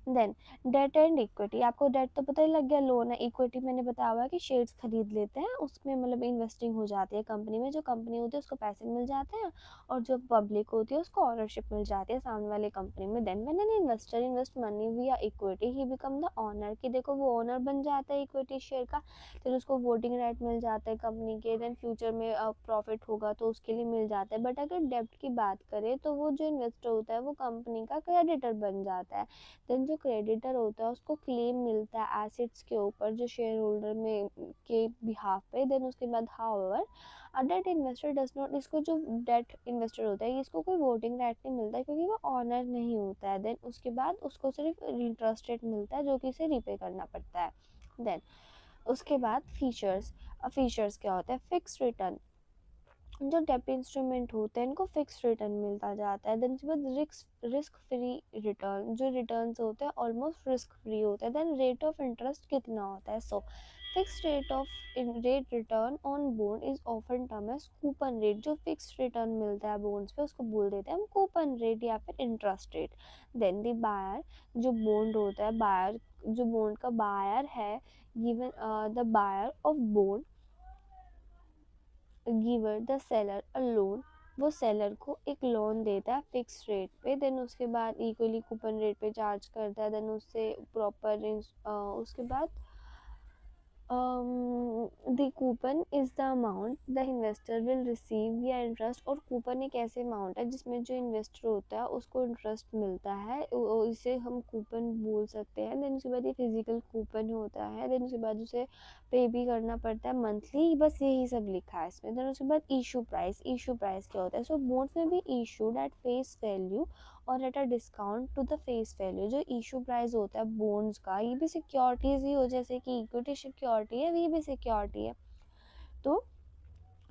Then debt and equity, आपको डेट तो पता ही लग गया, लोन है। इक्विटी मैंने बताया हुआ कि शेयर्स खरीद लेते हैं, उसमें मतलब इन्वेस्टिंग हो जाती है कंपनी में, जो कंपनी होती है उसको पैसे मिल जाते हैं, और जो पब्लिक होती है उसको ऑनरशिप मिल जाती है सामने वाली कंपनी में। Then when an investor invest money via equity he become the owner, कि देखो वो ओनर बन जाता है इक्विटी शेयर का, फिर उसको वोटिंग राइट मिल जाता है कंपनी के। देन फ्यूचर में प्रॉफिट होगा तो उसके लिए मिल जाता है। बट अगर डेब्ट की बात करें तो वो जो इन्वेस्टर होता है वो कंपनी का क्रेडिटर बन जाता है। देन जो क्रेडिटर होता है उसको क्लेम मिलता है एसेट्स के ऊपर, जो शेयर होल्डर में के बिहाफ पे। देन उसके बाद however a debt investor does not, इसको जो डेट इन्वेस्टर होता है इसको कोई वोटिंग राइट नहीं मिलता क्योंकि वो ऑनर नहीं होता है। देन उसके बाद उसको सिर्फ इंटरेस्ट रेट मिलता है जो कि इसे रीपे करना पड़ता है। देन उसके बाद फीचर्स, फीचर्स क्या होता है, फिक्स रिटर्न, जो डेब्ट इंस्ट्रूमेंट होते हैं इनको फिक्स रिटर्न मिलता जाता है। देन उसके बाद रिस्क फ्री रिटर्न, जो रिटर्न्स होते हैं ऑलमोस्ट रिस्क फ्री होते हैं। देन रेट ऑफ इंटरेस्ट कितना होता है, so fix rate of rate return on bond is often term as coupon rate, जो फिक्स रिटर्न मिलता है बॉन्ड्स पे उसको बोल देते हैं हम कूपन रेट या फिर interest rate. Then the buyer, जो बॉन्ड होता है, बायर जो बॉन्ड का बायर है, given the buyer of bond giver the seller a loan, वो सेलर को एक लोन देता है फिक्स रेट पे। देन उसके बाद इक्वली कूपन रेट पे चार्ज करता है। देन उससे प्रॉपर उसके बाद the coupon is the amount the investor will receive या इंटरेस्ट, और कूपन एक ऐसे अमाउंट है जिसमें जो इन्वेस्टर होता है उसको इंटरेस्ट मिलता है, इसे हम कूपन बोल सकते हैं। देन उसके बाद ये फिजिकल कूपन होता है। देन उसके बाद उसे पे भी करना पड़ता है मंथली, बस यही सब लिखा है इसमें। देन उसके बाद इशू प्राइस, इशू प्राइस क्या होता है, सो बॉन्ड्स में भी इशूड एट फेस वैल्यू और at a discount to the face value, जो इशू प्राइस होता है बॉन्ड्स का, ये भी सिक्योरिटीज ही हो, जैसे कि इक्विटी सिक्योरिटी है, ये भी सिक्योरिटी है। तो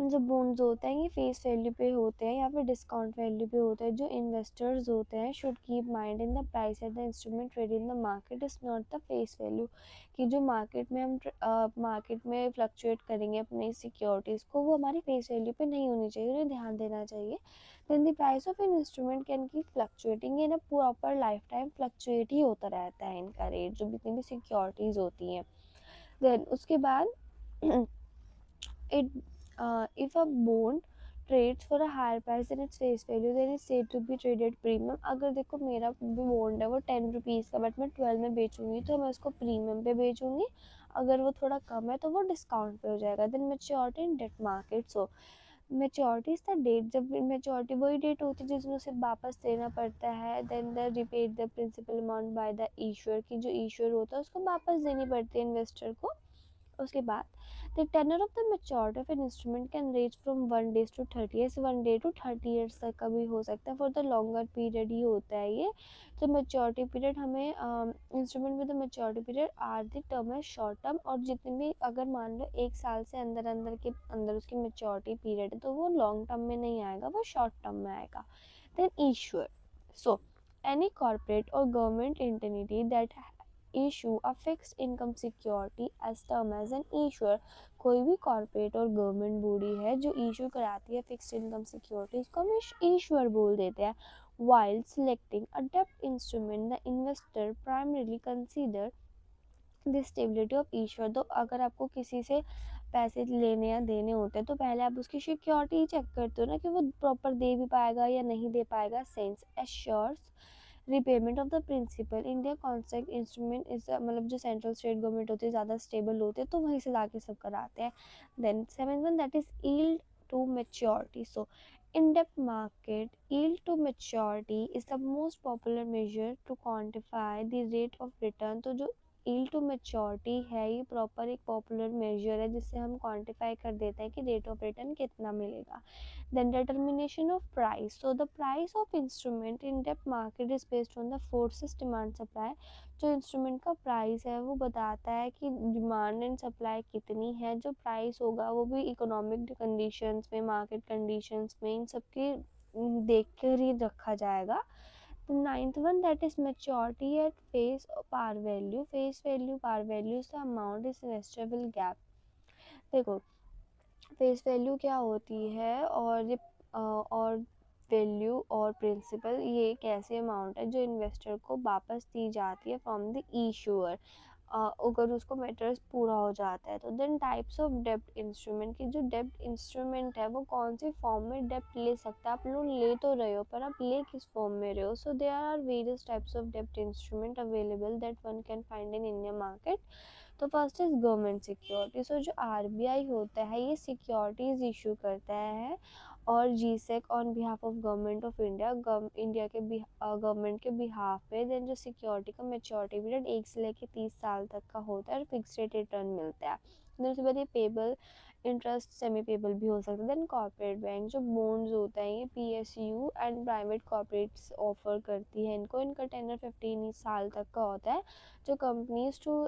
जो बॉन्ड्स होते हैं ये फेस वैल्यू पे होते हैं या फिर डिस्काउंट वैल्यू पे होते हैं। जो इन्वेस्टर्स होते हैं should keep mind in the price at the instrument trade in the market is not the face value, कि जो मार्केट में हम मार्केट में फ्लक्चुएट करेंगे अपनी सिक्योरिटीज़ को, वो हमारी फेस वैल्यू पे नहीं होनी चाहिए, उन्हें ध्यान देना चाहिए। Then the price of an instrument can keep fluctuating in a proper life time, fluctuate ही होता रहता है इनका रेट, जो जितनी भी सिक्योरिटीज़ होती हैं। देन उसके बाद it if a bond trades for a higher price than its face value then it's said to be traded premium। अगर देखो मेरा बॉन्ड है वो 10 रुपीज़ का, बट मैं 12 में बेचूंगी तो मैं उसको प्रीमियम पे बेचूंगी, अगर वो थोड़ा कम है तो वो डिस्काउंट पे हो जाएगा। Then maturity in debt market, so maturity is the date, जब मैच्योरिटी वही डेट होती है जिसमें उसे वापस देना पड़ता है। Then the repaid the principal amount by the issuer, की जो इशूअर होता है उसको वापस देनी पड़ती है इन्वेस्टर को। उसके बाद the tenor of the maturity of an instrument can range from 1 days to 30 years, 1 day to 30 years तक का भी हो सकता है। फॉर द लॉन्गर पीरियड ही होता है ये। तो मैच्योरिटी पीरियड हमें instrument with the maturity period are the term है शॉर्ट टर्म, और जितने भी अगर मान लो 1 साल से अंदर उसकी मैच्योरिटी पीरियड है तो वो लॉन्ग टर्म में नहीं आएगा, वो शॉर्ट टर्म में आएगा। Then issuer, so any corporate or government entity that issue a fixed income security as term as an issuer, कोई भी कॉर्पोरेट और गवर्नमेंट बॉडी है जो इशू कराती है फिक्स्ड इनकम सिक्योरिटी, इसको हम इशूअर बोल देते हैं। while selecting a debt instrument the investor primarily consider the stability of issuer, तो अगर आपको किसी से पैसे लेने या देने होते हैं तो पहले आप उसकी सिक्योरिटी चेक करते हो ना कि वो प्रॉपर दे भी पाएगा या नहीं दे पाएगा। Sense assures repayment of the principal, India concept instrument is मतलब जो सेंट्रल स्टेट गवर्नमेंट होती है ज़्यादा स्टेबल होते हैं तो वहीं से लाके सब कराते हैं। Then 7th that is yield to maturity, so in depth market yield to maturity is the most popular measure to quantify the rate of return, तो जो यील्ड टू मैच्योरिटी है ये प्रॉपर एक पॉपुलर मेजर है जिससे हम quantify कर देते हैं कि रेट ऑफ रिटर्न कितना मिलेगा। Then determination of price, so the price of instrument in depth market is based on the forces demand supply. जो इंस्ट्रूमेंट का प्राइस है वो बताता है कि डिमांड एंड सप्लाई कितनी है। जो प्राइस होगा वो भी इकोनॉमिक कंडीशंस में, मार्केट कंडीशंस में, इन सबके देख कर ही रखा जाएगा। The ninth one, that is maturity at face par value. Face value par value is the amount is investable gap. देखो फेस वैल्यू क्या होती है और वैल्यू और प्रिंसिपल ये एक ऐसे अमाउंट है जो इन्वेस्टर को वापस दी जाती है फ्रॉम द इशूअर अगर उसको मैटर्स पूरा हो जाता है तो। देन टाइप्स ऑफ डेब्ट इंस्ट्रूमेंट की जो डेब्ट इंस्ट्रूमेंट है वो कौन सी फॉर्म में डेब्ट ले सकता है। आप लोग ले तो रहे हो पर आप ले किस फॉर्म में रहे हो। So there are various types of डेब्ट instrument available that one can find in Indian market. तो first is government security. So जो आरबीआई होता है ये सिक्योरिटीज इशू करता है और G-sec on behalf of government of India, India के गवर्नमेंट के बिहाफ पे। देन जो सिक्योरिटी का मैच्योरिटी पीरियड 1 से लेकर 30 साल तक का होता है और फिक्स रेट रिटर्न मिलता है। देन उसके बाद ये पेबल इंटरेस्ट सेमी पेबल भी हो सकता है। देन कॉर्पोरेट बैंक जो बॉन्ड्स होता है ये PSU and private corporates offer करती है इनको। इनका टेनर 15 साल तक का होता है। जो companies to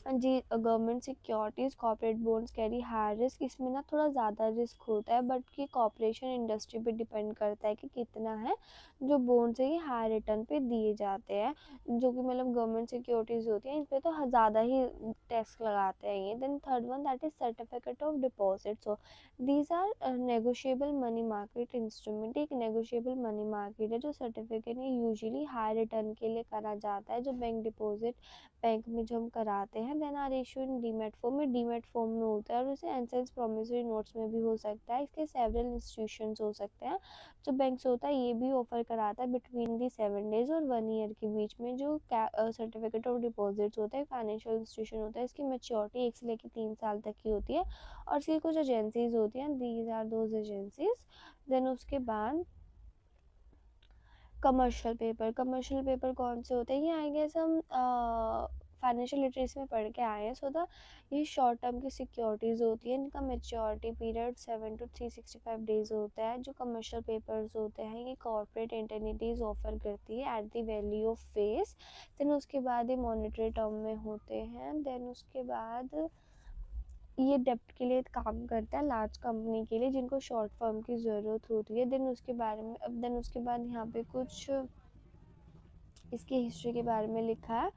G government securities corporate bonds carry high risk, इसमें ना थोड़ा ज़्यादा रिस्क होता है बट कि कॉर्पोरेशन इंडस्ट्री पे डिपेंड करता है कि कितना है। जो बॉन्ड्स है ये हाई रिटर्न पे दिए जाते हैं जो कि मतलब गवर्नमेंट सिक्योरिटीज़ होती हैं इन पर तो ज़्यादा ही टैक्स लगाते हैं ये। Then third one that is certificate of deposit. So these are negotiable money market instrument. एक नेगोशिएबल मनी मार्केट है जो सर्टिफिकेट यूजुअली हाई रिटर्न के लिए करा जाता है जो बैंक डिपॉजिट बैंक में जो हम कराते हैं। Then are issue in demat form में, डीमैट फॉर्म में होता है और उसे एनसेंस प्रोमिसरी नोट्स में भी हो सकता है। इसके सेवरल इंस्टीट्यूशंस हो सकते हैं। जो बैंक्स होता है ये भी ऑफर कराता है बिटवीन दी 7 डेज और 1 ईयर के बीच में। जो सर्टिफिकेट ऑफ डिपॉजिट्स होता है फाइनेंशियल इंस्टीट्यूशन होता है इसकी मैच्योरिटी 1 से लेकर 3 साल तक की होती है और इसकी कुछ एजेंसीज होती हैं, these are those agencies. Then उसके बाद कमर्शियल पेपर कौन से होते हैं ये आई गेस हम फाइनेंशियल लिटरेसी में पढ़ के आए हैं। सो द ये शॉर्ट टर्म की सिक्योरिटीज़ होती है इनका मैच्योरिटी पीरियड 7 to 365 डेज होता है। जो कमर्शियल पेपर्स होते हैं ये कॉर्पोरेट एंटिटीज ऑफर करती है at the value of face. Then उसके बाद ये मॉनेटरी टर्म में होते हैं। देन उसके बाद ये डेप्ट के लिए काम करता है लार्ज कंपनी के लिए जिनको शॉर्ट फर्म की ज़रूरत होती है। देन उसके बारे में देन उसके बाद यहाँ पे कुछ इसकी हिस्ट्री के बारे में लिखा है।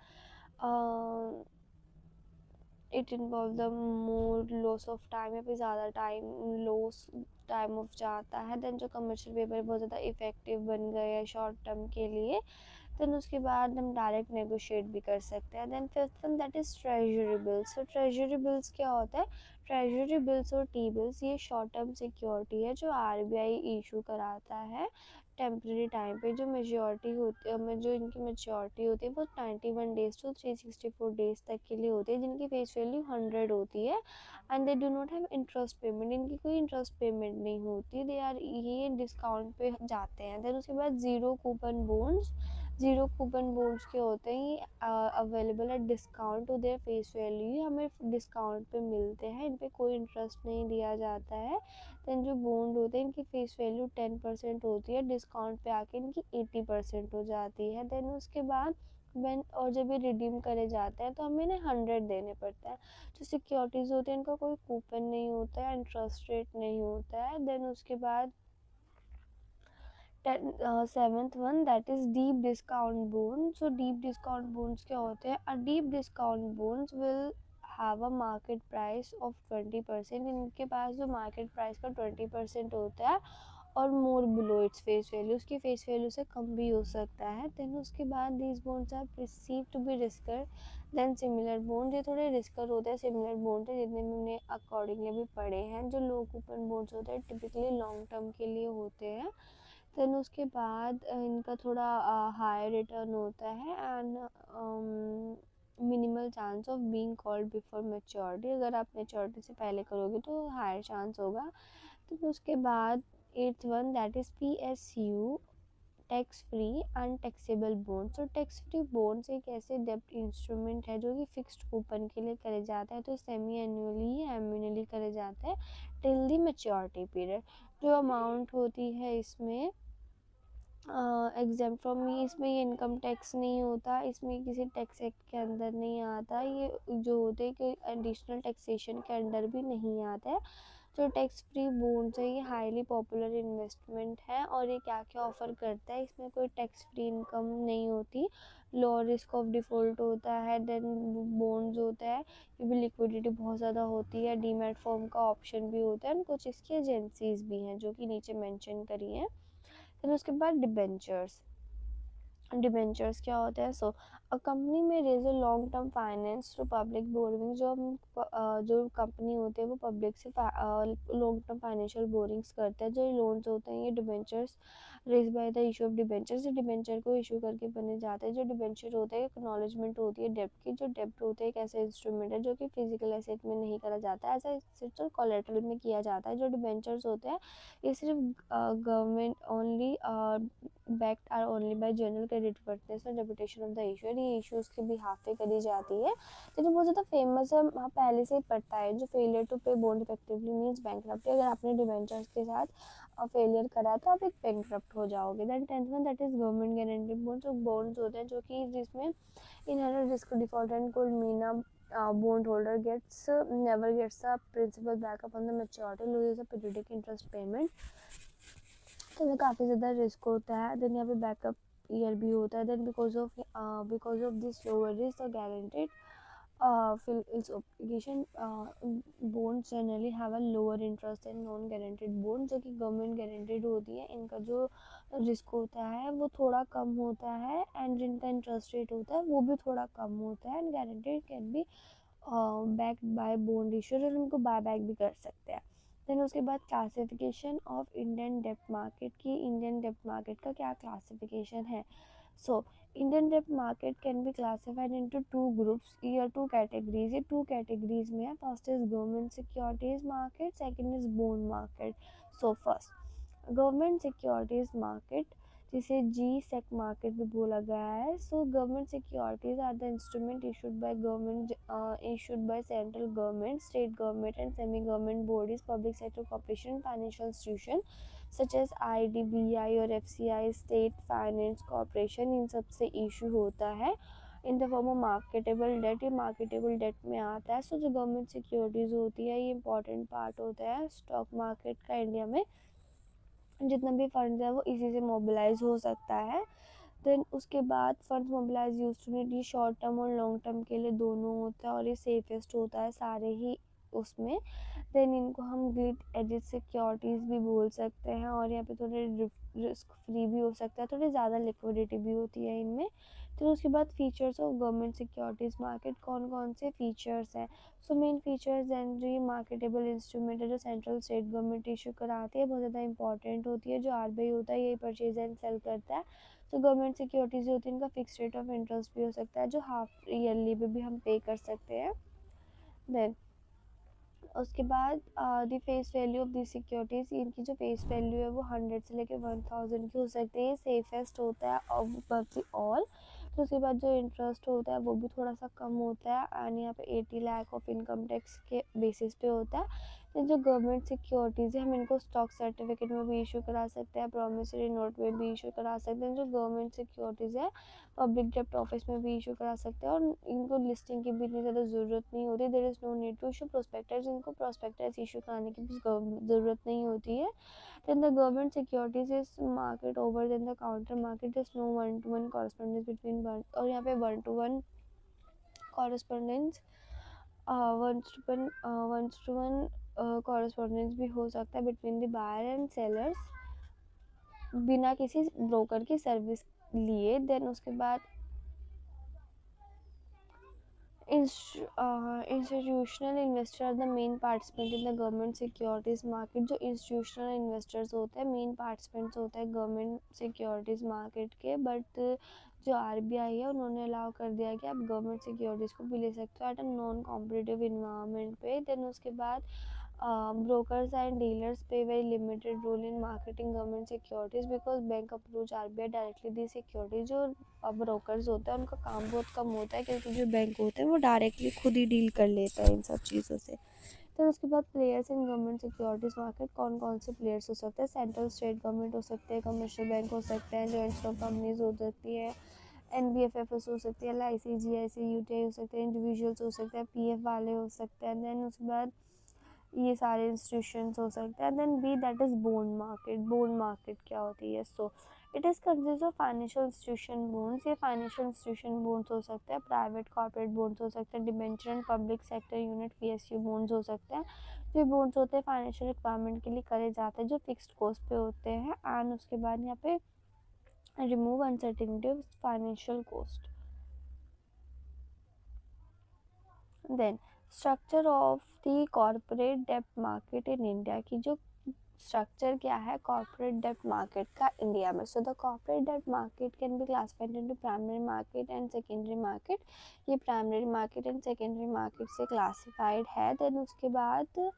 It involve the more loss of time, या फिर ज़्यादा टाइम ऑफ जाता है। देन जो कमर्शियल पेपर बहुत ज़्यादा इफेक्टिव बन गए हैं शॉर्ट टर्म के लिए। देन उसके बाद हम डायरेक्ट नेगोशिएट भी कर सकते हैं। Then fifth one that is treasury bills. So treasury bills क्या होता है? ट्रेजरी बिल्स और टी बिल्स ये शॉर्ट टर्म सिक्योरिटी है जो आरबीआई इशू कराता है टेम्प्रेरी टाइम पे। जो मेजोरिटी होती है जो इनकी मेच्योरिटी होती है वो 91 डेज टू 364 डेज तक के लिए होती है जिनकी फेस वैल्यू 100 होती है and they do not have interest payment. इनकी कोई इंटरेस्ट पेमेंट नहीं होती। दे आर ये डिस्काउंट पे जाते हैं। देन उसके बाद ज़ीरो कूपन बॉन्ड्स के होते हैं ये अवेलेबल है discount to their face value. ये हमें डिस्काउंट पे मिलते हैं, इन पे कोई इंटरेस्ट नहीं दिया जाता है। देन जो बॉन्ड होते हैं इनकी फेस वैल्यू 10% होती है, डिस्काउंट पे आके इनकी 80% हो जाती है। देन उसके बाद और जब ये रिडीम करे जाते हैं तो हमें ना 100 देने पड़ता है। जो सिक्योरिटीज़ होती हैं इनका कोई कूपन नहीं होता है, इंटरेस्ट रेट नहीं होता है। देन उसके बाद seventh one that is deep discount bond. So deep discount bonds क्या होते हैं? A deep discount bonds will have a market price of 20%। इनके पास जो मार्केट प्राइस का 20% होता है और more below its face value, उसकी फेस वैल्यू से कम भी हो सकता है। देन उसके बाद these bonds are perceive to be riskier than similar bond. ये थोड़े रिस्कर होते हैं सिमिलर बोन्ड है जितने में हमने अकॉर्डिंगली भी पढ़े हैं। जो लो कूपन बोन्ड्स होते हैं टिपिकली लॉन्ग टर्म के लिए होते हैं। देन उसके बाद इनका थोड़ा हाई रिटर्न होता है and minimal chance of being called before maturity. अगर आप मैच्योरिटी से पहले करोगे तो हायर चांस होगा। तो उसके बाद eighth one that is PSU tax free untaxable bonds. तो टैक्स फ्री बॉन्ड्स एक ऐसे डेब्ट इंस्ट्रूमेंट है जो कि फिक्स्ड कूपन के लिए करे जाता है, तो सेमी एनुअली या एनुअली करे जाता है टिल द मैच्योरिटी पीरियड। जो अमाउंट होती है इसमें एग्जाम फ्रॉम मी, इसमें ये इनकम टैक्स नहीं होता, इसमें किसी टैक्स एक्ट के अंदर नहीं आता, ये जो होते हैं कि एडिशनल टैक्सेशन के अंडर भी नहीं आता है। जो टैक्स फ्री बॉन्ड्स है ये हाईली पॉपुलर इन्वेस्टमेंट है और ये क्या क्या ऑफर करता है, इसमें कोई टैक्स फ्री इनकम नहीं होती, लो रिस्क ऑफ डिफ़ॉल्ट होता है, देन बॉन्ड्स होता है, ये भी लिक्विडिटी बहुत ज़्यादा होती है, डीमैट फॉर्म का ऑप्शन भी होता है, कुछ इसकी एजेंसीज भी हैं जो कि नीचे मेंशन करी हैं। फिर उसके बाद डिबेंचर्स। डिबेंचर्स क्या होता है? So a company may raise a long term finance to public borrowing. जो कंपनी होते हैं वो पब्लिक से लॉन्ग टर्म फाइनेंशियल बोरिंग्स करते हैं। जो लोन्स होते हैं ये debentures raise by the issue of debentures, debenture को इशू करके बने जाते हैं। जो डिबेंचर होते हैं एक्नॉलेजमेंट होती है डेब्ट की। जो डेब्ट होते हैं एक ऐसा इंस्ट्रूमेंट है जो कि फिजिकल एसेट में नहीं करा जाता है, ऐसा एसेट्स और कोलेटरल में किया जाता है। जो डिबेंचर्स होते हैं ये सिर्फ government only backed are only by general credit worthiness और reputation of the issuer, ये इश्यूज के बिहाफ पे करी जाती है। तो जो बहुत ज़्यादा फेमस है वहाँ पहले से ही पड़ता है, जो फेलियर टू पे बॉन्ड इफेक्टिवली मीन्स बैंकरप्टी। अगर आपने डिबेंचर्स के साथ फेलियर करा तो आप एक बैंकरप्ट हो जाओगे। Then 10th one that is government guarantee bonds. जो बॉन्ड्स होते हैं जो कि जिसमें inherent risk default and could mean bond holder never gets a principal back upon the maturity, loses a periodic interest payment। तो इसमें काफ़ी ज़्यादा रिस्क होता है। देन यहाँ पे बैकअप ईयर भी होता है। Then because of this lower risk the guaranteed fill its obligation bonds generally have a lower interest and non guaranteed bond. जो कि गवर्नमेंट गारंटेड होती है इनका जो रिस्क होता है वो थोड़ा कम होता है एंड जिनका इंटरेस्ट रेट होता है वो भी थोड़ा कम होता है। And guaranteed can be backed by bond issuer और उनको बाय बैक भी कर सकते हैं। देन उसके बाद क्लासिफिकेशन ऑफ इंडियन डेब्ट मार्केट की। इंडियन डेब्ट मार्केट का क्या क्लासिफिकेशन है? सो इंडियन डेब्ट market can be classified into two groups या टू कैटेगरीज। ये टू कैटेगरीज में है। First is government securities market, second is bond market. So first government securities market, जिसे जी सेक मार्केट भी बोला गया है। So government securities are the instrument issued by government, issued by central government, state government and semi government bodies, public sector corporation, financial institution such as IDBI और FCI, state finance corporation, इन सब से issue होता है in the form of marketable debt. ये marketable debt में आता है। सो जो गवर्नमेंट सिक्योरिटीज़ होती है ये इंपॉर्टेंट पार्ट होता है स्टॉक मार्केट का। इंडिया में जितना भी फंड है वो इसी से मोबिलाइज हो सकता है। देन उसके बाद funds mobilise use to need, ये शॉर्ट टर्म और लॉन्ग टर्म के लिए दोनों होता है और ये सेफेस्ट होता है सारे ही उसमें। देन इनको हम ग्लिड एडिट सिक्योरिटीज़ भी बोल सकते हैं और यहाँ पे थोड़े रिस्क फ्री भी हो सकता है, थोड़ी ज़्यादा लिक्विडिटी भी होती है इनमें। तो उसके बाद features of government securities market, कौन कौन से फीचर्स हैं? So main features generally marketable instrument है जो सेंट्रल स्टेट गवर्नमेंट इशू कराती है, बहुत ज़्यादा इंपॉर्टेंट होती है। जो RBI होता है यही परचेज एंड सेल करता है। तो गवर्नमेंट सिक्योरिटीज़ होती है इनका फिक्स रेट ऑफ इंटरेस्ट भी हो सकता है जो हाफ ईयरली पे भी हम पे कर सकते हैं। देन उसके बाद the face value of the securities, इनकी जो फेस वैल्यू है वो 100 से लेकर 1000 की हो सकती है। ये सेफेस्ट होता है ऑफ ऑल। तो उसके बाद जो इंटरेस्ट होता है वो भी थोड़ा सा कम होता है एंड यहाँ पे 80 लाख ऑफ इनकम टैक्स के बेसिस पे होता है। तो जो गवर्नमेंट सिक्योरिटीज़ है हम इनको स्टॉक सर्टिफिकेट में भी इशू करा सकते हैं, प्रॉमिसरी नोट में भी इशू करा सकते हैं। जो गवर्नमेंट सिक्योरिटीज़ है पब्लिक डेप्ट ऑफिस में भी इशू करा सकते हैं और इनको लिस्टिंग की भी इतनी ज़्यादा ज़रूरत नहीं होती। There is no need to issue prospectus, इनको प्रोस्पेक्टस इशू कराने की भी ज़रूरत नहीं होती है। then the government securities is market over than the counter market, there's no one to one correspondence between one, और यहाँ पे one to one correspondence one to one correspondence भी हो सकता है between the buyer and sellers बिना किसी broker की सर्विस लिए। देन उसके बाद institutional investor are the main participant in the government securities market. जो इंस्टीट्यूशनल इन्वेस्टर्स होते हैं मेन पार्टिसिपेंट्स होते हैं गवर्नमेंट सिक्योरिटीज़ मार्केट के। बट जो RBI है उन्होंने अलाउ कर दिया कि आप गवर्नमेंट सिक्योरिटीज़ को भी ले सकते हो at a non competitive environment पे। देन उसके बाद Brokers and dealers play very limited role in marketing government securities because bank approach RBI directly the securities. जो ब्रोकर्स होते हैं उनका काम बहुत कम होता है क्योंकि जो बैंक होते हैं वो डायरेक्टली खुद ही डील कर लेते हैं इन सब चीज़ों से. फिर उसके बाद players in government securities market कौन कौन से प्लेयर्स हो सकते हैं. सेंट्रल स्टेट गवर्नमेंट हो सकते हैं, कमर्शियल बैंक हो सकते हैं, जॉइंट स्टॉक कंपनीज हो सकती है, NBFFs हो सकती है, LIC GIC UTI हो सकते हैं, इंडिविजुअल्स हो सकते हैं, PF वाले हो सकते हैं. देन उसके बाद ये सारे इंस्टीट्यूशंस हो सकते हैं. Then B that is bond market. Bond market क्या होती है? So it is consist of financial institution bonds. ये फाइनेंशियल इंस्टीट्यूशन बॉन्ड्स हो सकते हैं, प्राइवेट कॉर्पोरेट बॉन्ड्स हो सकते हैं, debenture and public sector unit PSU bonds हो सकते हैं. जो बॉन्ड्स होते हैं फाइनेंशियल रिक्वायरमेंट के लिए करे जाते हैं, जो फिक्स्ड कॉस्ट पे होते हैं. एंड उसके बाद यहाँ पे remove uncertainty of financial cost. Then structure of the corporate डेब्ट मार्केट इन इंडिया. की जो स्ट्रक्चर क्या है कॉर्पोरेट डेब्ट मार्केट का इंडिया में. सो द कॉर्पोरेट डेब्ट market can be classified into primary market and secondary market. ये primary market and secondary market से क्लासिफाइड है. देन उसके बाद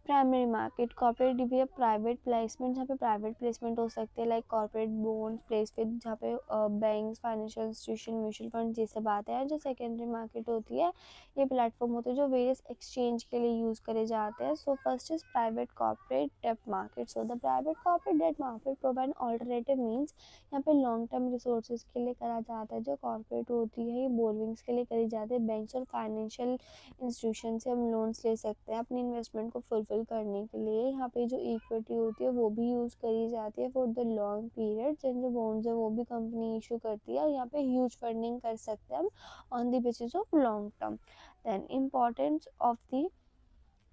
प्राइमरी मार्केट कॉर्पोरेट भी है, प्राइवेट प्लेसमेंट जहाँ पे प्राइवेट प्लेसमेंट हो सकते हैं like corporate bond place with जहाँ पे banks financial institution mutual fund ये सब आते हैं. जो सेकेंडरी मार्केट होती है ये प्लेटफॉर्म होते हैं जो वेरियस एक्सचेंज के लिए यूज़ करे जाते हैं. So first is private corporate डेब्ट market. So the private corporate डेब्ट मार्केट प्रोवाइड ऑल्टरनेटिव मीन्स. यहाँ पे लॉन्ग टर्म रिसोर्सेज के लिए करा जाता है. जो कॉर्पोरेट होती है ये बोरविंग्स के लिए करी जाती है. बैंक्स और फाइनेंशियल इंस्टीट्यूशन से हम लोन्स ले सकते हैं अपनी इन्वेस्टमेंट को फुलफिल करने के लिए. यहाँ पे जो इक्विटी होती है वो भी यूज़ करी जाती है फॉर द लॉन्ग पीरियड. जो बॉन्ड्स है वो भी कंपनी इशू करती है और यहाँ पे ह्यूज फंडिंग कर सकते हैं हम on the basis of long term. Then importance of the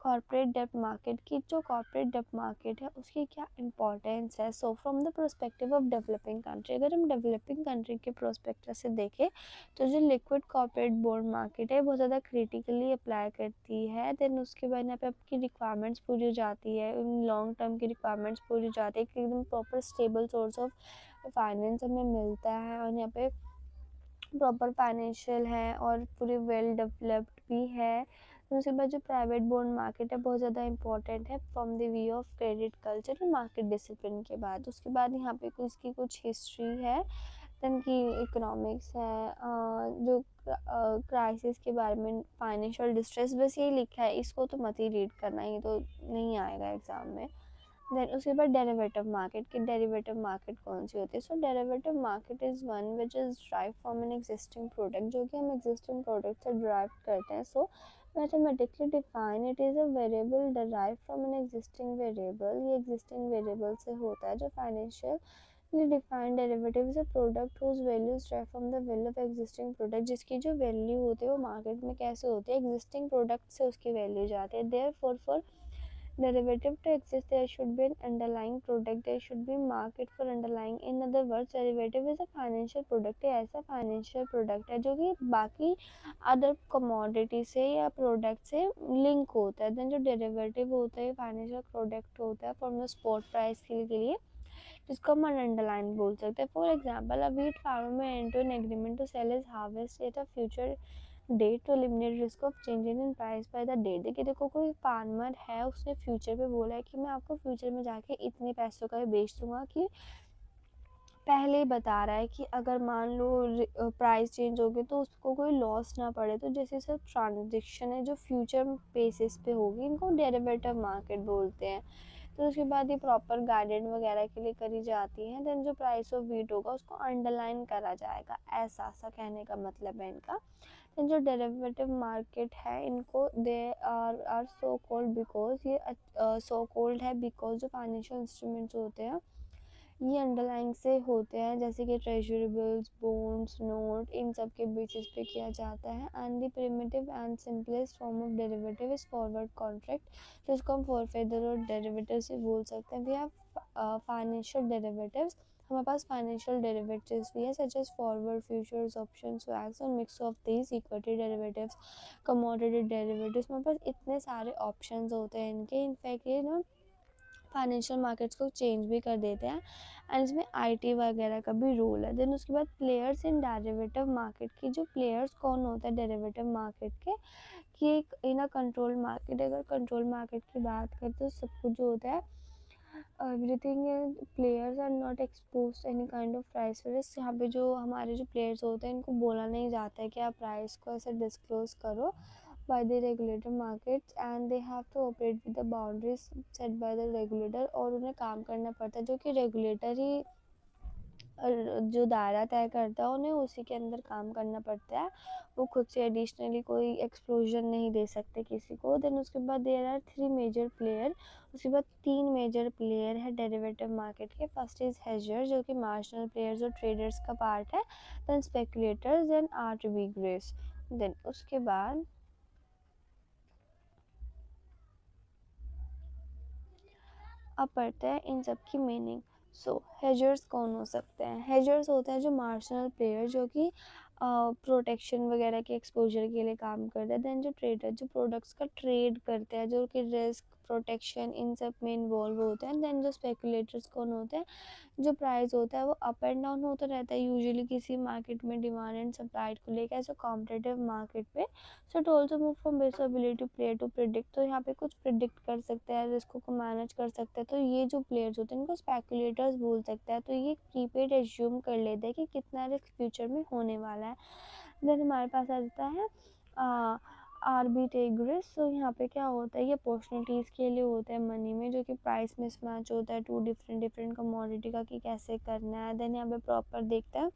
corporate डेब्ट मार्केट की. जो कॉर्पोरेट डेब्ट मार्केट है उसकी क्या इंपॉर्टेंस है. So from the prospective of developing country. अगर हम डेवलपिंग कंट्री के प्रोस्पेक्टिव से देखें तो जो लिक्विड कॉर्पोरेट बॉन्ड मार्केट है बहुत ज़्यादा क्रिटिकली अप्लाई करती है. देन उसके बाद यहाँ पे आपकी रिक्वायरमेंट्स पूरी हो जाती है, लॉन्ग टर्म की रिक्वायरमेंट्स पूरी हो जाती है, एकदम proper stable source of finance हमें मिलता है और यहाँ पे प्रॉपर फाइनेंशियल है और पूरी वेल डेवलप्ड भी है. उसके बाद जो प्राइवेट बॉन्ड मार्केट है बहुत ज़्यादा इंपॉर्टेंट है from the view of credit culture और मार्केट डिसिप्लिन के बाद. उसके बाद यहाँ पे इसकी कुछ हिस्ट्री है, देन की इकोनॉमिक्स है, जो क्राइसिस के बारे में फाइनेंशियल डिस्ट्रेस बस यही लिखा है. इसको तो मत ही रीड करना, ये तो नहीं आएगा एग्जाम में. देन उसके बाद डेरिवेटिव मार्केट की. डेरिवेटिव मार्केट कौन सी होती है. So derivative market is one which is drive from an existing product. जो कि हम एग्जिस्टिंग प्रोडक्ट से ड्राइव करते हैं. So mathematically define it is a variable drive from an existing variable. ये एग्जिस्टिंग वेरिएबल से होता है. जो financially defined derivative is a product whose values drive from the value of existing product. जिसकी जो वैल्यू होती है वो मार्केट में कैसे होती है, एग्जिस्टिंग प्रोडक्ट से उसकी वैल्यू जाती है. Therefore for derivative to exist there should be an underlying product, there should be market for underlying. in other words derivative is a financial product. ऐसा फाइनेंशियल प्रोडक्ट है जो कि बाकी अदर कमोडिटी से या प्रोडक्ट से लिंक होता है. देन जो डेरिवेटिव होता है फाइनेंशियल प्रोडक्ट होता है फ्रॉम द स्पॉट प्राइस के लिए जिसको हम अंडरलाइन बोल सकते हैं. For example a wheat farmer may enter an agreement to sell his harvest at a future date to eliminate risk of changing in price by the date. देखिए देखो कोई फार्मर है उसने फ्यूचर पे बोला है कि मैं आपको फ्यूचर में जाके इतने पैसों का बेच दूंगा, कि पहले ही बता रहा है कि अगर मान लो प्राइस चेंज हो गई तो उसको कोई लॉस ना पड़े. तो जैसे सब ट्रांजेक्शन है जो फ्यूचर बेसिस पे होगी इनको डेरिवेटिव मार्केट बोलते हैं. तो उसके बाद ये प्रॉपर गाइडेड वगैरह के लिए करी जाती है. देन जो प्राइस ऑफ व्हीट होगा उसको अंडरलाइन करा जाएगा, ऐसा सा कहने का मतलब है इनका. देन जो डेरिवेटिव मार्केट है इनको they are so called because ये सो कोल्ड है बिकॉज जो फाइनेंशियल इंस्ट्रूमेंट्स होते हैं ये अंडरलाइंग से होते हैं जैसे कि ट्रेजरी बिल्स बॉन्ड्स नोट इन सब के बेसिस पे किया जाता है. And the primitive and simplest form of derivative is forward contract. जिसको हम फॉरफेदर और डेरिवेटिव से बोल सकते हैं. We have financial derivatives. हमारे पास फाइनेंशियल डेरिवेटिव्स भी है such as forward futures option swaps और mix of these equity derivatives commodity derivatives. हमारे पास इतने सारे ऑप्शंस होते हैं इनके. इनफैक्ट ये ना फाइनेंशियल मार्केट्स को चेंज भी कर देते हैं, एंड इसमें आईटी वगैरह का भी रोल है। देन उसके बाद प्लेयर्स इन डेरिवेटिव मार्केट की, जो प्लेयर्स कौन होता है डेरिवेटिव मार्केट के, कि एक इन अ कंट्रोल मार्केट, अगर कंट्रोल मार्केट की बात करें तो सब कुछ जो होता है everything players are not expose any kind of price risk. यहाँ पे जो हमारे जो प्लेयर्स होते हैं इनको बोला नहीं जाता है कि आप प्राइस को ऐसे डिस्क्लोज करो by the regulator markets, and they have to operate with the boundaries set by the regulator, और उन्हें काम करना पड़ता है जो कि रेगुलेटर ही जो दायरा तय करता है उन्हें उसी के अंदर काम करना पड़ता है, वो खुद से एडिशनली कोई एक्सप्लोजन नहीं दे सकते किसी को। देन उसके बाद देयर आर 3 मेजर प्लेयर, उसके बाद 3 मेजर प्लेयर है डेरिवेटिव मार्केट के। फर्स्ट इज हेजर जो कि मार्जिनल प्लेयर्स और ट्रेडर्स का पार्ट है, देन स्पेकुलेटर्स, देन आर्बिट्रेज। देन उसके बाद अब पढ़ते हैं इन सब की मीनिंग। सो हेजर्स कौन हो सकते हैं? हेजर्स होते हैं जो मार्जिनल प्लेयर जो कि प्रोटेक्शन वगैरह के एक्सपोजर के लिए काम करते हैं। देन जो ट्रेडर जो प्रोडक्ट्स का ट्रेड करते हैं, जो कि रिस्क प्रोटेक्शन इन सब में इन्वॉल्व होते हैं। देन जो स्पेकुलेटर्स कौन होते हैं? जो प्राइस होता है वो अप एंड डाउन होता रहता है यूजुअली किसी मार्केट में डिमांड एंड सप्लाई को लेकर, ऐसे कॉम्पिटिटिव मार्केट पे। So it also move from base ability to play to predict, तो यहाँ पे कुछ प्रिडिक्ट कर सकते हैं, रिस्क को मैनेज कर सकते हैं। तो ये जो प्लेयर्स होते हैं इनको स्पेकुलेटर्स बोल सकते हैं। तो ये प्रीपेड एज्यूम कर लेते हैं कि कितना रिस्क फ्यूचर में होने वाला है। देन हमारे पास आ जाता है आर्बिट्रेज। तो यहाँ पे क्या होता है, ये अपॉर्चुनिटीज़ के लिए होता है मनी में, जो कि प्राइस मिसमैच होता है टू डिफरेंट कमोडिटी का कि कैसे करना है। देन यहाँ पे प्रॉपर देखता है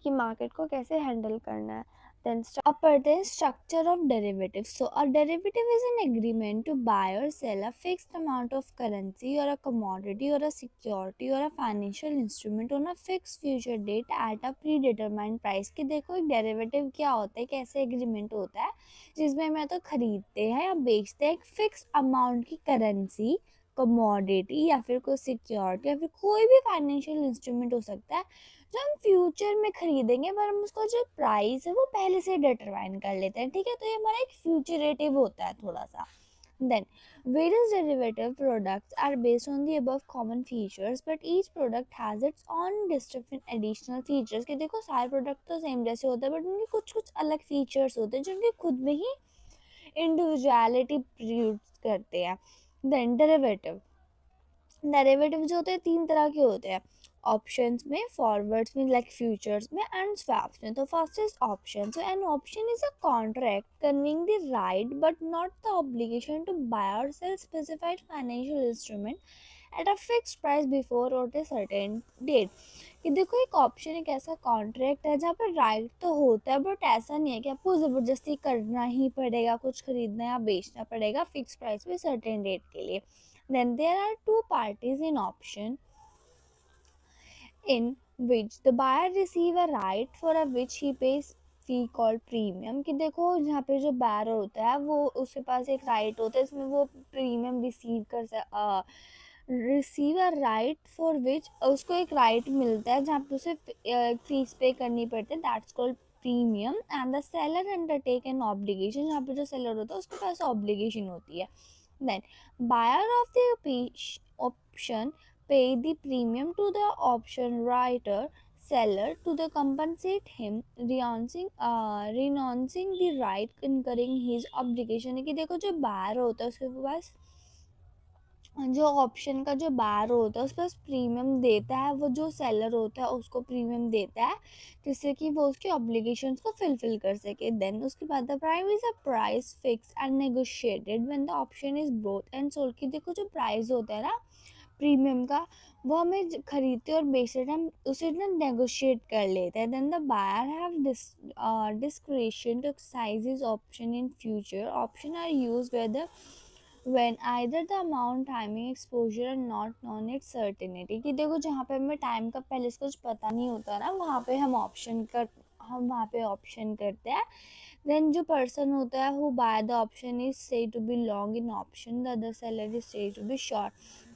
कि मार्केट को कैसे हैंडल करना है। देन अब पढ़ते हैं structure of derivative. So a derivative is an agreement to buy और sell a fixed amount of currency और अ कमोडिटी और अ सिक्योरिटी और a financial instrument on a fixed future date at a pre determined price. कि देखो एक derivative क्या होता है, कैसे एग्रीमेंट होता है जिसमें मैं तो खरीदते हैं या बेचते हैं एक फिक्स अमाउंट की करेंसी, कमोडिटी या फिर कोई सिक्योरिटी या फिर कोई भी फाइनेंशियल इंस्ट्रूमेंट हो सकता है जो हम फ्यूचर में खरीदेंगे, पर हम उसका जो प्राइस है वो पहले से डिटरमाइन कर लेते हैं। ठीक है, तो ये हमारा एक फ्यूचरेटिव होता है थोड़ा सा। Then, various derivative products are based on the above common features, but each product has its own distinct additional features। कि देखो सारे प्रोडक्ट तो सेम जैसे होते हैं बट उनके कुछ कुछ अलग फीचर्स होते हैं जो उनके खुद में ही इंडिविजुअलिटी प्रोड्यूस करते हैं। देन डेरिवेटिव जो होते हैं 3 तरह के होते हैं, ऑप्शंस में, फॉरवर्ड्स में लाइक फ्यूचर्स में, एंड स्वैप्स में। तो first is option. So an option is a contract conveying the right but not the obligation to buy और sell specified financial instrument at a fixed price before और a certain date. कि देखो एक option एक ऐसा contract है जहाँ पर राइट तो होता है बट ऐसा नहीं है कि आपको ज़बरदस्ती करना ही पड़ेगा, कुछ खरीदना या बेचना पड़ेगा फिक्स प्राइस पे सर्टेन डेट के लिए। Then there are two parties in option in which the buyer receive a right for a which he pays fee called premium। कि देखो यहाँ पे जो बायर होता है वो उसके पास एक राइट होता है, इसमें वो premium receive a right for which, उसको एक राइट मिलता है जहाँ पे उसे फीस पे करनी पड़ती है, that's called premium. And the seller undertake an obligation, जहाँ पे जो सेलर होता है उसके पास ऑब्लिगेशन होती है। Then, buyer of the option pay the premium to the option writer seller to the compensate him renouncing the right incurring his obligation। है कि देखो जो बायर होता है उसके पास जो ऑप्शन का जो बायर होता है उस पर प्रीमियम देता है, वो जो सेलर होता है उसको प्रीमियम देता है जिससे कि वो उसके ऑब्लिगेशंस को फुलफिल कर सके। देन उसके बाद the price is a price fix and negotiated when the option is both and sold. की देखो जो प्राइस होता है ना प्रीमियम का वो हमें खरीदते और बेचते हम उसे ना नेगोशिएट कर लेते हैं। Then the buyer have discretion to exercise his option in future. Option are used whether when either the amount, timing, exposure are not known its certainty। कि देखो जहाँ पे हमें टाइम का पहले से कुछ पता नहीं होता ना वहाँ पे हम वहाँ पे ऑप्शन करते हैं। देन जो पर्सन होता है who buy the option is said to be long in option, the other seller is said to be short।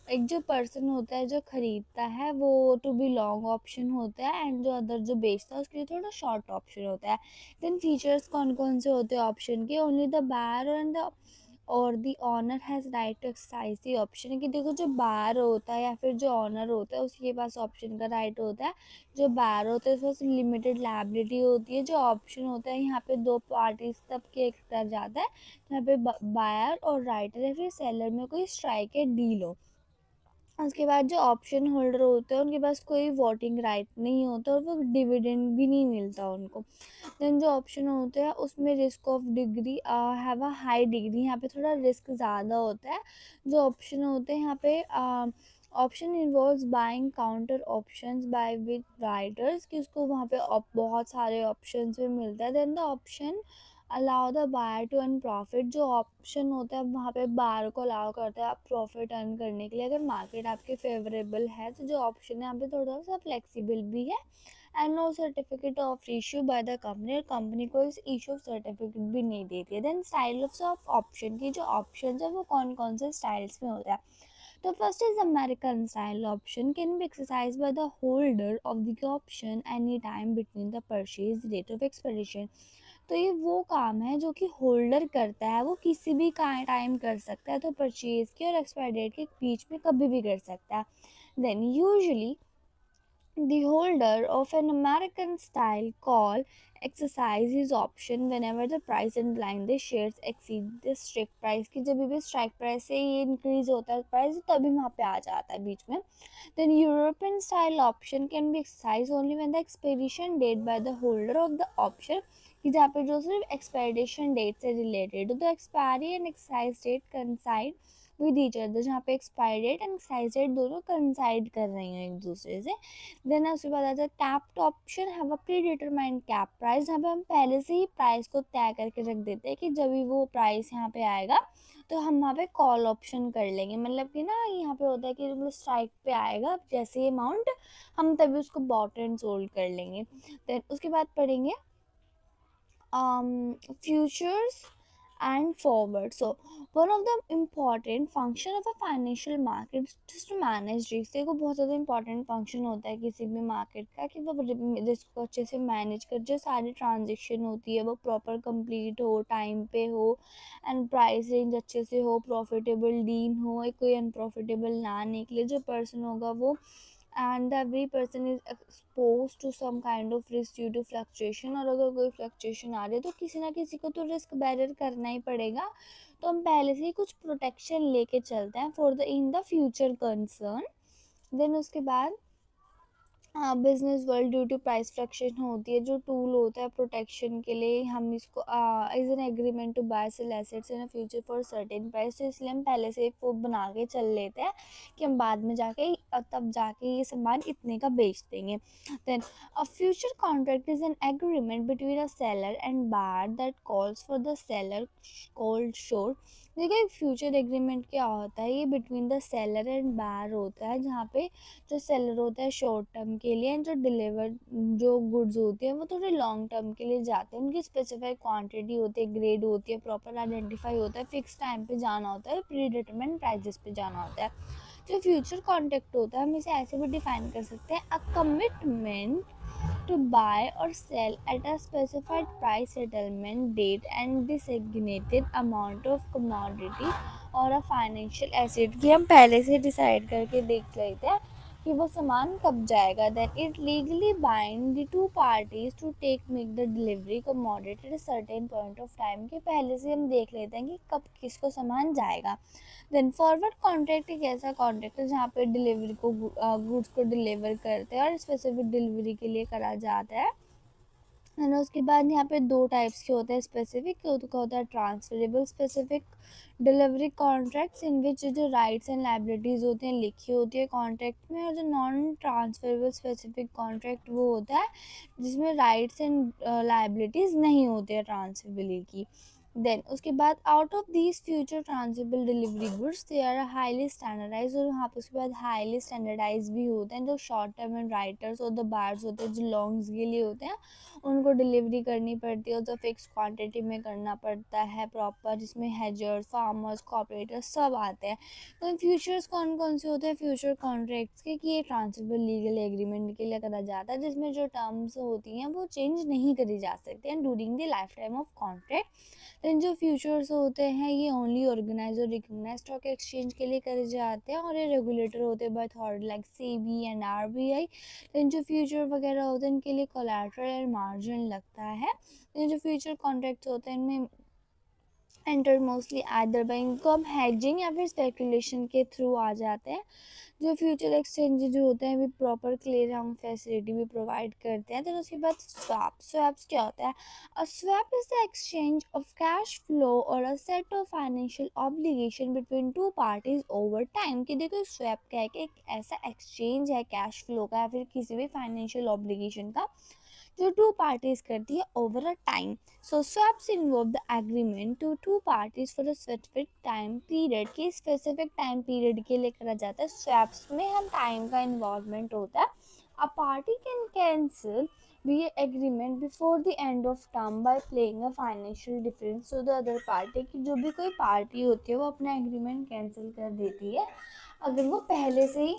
एक जो पर्सन होता है जो खरीदता है वो टू बी लॉन्ग ऑप्शन होता है एंड जो अदर जो बेचता है उसके लिए थोड़ा शॉर्ट ऑप्शन होता है। देन फीचर्स कौन कौन से होते हैं ऑप्शन के? Only the buyer and the और the owner has right to exercise the option, कि देखो जो बायर होता है या फिर जो ऑनर होता है उसके पास ऑप्शन का राइट होता है। जो बायर होता है उसके पास लिमिटेड लायबिलिटी होती है। जो ऑप्शन होता है यहाँ पे दो पार्टीज तब के कर जाता है, यहाँ पे बायर और राइटर या फिर सेलर में कोई स्ट्राइक या डील हो। उसके बाद जो ऑप्शन होल्डर होते हैं उनके पास कोई वोटिंग राइट नहीं होता और वो डिविडेंड भी नहीं मिलता उनको। देन जो ऑप्शन होते हैं उसमें risk of degree have a high degree, यहाँ पे थोड़ा रिस्क ज़्यादा होता है। जो ऑप्शन होते हैं यहाँ पे option involves buying counter options by with writers, कि उसको वहाँ पे बहुत सारे ऑप्शंस भी मिलता है। Then the option allow the buyer to earn profit, जो ऑप्शन होता है वहाँ पे बायर को अलाउ करता है आप प्रॉफिट अर्न करने के लिए। अगर मार्केट आपके फेवरेबल है तो जो ऑप्शन है यहाँ पे थोड़ा सा फ्लेक्सिबल भी है। And no certificate of issue by the company, और कंपनी को इस इशू ऑफ सर्टिफिकेट भी नहीं देती है। देन स्टाइल्स ऑफ ऑप्शन की जो ऑप्शन है वो कौन कौन से स्टाइल्स में होता है। तो first is American style option, can be exercise by the holder of the option any time between the purchase date of expiration. तो ये वो काम है जो कि होल्डर करता है, वो किसी भी टाइम कर सकता है, तो परचेज के और एक्सपायर डेट के बीच में कभी भी कर सकता है। Then usually the holder of an American style call exercise his option whenever the price underlying the shares exceed the strike price, कि जब भी स्ट्राइक प्राइस से ये इंक्रीज होता है प्राइस तभी वहाँ पे आ जाता है बीच में। then European style option can be exercised only when the expiration date by the holder of the option, कि जहाँ पे जो सिर्फ एक्सपायरेशन डेट से रिलेटेड हो, तो expiry and exercise date coincide with each other, जहाँ पे expiry date and exercise date दोनों कंसाइड कर रही हैं एक दूसरे से। देन उसके बाद आता है capped option have a pre determined cap price, जहाँ पे हम पहले से ही प्राइस को तय करके रख देते हैं कि जब भी वो प्राइस यहाँ पे आएगा तो हम वहाँ पे कॉल ऑप्शन कर लेंगे। मतलब कि ना यहाँ पे होता है कि जब स्ट्राइक पे आएगा जैसे अमाउंट हम तभी उसको बॉट एंड सोल्ड कर लेंगे। देन उसके बाद पढ़ेंगे futures and forward. So one of the important function of a financial market is just to manage risk। देखो बहुत ज़्यादा इंपॉर्टेंट फंक्शन होता है किसी भी मार्केट का कि वो रिस्क को अच्छे से मैनेज कर, जो सारी ट्रांजेक्शन होती है वो प्रॉपर कंप्लीट हो, टाइम पे हो, एंड प्राइस रेंज अच्छे से हो, प्रॉफिटेबल डील हो, कोई अनप्रॉफिटेबल ना निकले जो पर्सन होगा वो। and every person is exposed to some kind of risk due to fluctuation, और अगर कोई फ्लक्चुएशन आ रही है तो किसी ना किसी को तो रिस्क बैरियर करना ही पड़ेगा, तो हम पहले से ही कुछ प्रोटेक्शन लेके चलते हैं for the in the future concern. Then उसके बाद business world due to price fluctuation होती है, जो टूल होता है प्रोटेक्शन के लिए, हम इसको is an agreement to buy sell assets in future for certain price, तो इसलिए हम पहले से वो बना के चल लेते हैं कि हम बाद में जाके तब जाके ये सामान इतने का बेच देंगे। Then a future contract is an agreement between a seller and buyer that calls for the seller called shore. देखिए फ्यूचर एग्रीमेंट क्या होता है, ये between the seller and buyer होता है, जहाँ पे जो सेलर होता है शॉर्ट टर्म के लिए, एंड जो डिलीवर जो गुड्स होती है वो थोड़े लॉन्ग टर्म के लिए जाते हैं। उनकी स्पेसिफाइड क्वांटिटी होती है, ग्रेड होती है, प्रॉपर आइडेंटिफाई होता है, फिक्स टाइम पे जाना होता है, प्री डिटरमाइंड प्राइजेस पे जाना होता है। जो फ्यूचर कॉन्ट्रैक्ट होता है हम इसे ऐसे भी डिफाइन कर सकते हैं, a commitment to buy or sell at a specified price settlement date and designated amount of commodity और a financial asset, कि हम पहले से डिसाइड करके देख लेते हैं कि वो सामान कब जाएगा। Then it legally bind the two parties to make the delivery commodity at a certain point of time, कि पहले से हम देख लेते हैं कि कब किसको सामान जाएगा। देन फॉरवर्ड कॉन्ट्रैक्ट एक ऐसा कॉन्ट्रैक्ट है जहाँ पे डिलीवरी को गुड्स को डिलीवर करते हैं और स्पेसिफिक डिलीवरी के लिए करा जाता है। एंड उसके बाद यहाँ पे दो टाइप्स के होते हैं स्पेसिफिक, का होता है ट्रांसफरेबल स्पेसिफिक डिलीवरी कॉन्ट्रैक्ट्स, इन विच जो राइट्स एंड लाइबिलिटीज़ होती हैं लिखी होती है कॉन्ट्रैक्ट में, और जो नॉन ट्रांसफरेबल स्पेसिफिक कॉन्ट्रैक्ट वो होता है जिसमें राइट्स एंड लाइबिलिटीज़ नहीं होती है ट्रांसफरेबली की। देन उसके बाद out of these future transferable delivery goods they are highly standardise, और वहाँ पर उसके बाद हाईली स्टैंडर्डाइज भी होते हैं। जो शॉर्ट टर्म एंड राइटर्स और द बायर्स होते हैं जो लॉन्ग्स के लिए होते हैं उनको डिलीवरी करनी पड़ती है, तो फिक्स क्वांटिटी में करना पड़ता है प्रॉपर, जिसमें हेजर्स, फार्मर्स, कॉपरेटर्स सब आते हैं। तो फ्यूचर्स कौन कौन से होते हैं फ्यूचर कॉन्ट्रैक्ट्स के, कि ये ट्रांसफरेबल लीगल एग्रीमेंट के लिए करा जाता है, जिसमें जो टर्म्स होती हैं वो चेंज नहीं करी जा सकती हैं during the life time of contract. इन जो फ्यूचर्स होते हैं ये ओनली ऑर्गेनाइज और रिकग्नाइज स्टॉक एक्सचेंज के लिए करे जाते हैं और ये रेगुलेटर होते हैं by authority like SEBI and RBI. इन जो फ्यूचर वगैरह होते हैं इनके लिए कोलैटरल एंड मार्जिन लगता है। इन जो फ्यूचर कॉन्ट्रैक्ट्स होते हैं इनमें एंटर मोस्टली आइदर बाय इनको हम हेजिंग या फिर स्पेकुलेशन के थ्रू आ जाते हैं। जो फ्यूचर एक्सचेंज जो होते हैं भी प्रॉपर क्लियर हम फैसिलिटी भी प्रोवाइड करते हैं। तो उसके बाद स्वैप्स क्या होता है? A swap is the exchange of cash flow और a set of financial obligation between two parties over time. कि देखो स्वैप क्या है कि एक ऐसा एक्सचेंज है कैश फ्लो का या फिर किसी भी फाइनेंशियल ऑब्लिगेशन का जो टू पार्टीज करती है over a time. So swaps involve the agreement to two parties for a specific time period. की स्पेसिफिक टाइम पीरियड के लिए करा जाता है। स्वैप्स में हम टाइम का इन्वॉल्वमेंट होता है। A party can cancel the agreement before the end of term by playing a financial difference to the other party। की जो भी कोई पार्टी होती है वो अपना एग्रीमेंट कैंसिल कर देती है अगर वो पहले से ही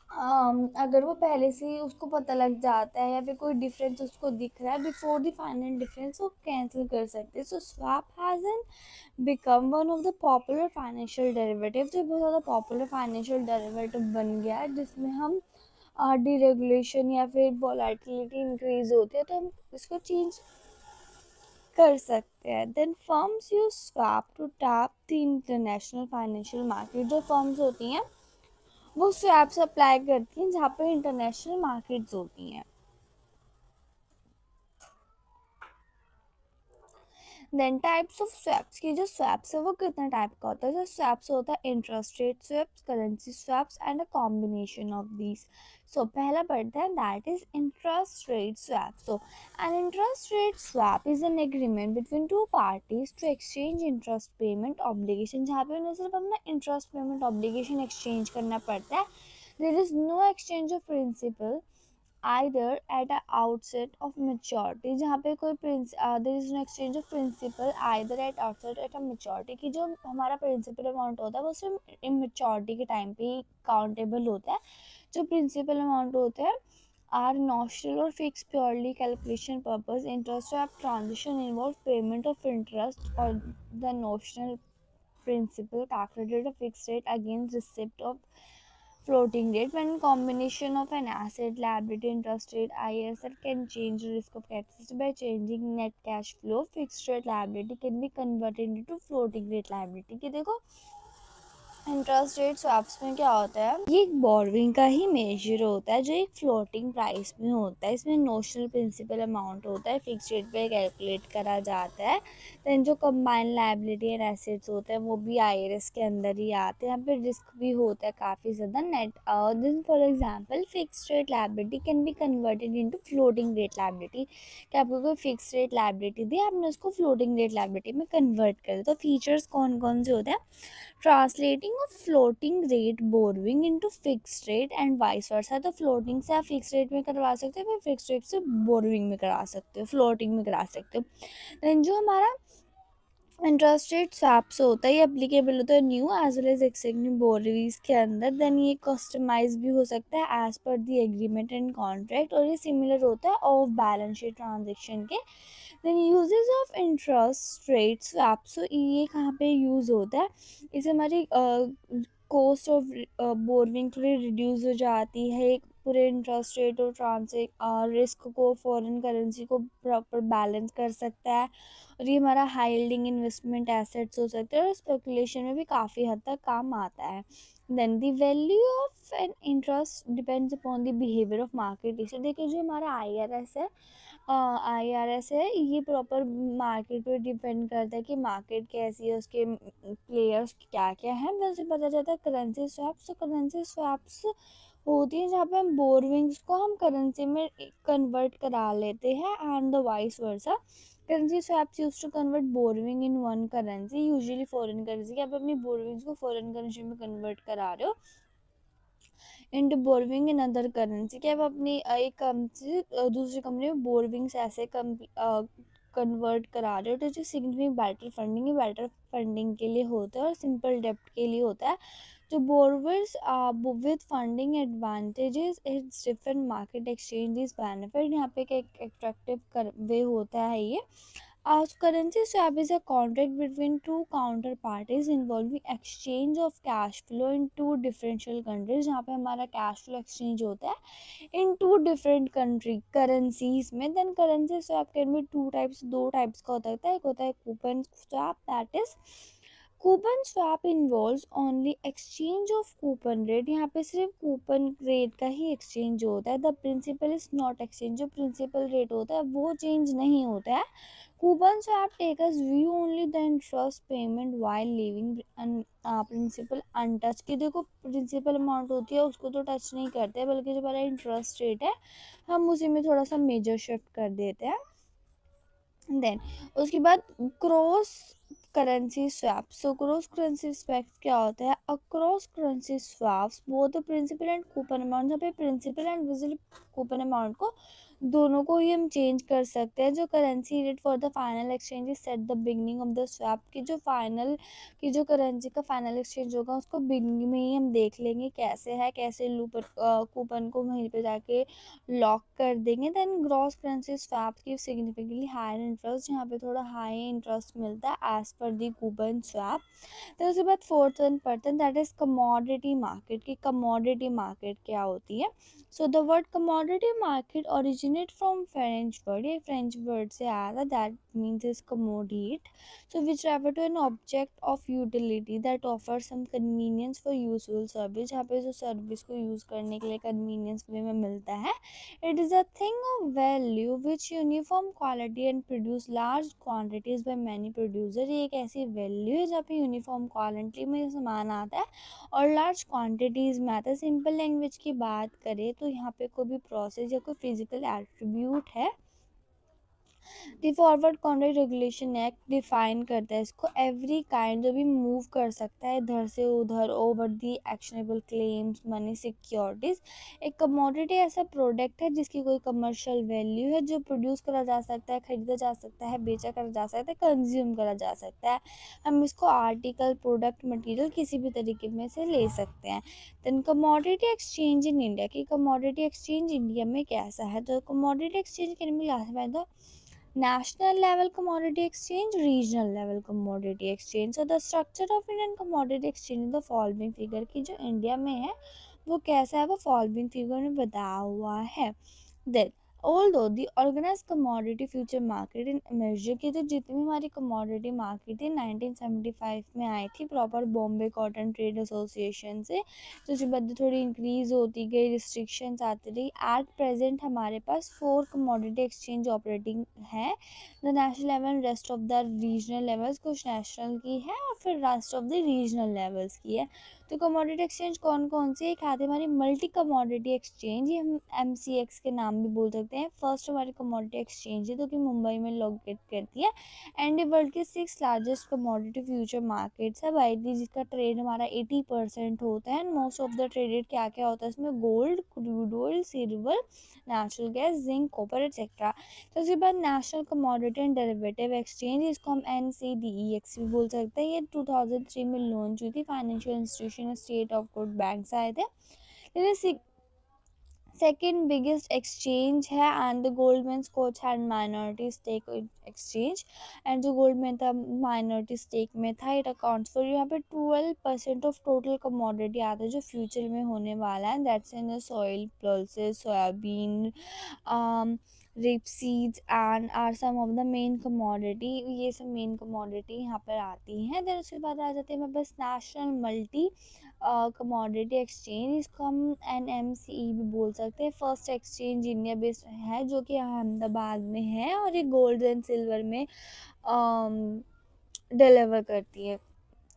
अगर वो पहले से ही उसको पता लग जाता है या फिर कोई डिफरेंस उसको दिख रहा है बिफोर द फाइनल डिफरेंस वो कैंसिल कर सकते हैं। So swap has an become one of the popular financial derivative. जो बहुत ज़्यादा पॉपुलर फाइनेंशियल डेरिवेटिव बन गया है जिसमें हम डीरेगुलेशन या फिर वॉलेटिलिटी इंक्रीज होती है तो हम इसको चेंज कर सकते हैं। Then firms use swap to tap the international financial market. जो फर्म्स होती हैं वो स्वैप्स अप्लाई करती हैं जहाँ पे इंटरनेशनल मार्केट्स होती हैं। देन टाइप्स ऑफ स्वैप्स की जो स्वैप्स है वो कितने टाइप का होता है? जो स्वैप्स होता है interest rate swaps, currency swaps and a combination of these. So पहला पढ़ते हैं that is interest rate swap. So an interest rate swap is an agreement between two parties to exchange interest payment obligation. जहाँ पे उन्हें सिर्फ अपना interest payment obligation exchange करना पड़ता है। There is no exchange of principal either at a outset of maturity। जहाँ पे कोई there is no exchange of principal either at outset at a maturity। कि जो हमारा प्रिंसिपल अमाउंट होता है वो सिर्फ इमेच्योरिटी के टाइम पे ही काउंटेबल होता है। जो प्रिंसिपल अमाउंट होते हैं are notional or fixed purely calculation purpose। interest swap transaction involve payment of interest or the notional principal calculated a fixed rate against receipt of floating rate. When combination of an asset liability interest rate ISR can change the risk of excess by changing net cash flow। fixed rate liability can be converted into floating rate liability। कि देखो interest rate swaps में क्या होता है ये एक borrowing का ही major होता है जो एक फ्लोटिंग प्राइस में होता है। इसमें नोशनल प्रिंसिपल अमाउंट होता है फिक्स रेट पे कैलकुलेट करा जाता है। देन जो कंबाइंड लायबिलिटी एंड एसेट्स होते हैं वो भी आईआरएस के अंदर ही आते हैं। यहाँ पे रिस्क भी होता है काफ़ी ज़्यादा net. Then for example fix rate liability can be converted into floating rate liability. कि आपको कोई फिक्स रेट लायबिलिटी दी आपने उसको फ्लोटिंग रेट लायबिलिटी में कन्वर्ट कर दिया। तो फीचर्स कौन कौन से होते हैं? Translating of floating rate borrowing into fix rate and vice versa. तो फ्लोटिंग से आप फिक्स रेट में करवा सकते हो फिर फिक्स रेट से बोरोइंग में करा सकते हो फ्लोटिंग में करा सकते हो। देन जो हमारा इंटरेस्ट रेट स्वैप्स होता है ये एप्लीकेबल होता है new as well as existing borrowings के अंदर। देन ये कस्टमाइज भी हो सकता है as per the agreement and contract और ये सिमिलर होता है ऑफ बैलेंस शीट ट्रांजेक्शन के। Then uses of interest rate swap. So ये कहाँ पे यूज़ होता है? इसे हमारी कॉस्ट ऑफ बोरोइंग थोड़ी रिड्यूस हो जाती है। एक पूरे इंटरेस्ट रेट और रिस्क को फॉरेन करेंसी को प्रॉपर बैलेंस कर सकता है और ये हमारा हाई यील्डिंग इन्वेस्टमेंट एसेट्स हो सकते हैं और स्पेकुलेशन में भी काफ़ी हद तक काम आता है। Then the value of an interest depends upon the behaviour of market. इसे देखिए जो हमारा आईआरएस है ये प्रॉपर मार्केट पे डिपेंड करता है कि मार्केट कैसी है उसके प्लेयर्स क्या क्या हैं। वैसे पता चलता है करेंसी स्वैप्स। तो करेंसी स्वैप्स होती है जहाँ पे हम बोरोइंग्स को हम करेंसी में कन्वर्ट करा लेते हैं and the vice versa. Currency swaps use to convert borrowing in one currency usually foreign currency. कि आप अपनी बोरोइंग्स को फॉरेन करेंसी में कन्वर्ट करा रहे हो into borrowing in other currency. कि आप अपनी एक कंपनी से दूसरी कंपनी में बोरोइंग्स ऐसे कन्वर्ट करा रहे हो। तो जो सिग्निफिकेंट बैटर फंडिंग है बैटर फंडिंग के लिए होता है और सिंपल डेप्ट के लिए होता है। जो borrowers with funding advantages it's different market exchange this benefit. यहाँ पे एक एट्रैक्टिव वे होता है ये Currency swap is a contract between two counterparties involving exchange of cash flow in two differential countries, जहाँ पे हमारा cash flow exchange होता है in two different country currencies में. Then currency swap can be two types, दो types का होता है. एक होता है coupon swap, that is coupon swap involves only exchange of coupon rate. यहाँ पे सिर्फ कूपन रेट का ही एक्सचेंज होता है. The principal is not exchange. जो प्रिंसिपल रेट होता है वो चेंज नहीं होता है. Coupon swap takers view only the interest payment while leaving principal untouch. कि देखो प्रिंसिपल अमाउंट होती है उसको तो टच नहीं करते, बल्कि जो हमारा इंटरेस्ट रेट है हम उसी में थोड़ा सा मेजर शिफ्ट कर देते हैं. देन उसके बाद cross currency swap. So cross currency swap क्या होता है? A cross currency swaps both the principal and coupon amount. जहाँ पे principal and visible coupon amount को दोनों को ही हम चेंज कर सकते हैं. जो currency rate for the final exchange is set the beginning of the swap. की जो फाइनल की जो करेंसी का फाइनल एक्सचेंज होगा उसको बिगनिंग में ही हम देख लेंगे कैसे है, कैसे लूपर कूपन को वहीं पे जाके लॉक कर देंगे. देन ग्रॉस करेंसी स्वैप की सिग्निफिकेंटली हायर इंटरेस्ट, यहाँ पे थोड़ा हाई इंटरेस्ट मिलता है एज पर दी कूपन स्वैप. तो उसके बाद फोर्थ वन पढ़ते हैं, दैट इज कमोडिटी मार्केट. की कमोडिटी मार्केट क्या होती है? So the word commodity market originate from French word. ये फ्रेंच वर्ड से आया था, that means is commodite. So which refer to an object of utility that offer some convenience for useful service. यहाँ पे जो सर्विस को use करने के लिए कन्वीनियंस वे में मिलता है. It is a thing of value which uniform quality and produce large quantities by many producer. ये एक ऐसी वैल्यू है जहाँ पे यूनिफॉर्म क्वालिटी में सामान आता है और लार्ज क्वांटिटीज़ में आता है. सिंपल लैंग्वेज की बात करें तो यहाँ पे कोई भी प्रोसेस या कोई फिजिकल एट्रीब्यूट है. The forward contract regulation act define करता है इसको. एवरी काइंड जो भी मूव कर सकता है इधर से उधर over the actionable claims money securities. एक कमोडिटी ऐसा प्रोडक्ट है जिसकी कोई कमर्शियल वैल्यू है, जो प्रोड्यूस करा जा सकता है, खरीदा जा सकता है, बेचा करा जा सकता है, कंज्यूम करा जा सकता है. हम इसको आर्टिकल, प्रोडक्ट, मटेरियल किसी भी तरीके में से ले सकते हैं. Then commodity exchange in India. की कमोडिटी एक्सचेंज इंडिया में कैसा है? तो commodity exchange can be classified the national level commodity exchange, regional level commodity exchange. So the structure of Indian commodity exchange is the following figure. कि जो India में है वो कैसा है वो फॉलोइंग फिगर में बताया हुआ है. Then although the organized commodity future market in emerged. की तो जितनी भी हमारी commodity market थी 1975 में आई थी proper Bombay cotton trade association से. तो उसके बाद थोड़ी इंक्रीज होती गई, रिस्ट्रिक्शंस आती रही. एट प्रेजेंट हमारे पास 4 कमोडिटी एक्सचेंज ऑपरेटिंग है. The national level, rest of the regional levels. कुछ नेशनल की है और फिर rest of the regional levels की है. तो कमोडिटी एक्सचेंज कौन कौन सी है? एक आती है हमारी मल्टी कमोडिटी एक्सचेंज, ये हम MCX के नाम भी बोल सकते हैं. फर्स्ट हमारी कमोडिटी एक्सचेंज है जो कि मुंबई में लोकेट करती है. एंड ये वर्ल्ड की 6 लार्जेस्ट कमोडिटी फ्यूचर मार्केट्स है भाई दी, जिसका ट्रेड हमारा 80% होता है. And most of the traded क्या क्या होता है इसमें? Gold, crude oil, silver, natural gas, zinc, copper etcetera. तो उसके बाद national commodity and derivative exchange, इसको हम NCDEX भी बोल सकते हैं. ये 2003 में लॉन्च हुई थी. Financial institution, state of good banks आए थे. सेकेंड बिगेस्ट एक्सचेंज है एंड द गोल्डमैन स्कॉच and minority stake exchange. And जो गोल्डमैन था माइनॉरिटी स्टेक में था. इट अकाउंट्स फॉर यहाँ पे 12% ऑफ टोटल कमोडिटी आता है जो फ्यूचर में होने वाला है. That's in the soil, pulses, soybean, rapeseeds and are some of the main commodity. ये सब मेन कमोडिटी यहाँ पर आती हैं. देन उसके बाद आ जाते हैं हमारे पास नेशनल मल्टी कमोडिटी एक्सचेंज. इसको हम NMCE भी बोल सकते हैं. फर्स्ट एक्सचेंज इंडिया बेस्ड है जो कि अहमदाबाद में है और ये गोल्ड एंड सिल्वर में डिलीवर करती है.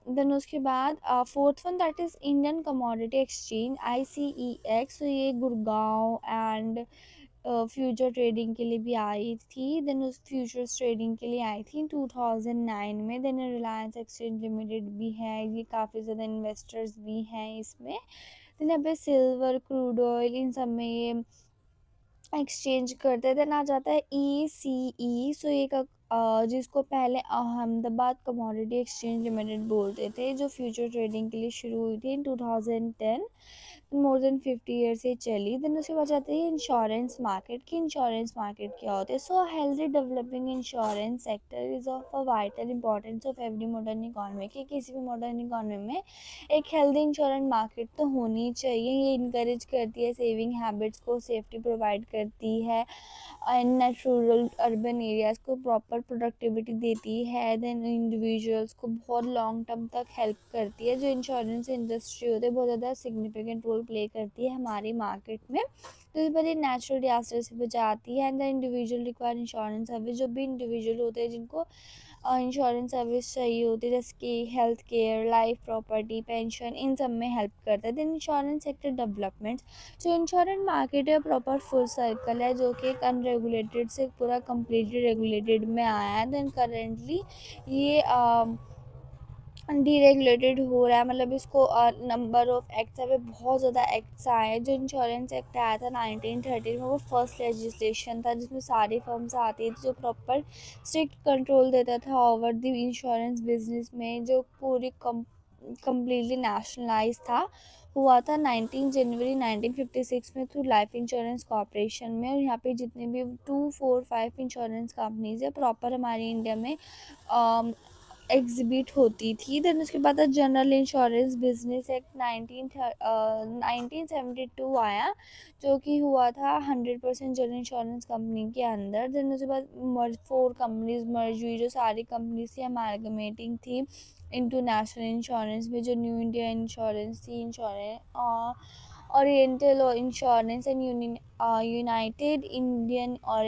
देन उसके बाद fourth one that is Indian commodity exchange ICEX. तो ये गुड़गांव एंड फ्यूचर ट्रेडिंग के लिए भी आई थी. देन उस फ्यूचर्स ट्रेडिंग के लिए आई थी 2009 में. देन रिलायंस एक्सचेंज लिमिटेड भी है, ये काफ़ी ज़्यादा इन्वेस्टर्स भी हैं इसमें. देन यहाँ पे सिल्वर, क्रूड ऑयल, इन सब में ये एक्सचेंज करते हैं. देन आ जाता है ECE. सो एक जिसको पहले अहमदाबाद कमोडिटी एक्सचेंज लिमिटेड बोलते थे, जो फ्यूचर ट्रेडिंग के लिए शुरू हुई थी इन 2010. मोर देन 50 ईयर से चली। देन उसके बाद जाती है इंश्योरेंस मार्केट की। इंश्योरेंस मार्केट क्या होते हैं? So healthy developing insurance sector is of a vital importance of every modern economy. कि किसी भी मॉडर्न इकोनॉमी में एक हेल्दी इंश्योरेंस मार्केट तो होनी चाहिए। ये इंकरेज करती है सेविंग हैबिट्स को, सेफ्टी प्रोवाइड करती है एंड नेचुरल अर्बन एरियाज़ को प्रॉपर प्रोडक्टिविटी देती है। देन इंडिविजुअल्स को बहुत लॉन्ग टर्म तक हेल्प करती है। जो इंश्योरेंस इंडस्ट्री होती है बहुत ज़्यादा सिग्निफिकेंट रोल प्ले करती है हमारी मार्केट में। तो इस बार ये नेचुरल डिजास्टर से बचाती है। And the individual require insurance service. जो भी इंडिविजुअल होते हैं जिनको इंश्योरेंस सर्विस चाहिए होती है, जैसे कि health care, life, property, pension, इन सब में हेल्प करता है। Then insurance sector developments. जो इंश्योरेंस मार्केट है प्रॉपर फुल सर्कल है, जो कि एक अनरेगुलेटेड से पूरा कम्प्लीटली रेगुलेटेड में आया है। देन करेंटली ये डीरेगुलेटेड हो रहा है, मतलब इसको नंबर ऑफ एक्ट्स है, बहुत ज़्यादा एक्ट्स आए हैं। जो इंश्योरेंस एक्ट आया था 1913 में, वो फर्स्ट लेजिस्लेशन था जिसमें सारी फर्म्स आती थी, जो प्रॉपर स्ट्रिक्ट कंट्रोल देता था ओवर द इंश्योरेंस बिजनेस में, जो पूरी कम्प्लीटली नेशनलाइज था। हुआ था 19 जनवरी 1956 में थ्रू लाइफ इंश्योरेंस कॉर्पोरेशन में। और यहाँ पे जितने भी 245 इंश्योरेंस कंपनीज है प्रॉपर हमारी इंडिया में एग्जिबिट होती थी। देन उसके बाद जनरल इंश्योरेंस बिजनेस एक्ट 1972 आया, जो कि हुआ था 100% जनरल इंश्योरेंस कंपनी के अंदर। देन उसके बाद 4 कंपनीज मर्ज हुई, जो सारी कंपनीज थी अमालगमेटिंग थी इंटू नेशनल इंश्योरेंस में, जो न्यू इंडिया इंश्योरेंस थी, oriental insurance and United Indian और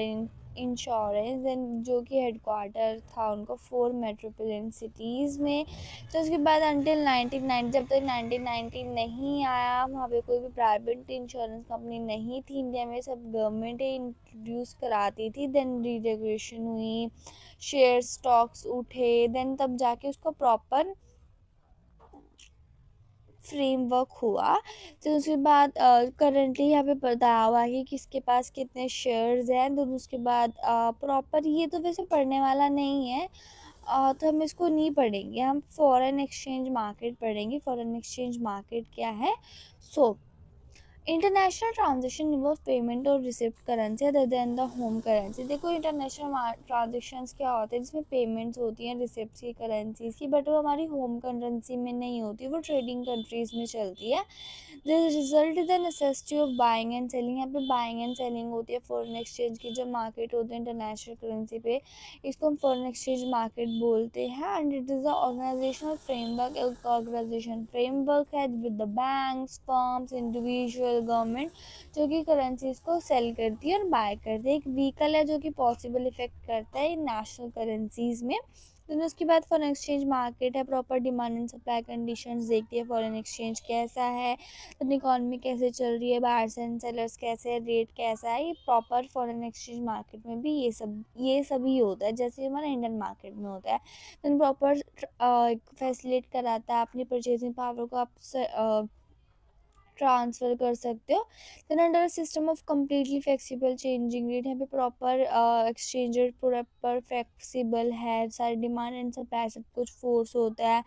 इंश्योरेंस, एंड जो कि हेडक्वार्टर था उनको 4 मेट्रोपोलिटन सिटीज़ में। तो उसके बाद अंटिल 1990, जब तक 1990 नहीं आया, वहाँ पे कोई भी प्राइवेट इंश्योरेंस कंपनी नहीं थी इंडिया में, सब गवर्नमेंट ही इंट्रोड्यूस कराती थी। देन रीरेगुलेशन हुई, शेयर स्टॉक्स उठे, देन तब जाके उसको प्रॉपर फ्रेमवर्क हुआ। तो उसके बाद करंटली यहाँ पे बताया हुआ है कि किसके पास कितने शेयर्स हैं। तो उसके बाद प्रॉपर ये तो वैसे पढ़ने वाला नहीं है, तो हम इसको नहीं पढ़ेंगे, हम फॉरेन एक्सचेंज मार्केट पढ़ेंगे। फॉरेन एक्सचेंज मार्केट क्या है? So international transaction involve payment और receipt currency other than the home currency. देखो इंटरनेशनल ट्रांजेक्शंस क्या होते हैं, जिसमें पेमेंट्स होती हैं रिसिप्ट की, करेंसीज की, बट वो हमारी होम करेंसी में नहीं होती, वो ट्रेडिंग कंट्रीज में चलती है। This result the necessity of buying and selling. यहाँ पे बाइंग एंड सेलिंग होती है फॉरेन एक्सचेंज की। जो मार्केट होते हैं इंटरनेशनल करेंसी पे, इसको हम फॉरेन एक्सचेंज मार्केट बोलते हैं। And it is the organizational framework. एक ऑर्गेनाइजेशन फ्रेमवर्क है with the banks, firms, individual, government, जो कि करेंसीज को सेल करती है और बाय करती है। एक व्हीकल है जो कि पॉसिबल इफेक्ट करता है नेशनल करेंसीज में। देन उसके बाद फॉरेन एक्सचेंज मार्केट है proper demand and supply conditions देखती है, फॉरेन एक्सचेंज कैसा है, इकॉनमी कैसे चल रही है, बायर्स एंड सेलर्स कैसे है, रेट कैसा है। ये प्रॉपर फॉरेन एक्सचेंज मार्केट में भी ये सब ही होता है, जैसे हमारा इंडियन मार्केट में होता है। देन प्रॉपर फैसिलिटेट कराता है, अपनी परचेजिंग पावर को आप ट्रांसफ़र कर सकते हो। Then under system of completely flexible changing rate, यहाँ पे proper exchange rate proper flexible है, सारी डिमांड एंड सप्लाई सब कुछ फोर्स होता है।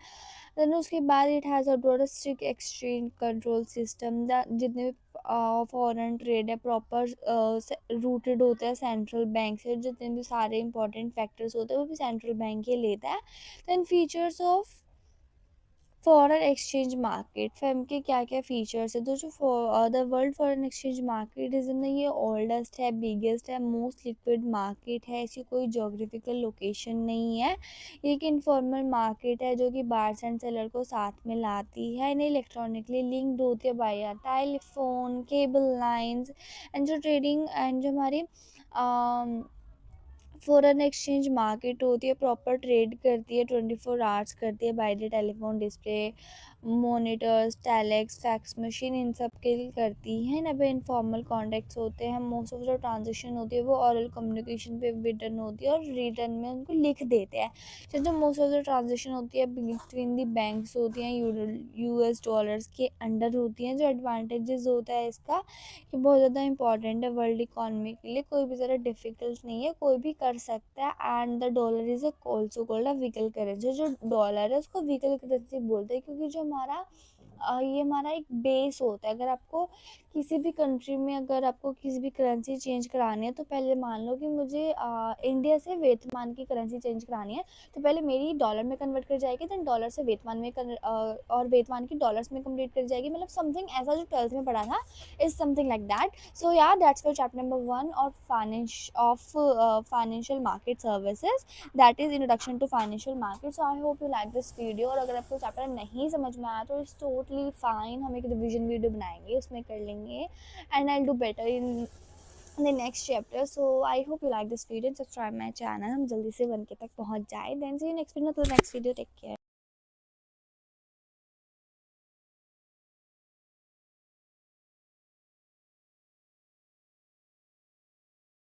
देन उसके बाद it has a strict exchange control system. जितने फॉरेन ट्रेड है प्रॉपर रूटेड होता है सेंट्रल बैंक से, जितने भी सारे इंपॉर्टेंट फैक्टर्स होते हैं वो भी सेंट्रल बैंक ही लेता है। Then features of foreign exchange market, फैम के क्या क्या फ़ीचर्स है। तो जो the world foreign exchange market is in, ये ओल्डेस्ट है, बिगेस्ट है, मोस्ट लिक्विड मार्केट है। इसकी कोई जोग्राफिकल लोकेशन नहीं है। ये एक इनफॉर्मल मार्केट है जो कि बायर्स एंड सेलर को साथ में लाती है। इन्हें इलेक्ट्रॉनिकली लिंक्ड होती है bye telephone, cable lines. And जो ट्रेडिंग एंड जो हमारी फॉरेन एक्सचेंज मार्केट होती है प्रॉपर ट्रेड करती है, 24 आवर्स करती है by the telephone, display, monitors, telex, fax machine, इन सब के लिए करती है ना। पे इनफॉर्मल कॉन्टैक्ट्स होते हैं। मोस्ट ऑफ जो ट्रांजेक्शन होती है वो ऑरल कम्युनिकेशन पे रिटर्न होती है और रिटर्न में उनको लिख देते हैं। जो मोस्ट ऑफ द ट्रांजेक्शन होती है बिटवीन दी बैंक्स होती हैं, यूएस डॉलर्स के अंडर होती हैं। जो एडवांटेजेस होता है इसका कि बहुत ज़्यादा इंपॉर्टेंट है वर्ल्ड इकॉनमी के लिए, कोई भी ज़्यादा डिफ़िकल्ट नहीं है, कोई भी कर सकता है। And the dollar is also called a vehicle currency. जो डॉलर है उसको व्हीकल करेंसी बोलते हैं, क्योंकि जो हमारा ये हमारा एक बेस होता है। अगर आपको किसी भी कंट्री में अगर आपको किसी भी करेंसी चेंज करानी है, तो पहले मान लो कि मुझे इंडिया से वियतनाम की करेंसी चेंज करानी है, तो पहले मेरी डॉलर में कन्वर्ट कर जाएगी, देन डॉलर से वियतनाम में और वियतनाम की डॉलर्स में कन्वर्ट कर जाएगी, मतलब समथिंग ऐसा जो 12th में पढ़ा था, is something like that. So yeah that's for chapter number 1 of financial market services, that is introduction to financial market. So I hope you like this video. और अगर आपको चैप्टर नहीं समझ में आया तो इट्स टोटली फाइन, हम एक रिवीजन वीडियो बनाएंगे, उसमें कर लेंगे, and I do better in the next chapter. So I hope you like this video, subscribe my channel, हम जल्दी से 1K तक पहुंच जाए। Then see you next video, take care.